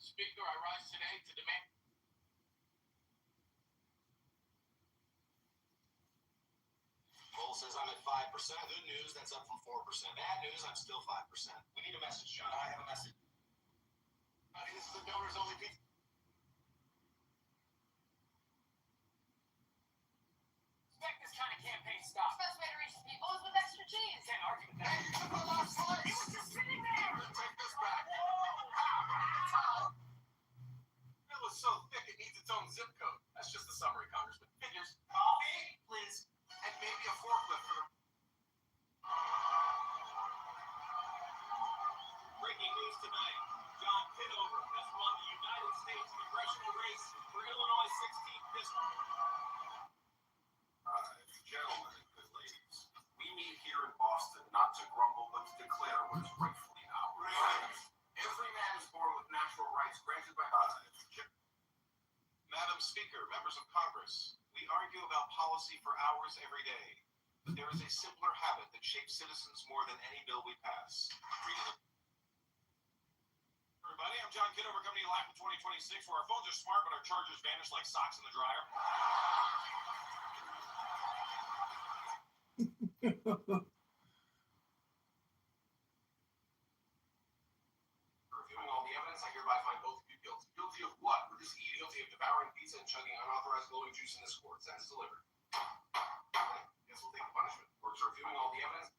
Speaker, I rise today to demand. Poll says I'm at 5%. Good news, that's up from 4%. Bad news, I'm still 5%. We need a message, John. I have a message. This is a donors only pizza. Expect this kind of campaign stop. Best way to reach the people is with extra cheese. Can't argue with that. He was just sitting there. Take this back. It was so thick it needs its own zip code. That's just the summary, Congressman. Figures. Coffee, please. And maybe a forklift for the. Breaking news tonight. John Kitover has won the United States congressional race for Illinois 16th District. Gentlemen and good ladies, we meet here in Boston not to grumble but to declare what is rightfully ours. Every man is born with natural rights granted by God. Madam Speaker, members of Congress, we argue about policy for hours every day, but there is a simpler habit that shapes citizens more than any bill we pass. Everybody, I'm John Kitover coming to you live from 2026, where our phones are smart but our chargers vanish like socks in the dryer. Reviewing all the evidence, I hereby find both of you guilty. Guilty of what? With this eating, guilty of devouring pizza and chugging unauthorized glowing juice in this court. Sentence delivered. Guess we'll take the punishment. Court's reviewing all the evidence.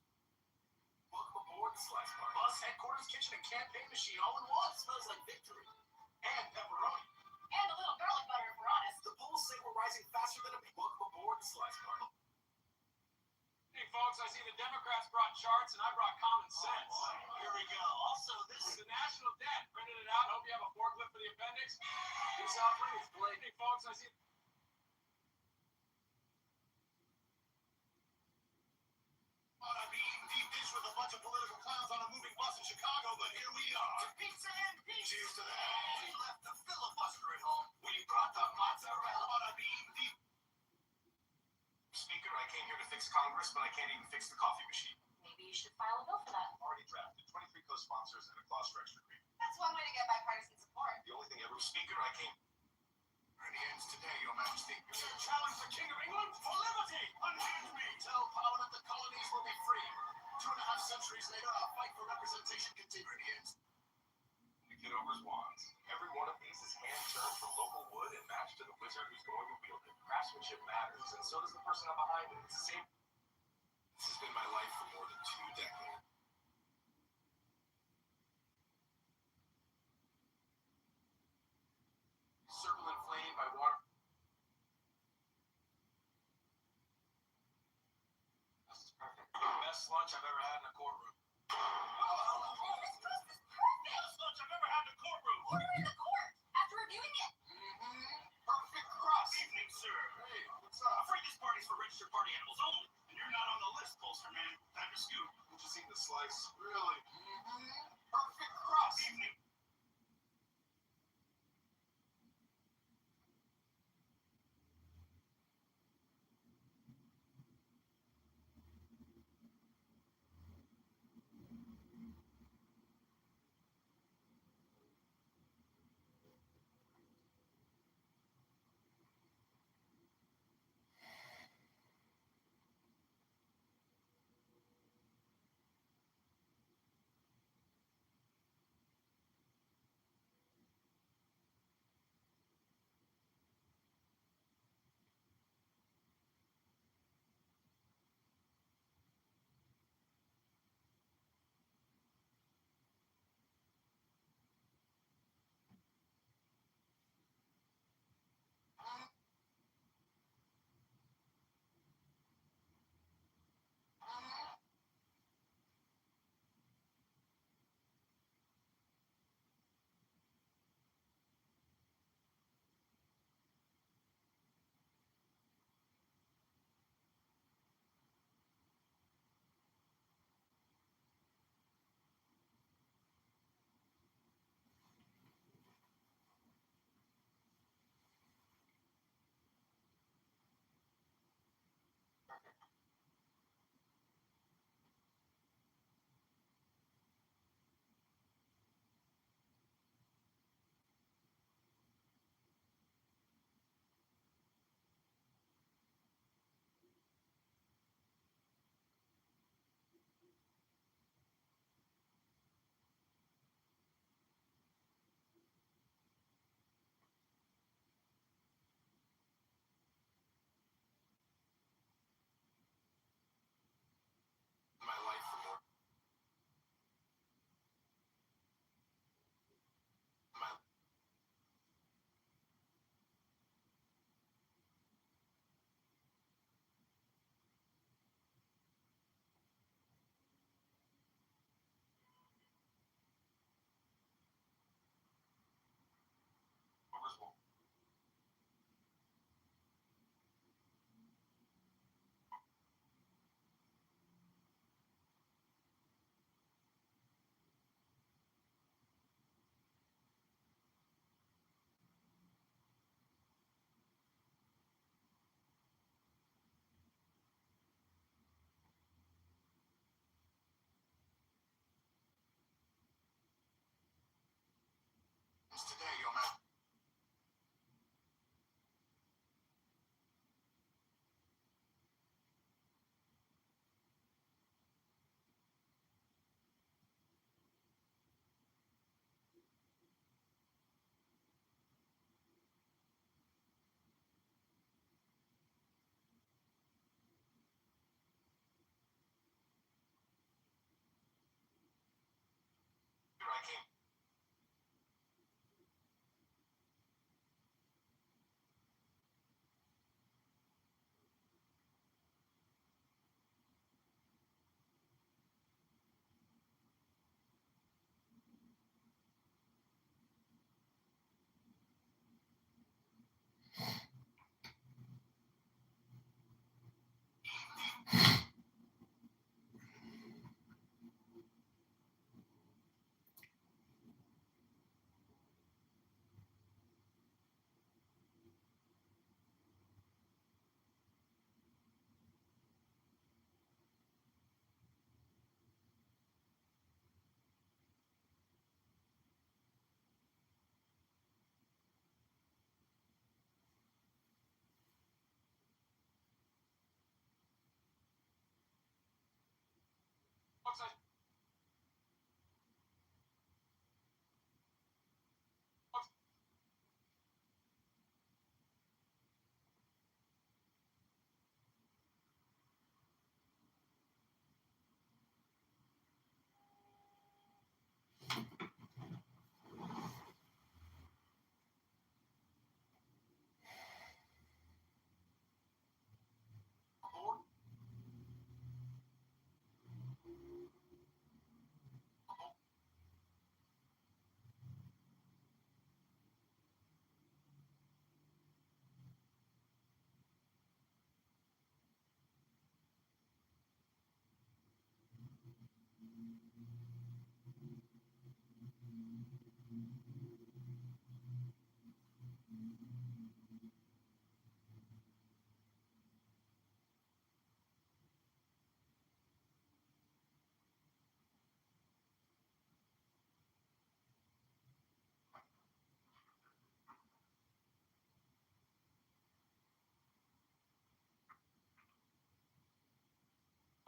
Welcome aboard the Slice Bar. Bus, headquarters, kitchen, and campaign machine all in one. Smells like victory. And pepperoni. And a little garlic butter, if we're honest. The polls say we're rising faster than a bee. Welcome aboard the Slice Bar. Hey folks, I see the Democrats brought charts and I brought common sense. Here we go. Also, this is the national debt. Printed it out. Hope you have a forklift for the appendix. Peace out, please. Hey folks, I see. Ought to be eating deep dish with a bunch of political clowns on a moving bus in Chicago, but here we are. Pizza and peace. Cheers to that. We left the filibuster at home. We brought the mozzarella. Ought to be eating deep. Speaker, I came here to fix Congress, but I can't even fix the coffee machine. Maybe you should file a bill for that. Already drafted. 23 co-sponsors and a clause for extra cream. That's one way to get bipartisan support. The only thing ever, Speaker, I came. Ready ends today, Your Majesty. It's a challenge the King of England for liberty. Unhand me. Tell Parliament the colonies will be free. 2.5 centuries later, our fight for representation continues. Ready ends. The Kitover's wands. Every one of these is hand-turned from local wood and matched to the wizard who's going to wield it. Craftsmanship matters, and so does the person up behind it. It's the same. This has been my life for more than 2 decades. Circle inflamed by water. This is perfect. Best lunch I've ever had in a courtroom. This toast is perfect. Best lunch I've ever had in a courtroom. Order in the court after reviewing it. Perfect crust. Evening, sir. Hey, what's up? I'm afraid this party's for registered party animals only. And you're not on the list, Bolster man. Time to scoot. We'll just eat the slice. Really? Perfect crust. Evening.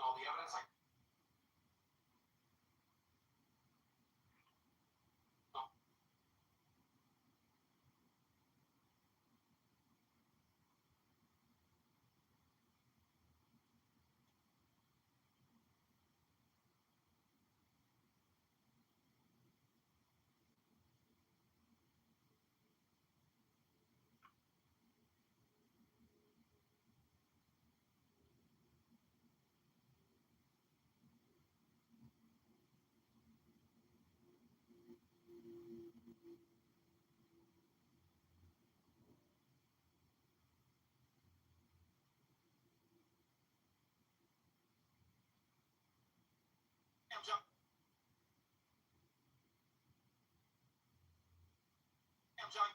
All the evidence I am John. Am John.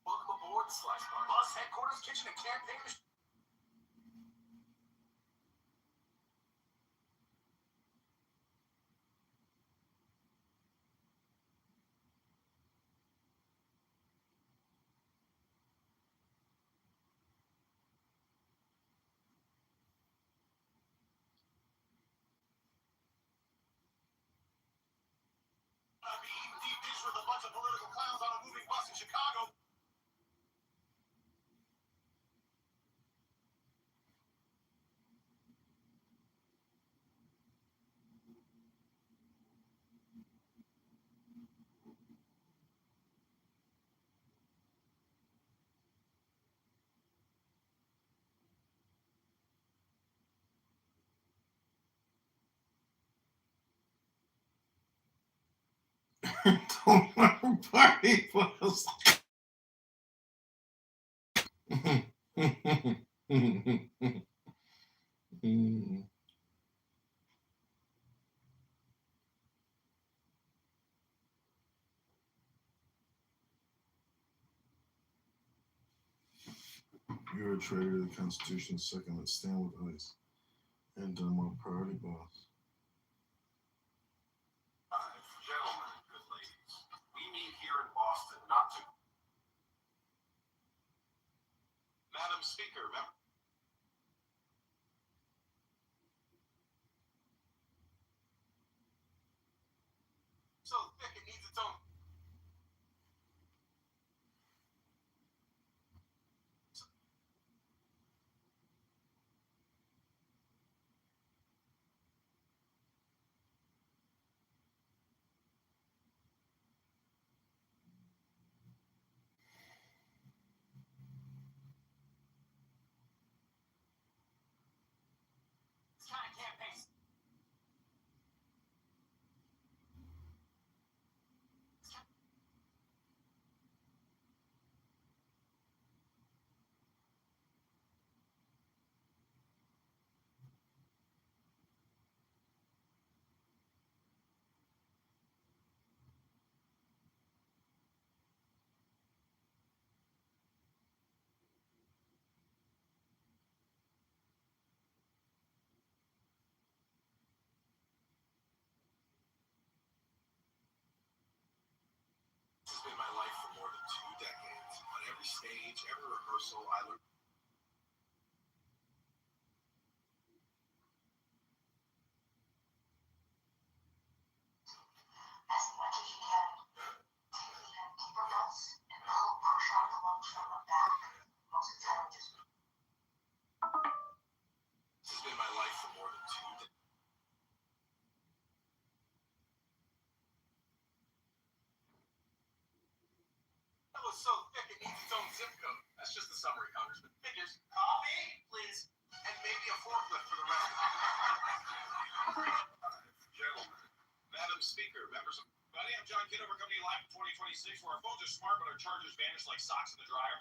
Welcome aboard, Slash Bar. Boss headquarters, kitchen, and campaign. Eating deep dish with a bunch of political clowns on a moving bus in Chicago. Party was. You're a traitor to the Constitution. Second, let's stand with ICE and more priority boss. Gentlemen, good ladies, we meet here in Boston not to. Madam Speaker, so thick it needs its own. stage, every rehearsal, I learned. As much as you can, take even deeper breaths and help push out the lungs from the back. Most challenges. This has been my life for more than 2 days. That was so thick it needs its own zip code. That's just the summary, Congressman. Figures. Coffee, please. And maybe a forklift for the rest. Gentlemen, Madam Speaker, members of Buddy, I'm John Kitover coming to you live in 2026, where our phones are smart, but our chargers vanish like socks in the dryer.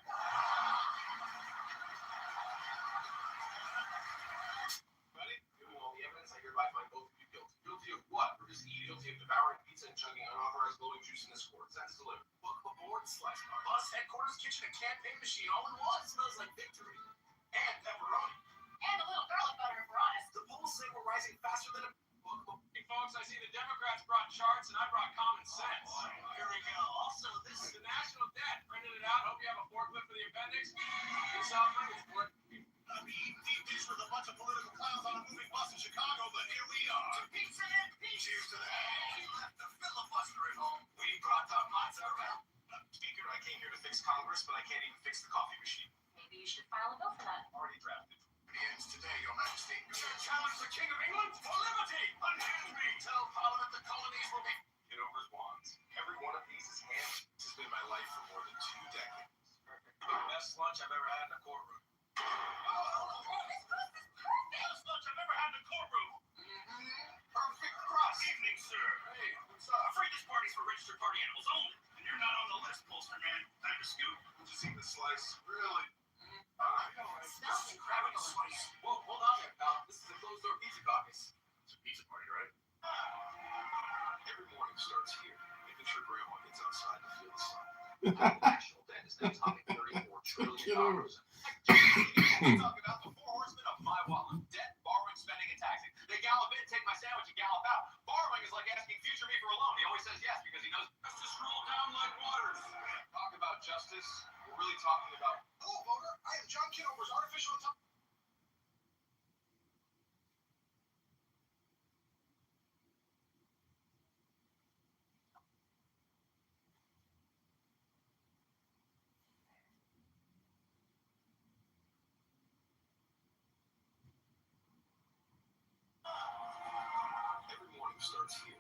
Buddy, given all the evidence, I hereby find both of you guilty. Guilty of what? We're just guilty of devouring pizza and chugging unauthorized glowing juice in this court. That's delivered. Book of board slash bus headquarters, kitchen, and campaign machine all in one. It smells like victory. And pepperoni. And a little garlic butter, if we're honest. The polls say we're rising faster than a Hey folks, I see the Democrats brought charts and I brought common sense. Here we go. Also, this is the national debt. Printed it out. Hope you have a forklift for the appendix. It's offering its work. I mean, deep dish with a bunch of political clowns on a moving bus in Chicago, but here we are. Pizza and peace. Cheers to that. We left the filibuster at home. We brought the mozzarella. Speaker, I came here to fix Congress, but I can't even fix the coffee machine. Maybe you should file a bill for that. Already drafted. It ends today, Your Majesty. You should challenge the King of England for liberty. Unhand me. Tell Parliament the colonies will be Kitover's wands. Every one of these is hand. This has been my life for more than 2 decades. the best lunch I've ever had in a courtroom. This toast is perfect. Best lunch I've ever had in a courtroom. Perfect cross. Evening, sir. Hey, what's up? Afraid this party's for registered party animals only, and you're not on the list, poster man. Time to scoot. Did you see the slice? Really? Smells incredible. Whoa, hold on there, pal. This is a closed-door pizza caucus. It's a pizza party, right? Every morning starts here, making sure Grandma gets outside to feel the sun. National debt is now topping $34 trillion. Talk about the 4 horsemen of my wallet: debt, borrowing, spending, and taxing. They gallop in, take my sandwich, and gallop out. Borrowing is like asking future me for a loan. He always says yes because he knows justice roll down like waters. Talk about justice. We're really talking about. Hello, voter. I am John Kitover's artificial intelligence. Every morning starts here.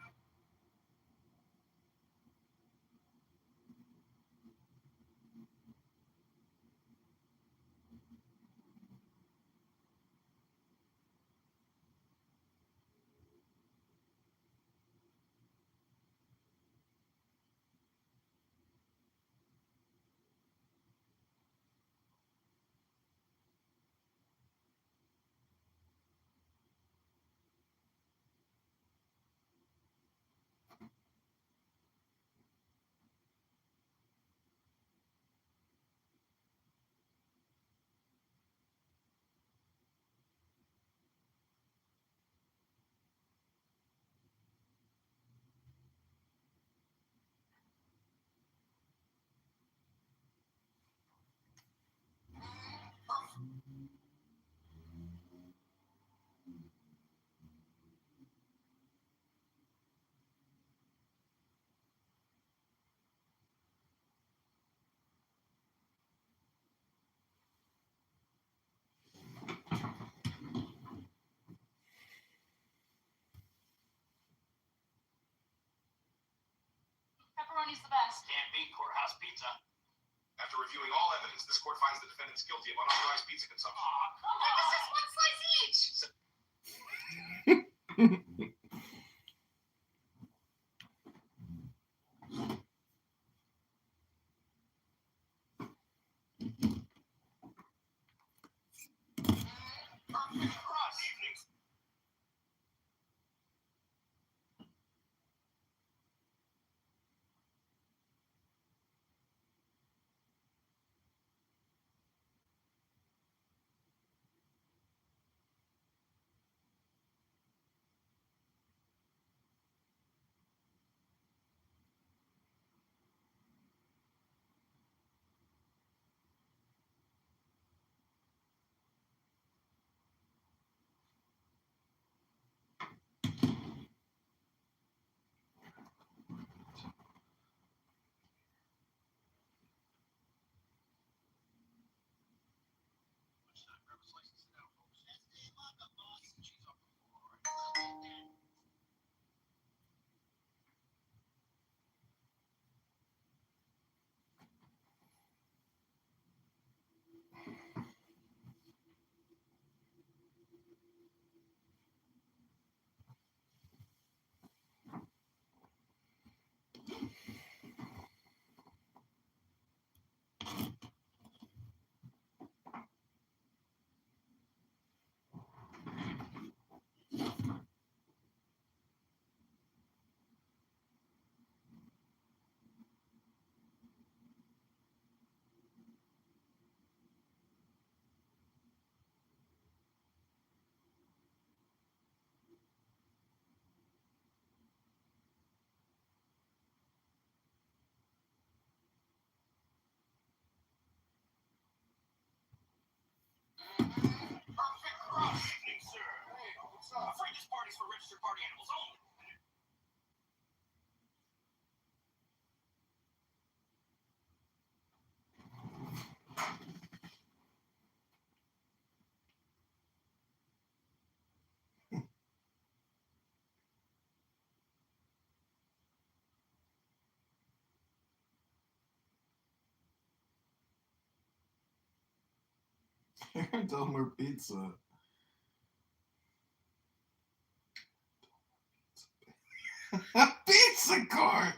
Pepperoni's the best. Can't beat courthouse pizza. After reviewing all evidence, this court finds the defendants guilty of unauthorized pizza consumption. This is 1 slice each. Perfect cross. Evenings. parties for registered party animals only. Delmer Pizza. Pizza cart.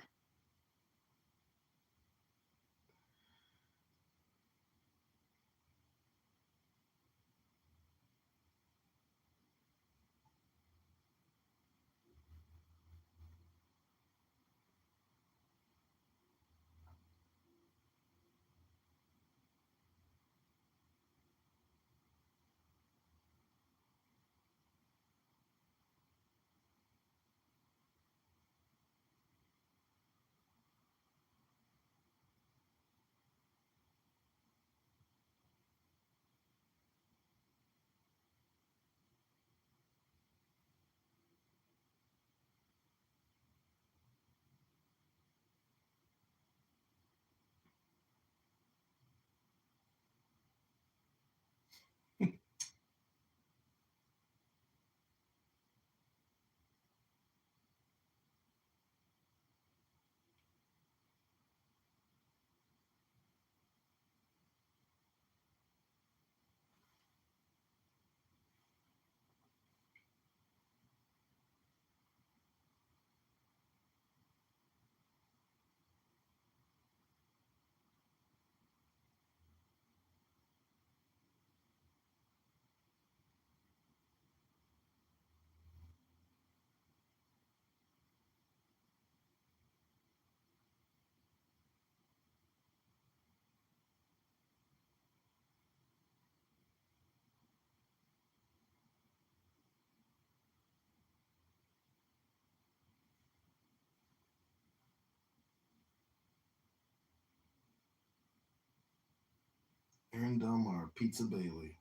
Aaron Delmar, Pizza Bailey.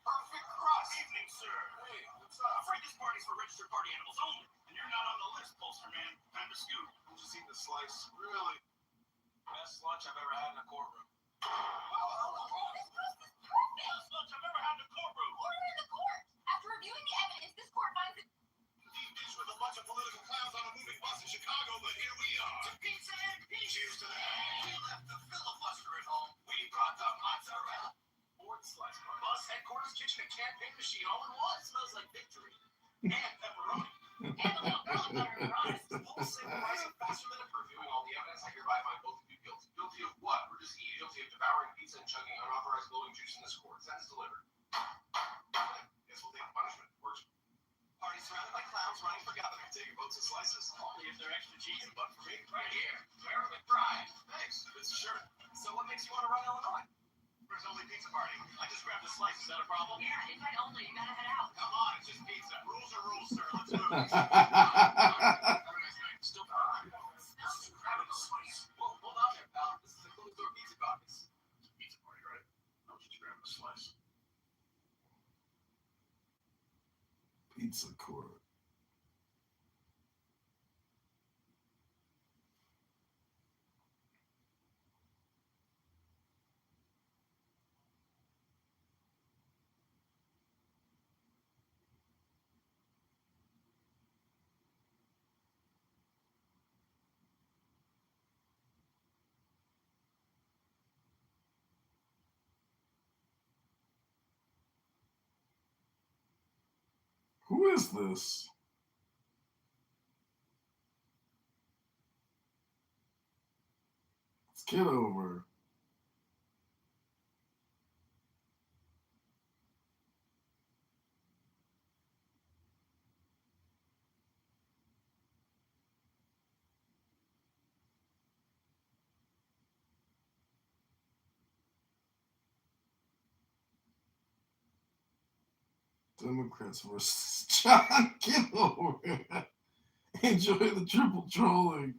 Perfect cross. Evening, sir. Hey, what's up? Afraid this party's for registered party animals only. And you're not on the list, poster man. Time to scoot. We'll just eat the slice. Really? Best lunch I've ever had in a courtroom. This crust is perfect. Best lunch I've ever had in a courtroom. Order in the court. After reviewing the evidence, this court finds it. Deep dish with a bunch of political clowns on a moving bus in Chicago, but here we are. To pizza and peace. Cheers to that. We left the filibuster at home. We brought the mozzarella. Board slice. Bus headquarters, kitchen, and campaign machine all in one. Smells like victory. And pepperoni. And a little garlic butter and fries. Full single rising faster than a reviewing all the evidence. I hereby find both of you guilty. Guilty of what? We're just eating. Guilty of devouring pizza and chugging unauthorized glowing juice in this court. Sentence delivered. Guess we'll take the punishment. Works. Party surrounded by clowns running for governor. Taking votes and slices. Only if they're extra cheesy, but for me, right here. Maryland fried. Thanks. It's a shirt. So what makes you want to run Illinois? There's only pizza party. I just grabbed a slice. Is that a problem? Yeah, invite only. You gotta head out. Come on, it's just pizza. Rules are rules, sir. Let's move. Still smells incredible. Whoa, hold on there, pal. This is a closed door pizza caucus. Pizza party, right? I was just grabbing a slice. Pizza court. Who is this? It's Kitover. Democrats versus John Kitover. Enjoy the triple trolling.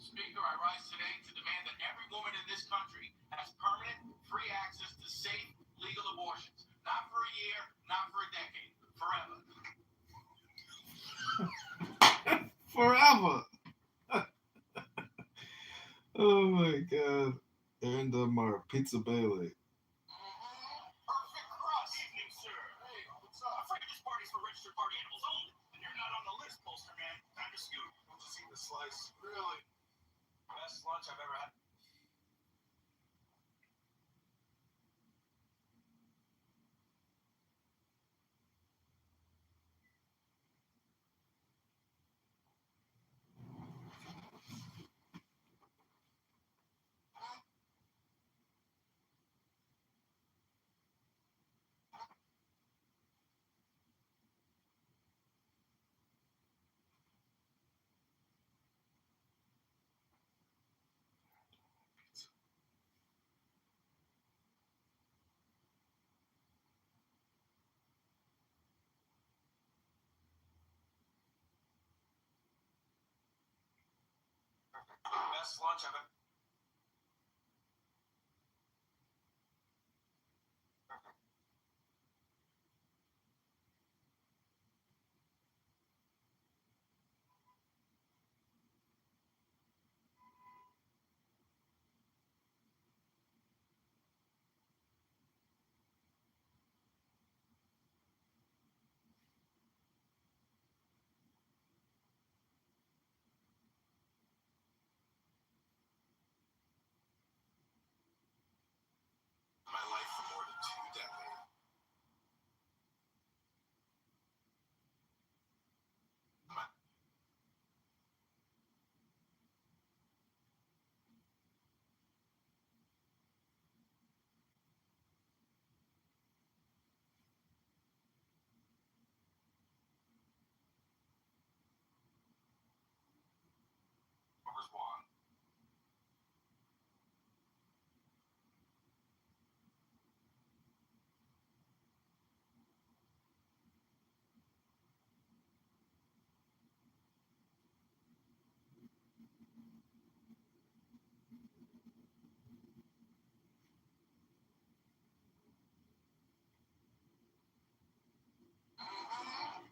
Speaker, I rise today to demand that every woman in this country has permanent, free access to safe, legal abortions. Not for a year, not for a decade, forever. Forever. Oh my God. Aaron Dunbar, Pizza Bailey. Perfect cross. Evening, sir. Hey, what's up? Afraid this party's for registered party animals only. And you're not on the list, poster man. Time to scoot. Don't you see the slice? Really? Best lunch I've ever had. Best lunch I've ever. My life for more than 2 decades. One.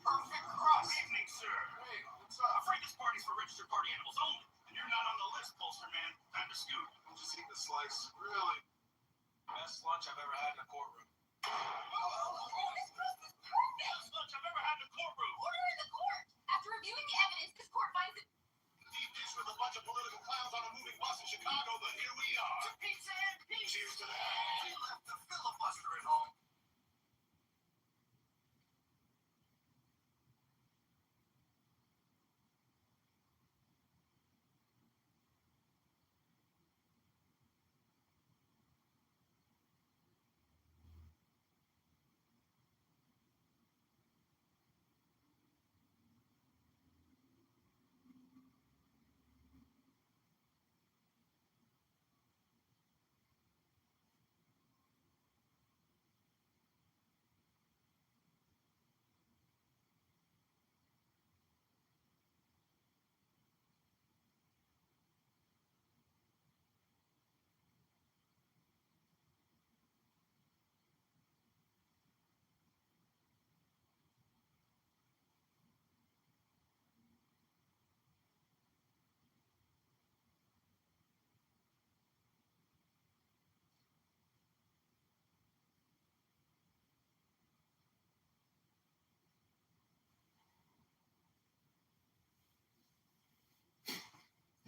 Perfect cross. Evening, sir. Hey, what's up? Afraid this party's for registered party animals only. And you're not on the list, poster man. Time to scoot. Don't you see the slice? Really? Best lunch I've ever had in a courtroom. Oh, this crust is perfect. Best lunch I've ever had in a courtroom. Order in the court. After reviewing the evidence, this court finds it. Deep dish with a bunch of political clowns on a moving bus in Chicago, but here we are. To pizza and peace. Cheers to that. We left the filibuster at home.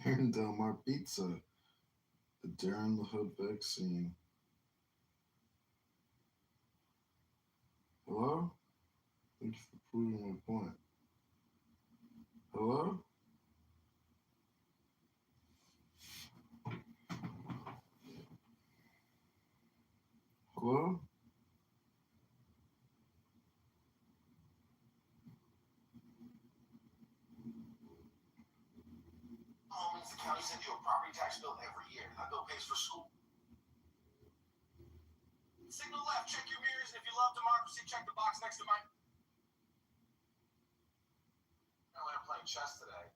Aaron Delmar Pizza. The Darren LaHood vaccine. Hello? Thank you for proving my point. Hello? Hello? Homies, the county sends you a property tax bill every year. That bill pays for school. Signal left, check your mirrors, and if you love democracy, check the box next to mine. I learned playing chess today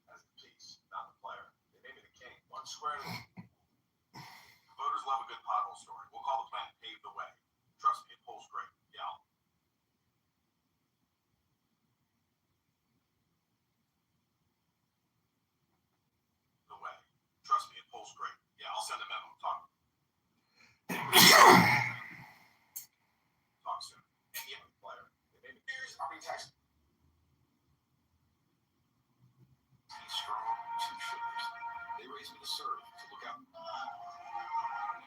as the piece, not the player. They made me square to voters love a good pothole story. We'll call the plan Pave the Way. Trust me, it polls great. Yeah. The way. Trust me, it polls great. Yeah, I'll send a memo. Talk soon. And yeah, player. Here's our text. He's strong, two sugars. They raised me to serve, to look out.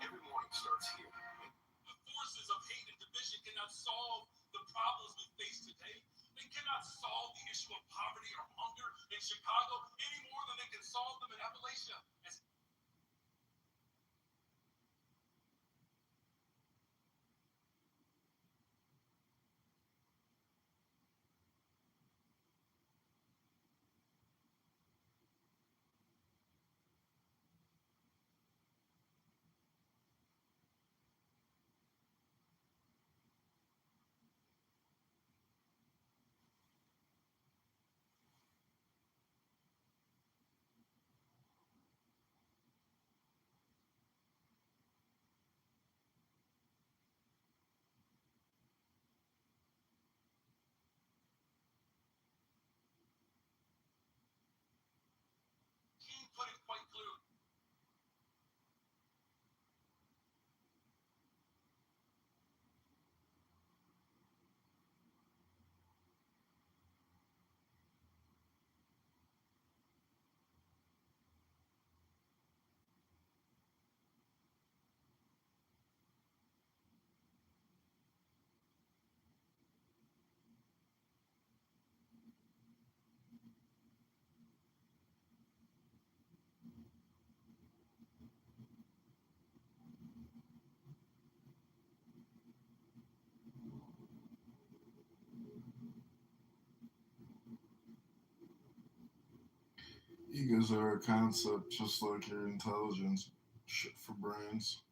Every morning starts here. The forces of hate and division cannot solve the problems we face today. They cannot solve the issue of poverty or hunger in Chicago any more than they can solve them in Appalachia. King put it quite clearly. Egos are a concept just like your intelligence. Shit for brains.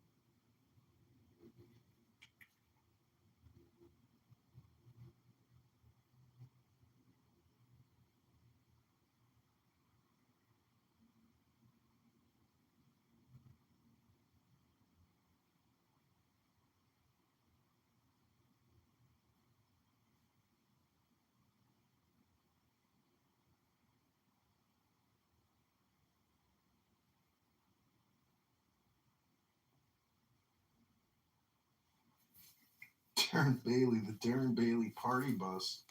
Darren Bailey, the Darren Bailey party bus.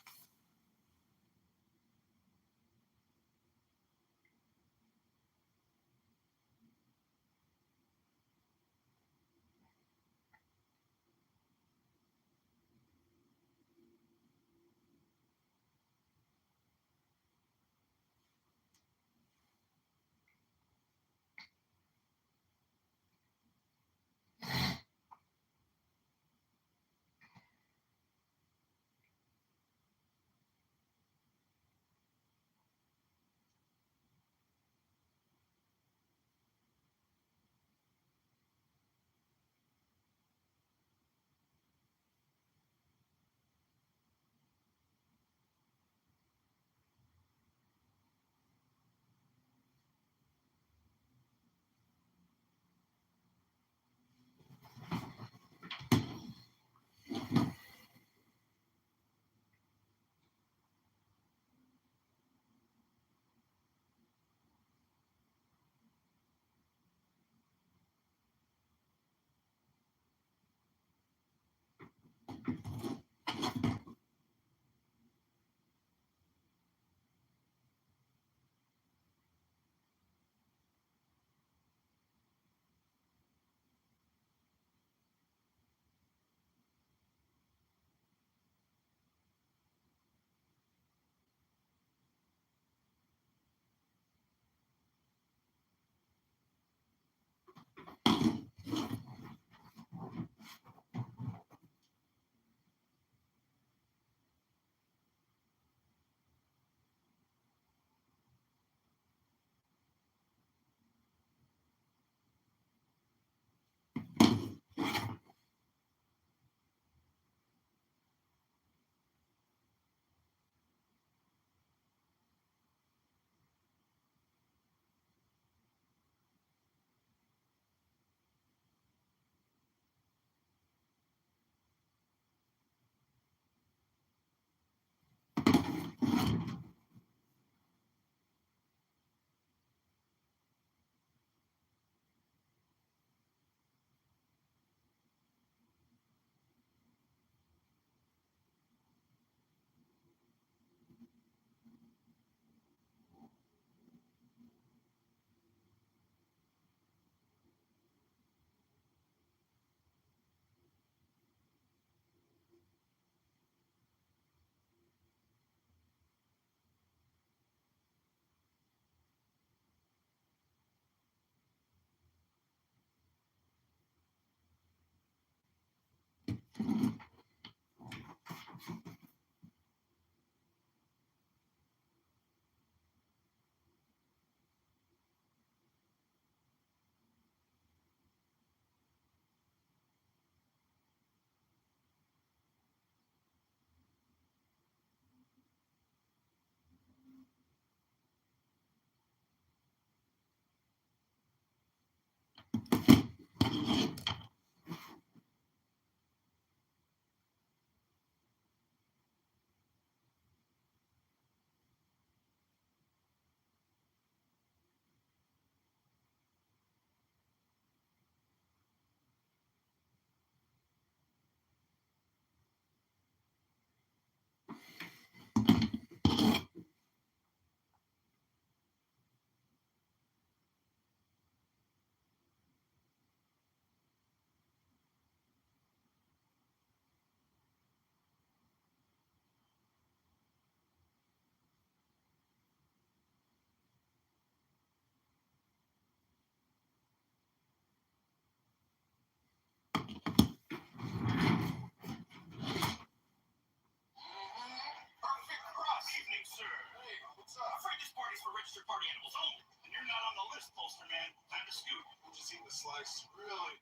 the slice, really?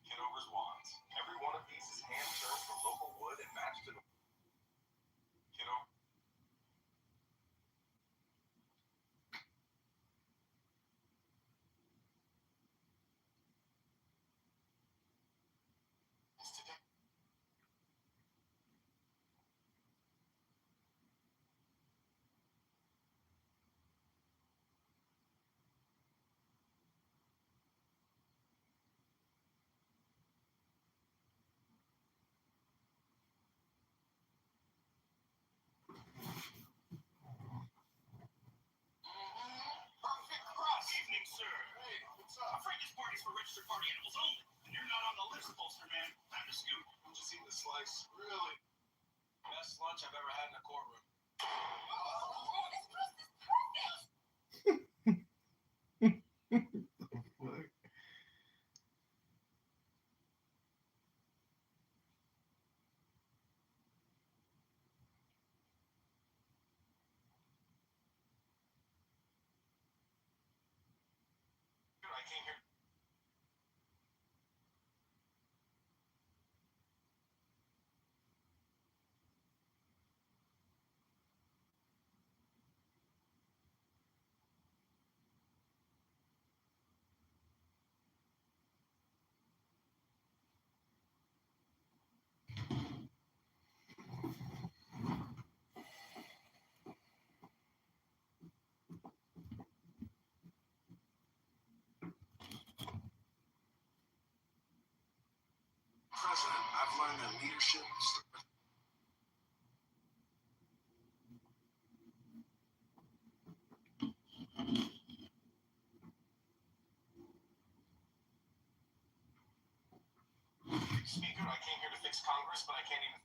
Kitover's wands. Every one of these is hand-turned from local wood and matched to the Kitover. Evening, sir. Hey, what's up? Afraid this party's for registered party animals only. And you're not on the list, poster man. Time to scoot. I'm just eating the slice. Really? Best lunch I've ever had in a courtroom. I came here. President, I've learned that leadership starts. Speaker, I came here to fix Congress, but I can't even.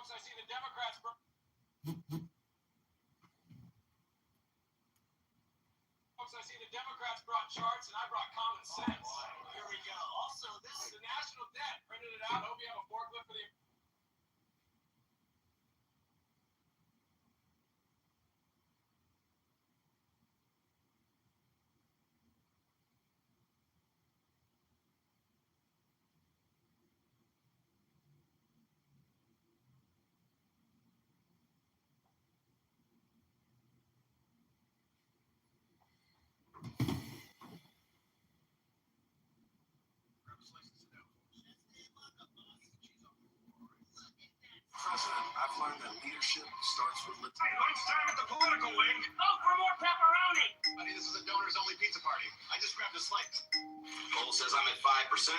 Folks, I see the Democrats. Folks, I see the Democrats brought charts and I brought common sense. Here we go. Also, this is the national debt. Printed it out. Hope you have a forklift for the. President, I've learned that leadership starts with. Hey, lunchtime at the political wing. Go for more pepperoni. Buddy, this is a donors-only pizza party. I just grabbed a slice. Cole says I'm at 5%.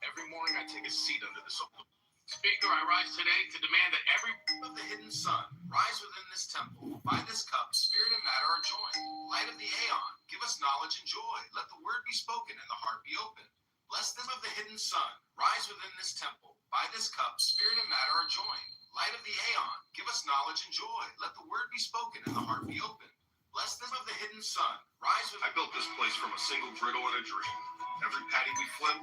Every morning I take a seat under the solar. Speaker, I rise today to demand that every of the hidden sun rise within this temple. By this cup, spirit and matter are joined. Light of the aeon, give us knowledge and joy. Let the word be spoken and the heart be opened. Bless them of the hidden sun rise within this temple. By this cup, spirit and matter are joined. Light of the aeon, give us knowledge and joy. Let the word be spoken and the heart be opened. Bless them of the hidden sun rise within. I built this place from a single griddle and a dream. Every patty we flip.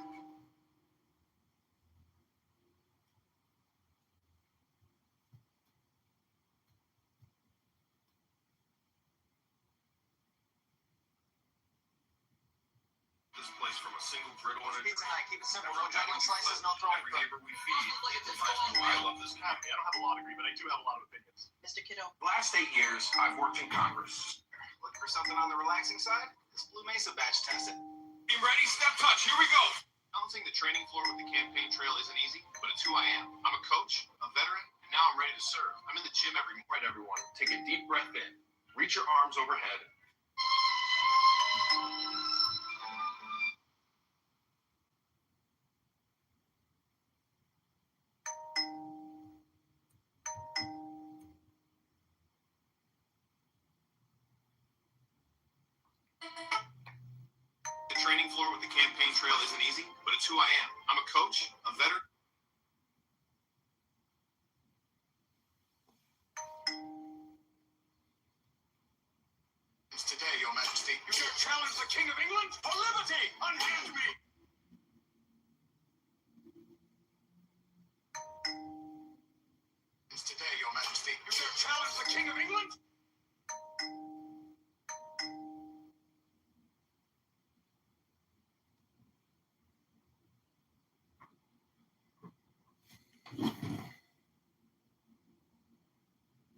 This place from a single griddle and a dream. Keep it simple. No juggling slices, no throwing. Every neighbor we feed reminds me why I love this community. I don't have a law degree, but I do have a lot of opinions. Mr. Kitover. The last 8 years, I've worked in Congress. Looking for something on the relaxing side? This Blue Mesa batch tested. Be ready, step touch, here we go. Balancing the training floor with the campaign trail isn't easy, but it's who I am. I'm a coach, a veteran, and now I'm ready to serve. I'm in the gym every morning. Right, everyone, take a deep breath in. Reach your arms overhead. The training floor with the campaign trail isn't easy, but it's who I am. I'm a coach, a veteran. It's today, Your Majesty. You shall challenge the King of England for liberty. Unhand me. It's today, Your Majesty. You shall challenge the King of England.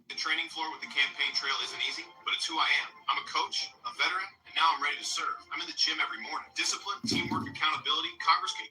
The training floor with the campaign trail isn't easy, but it's who I am. I'm a coach, a veteran, and now I'm ready to serve. I'm in the gym every morning. Discipline, teamwork, accountability, Congress can.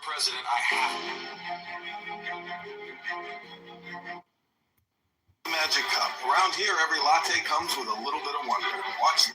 President, I have Magic cup. Around here, every latte comes with a little bit of wonder. Watch.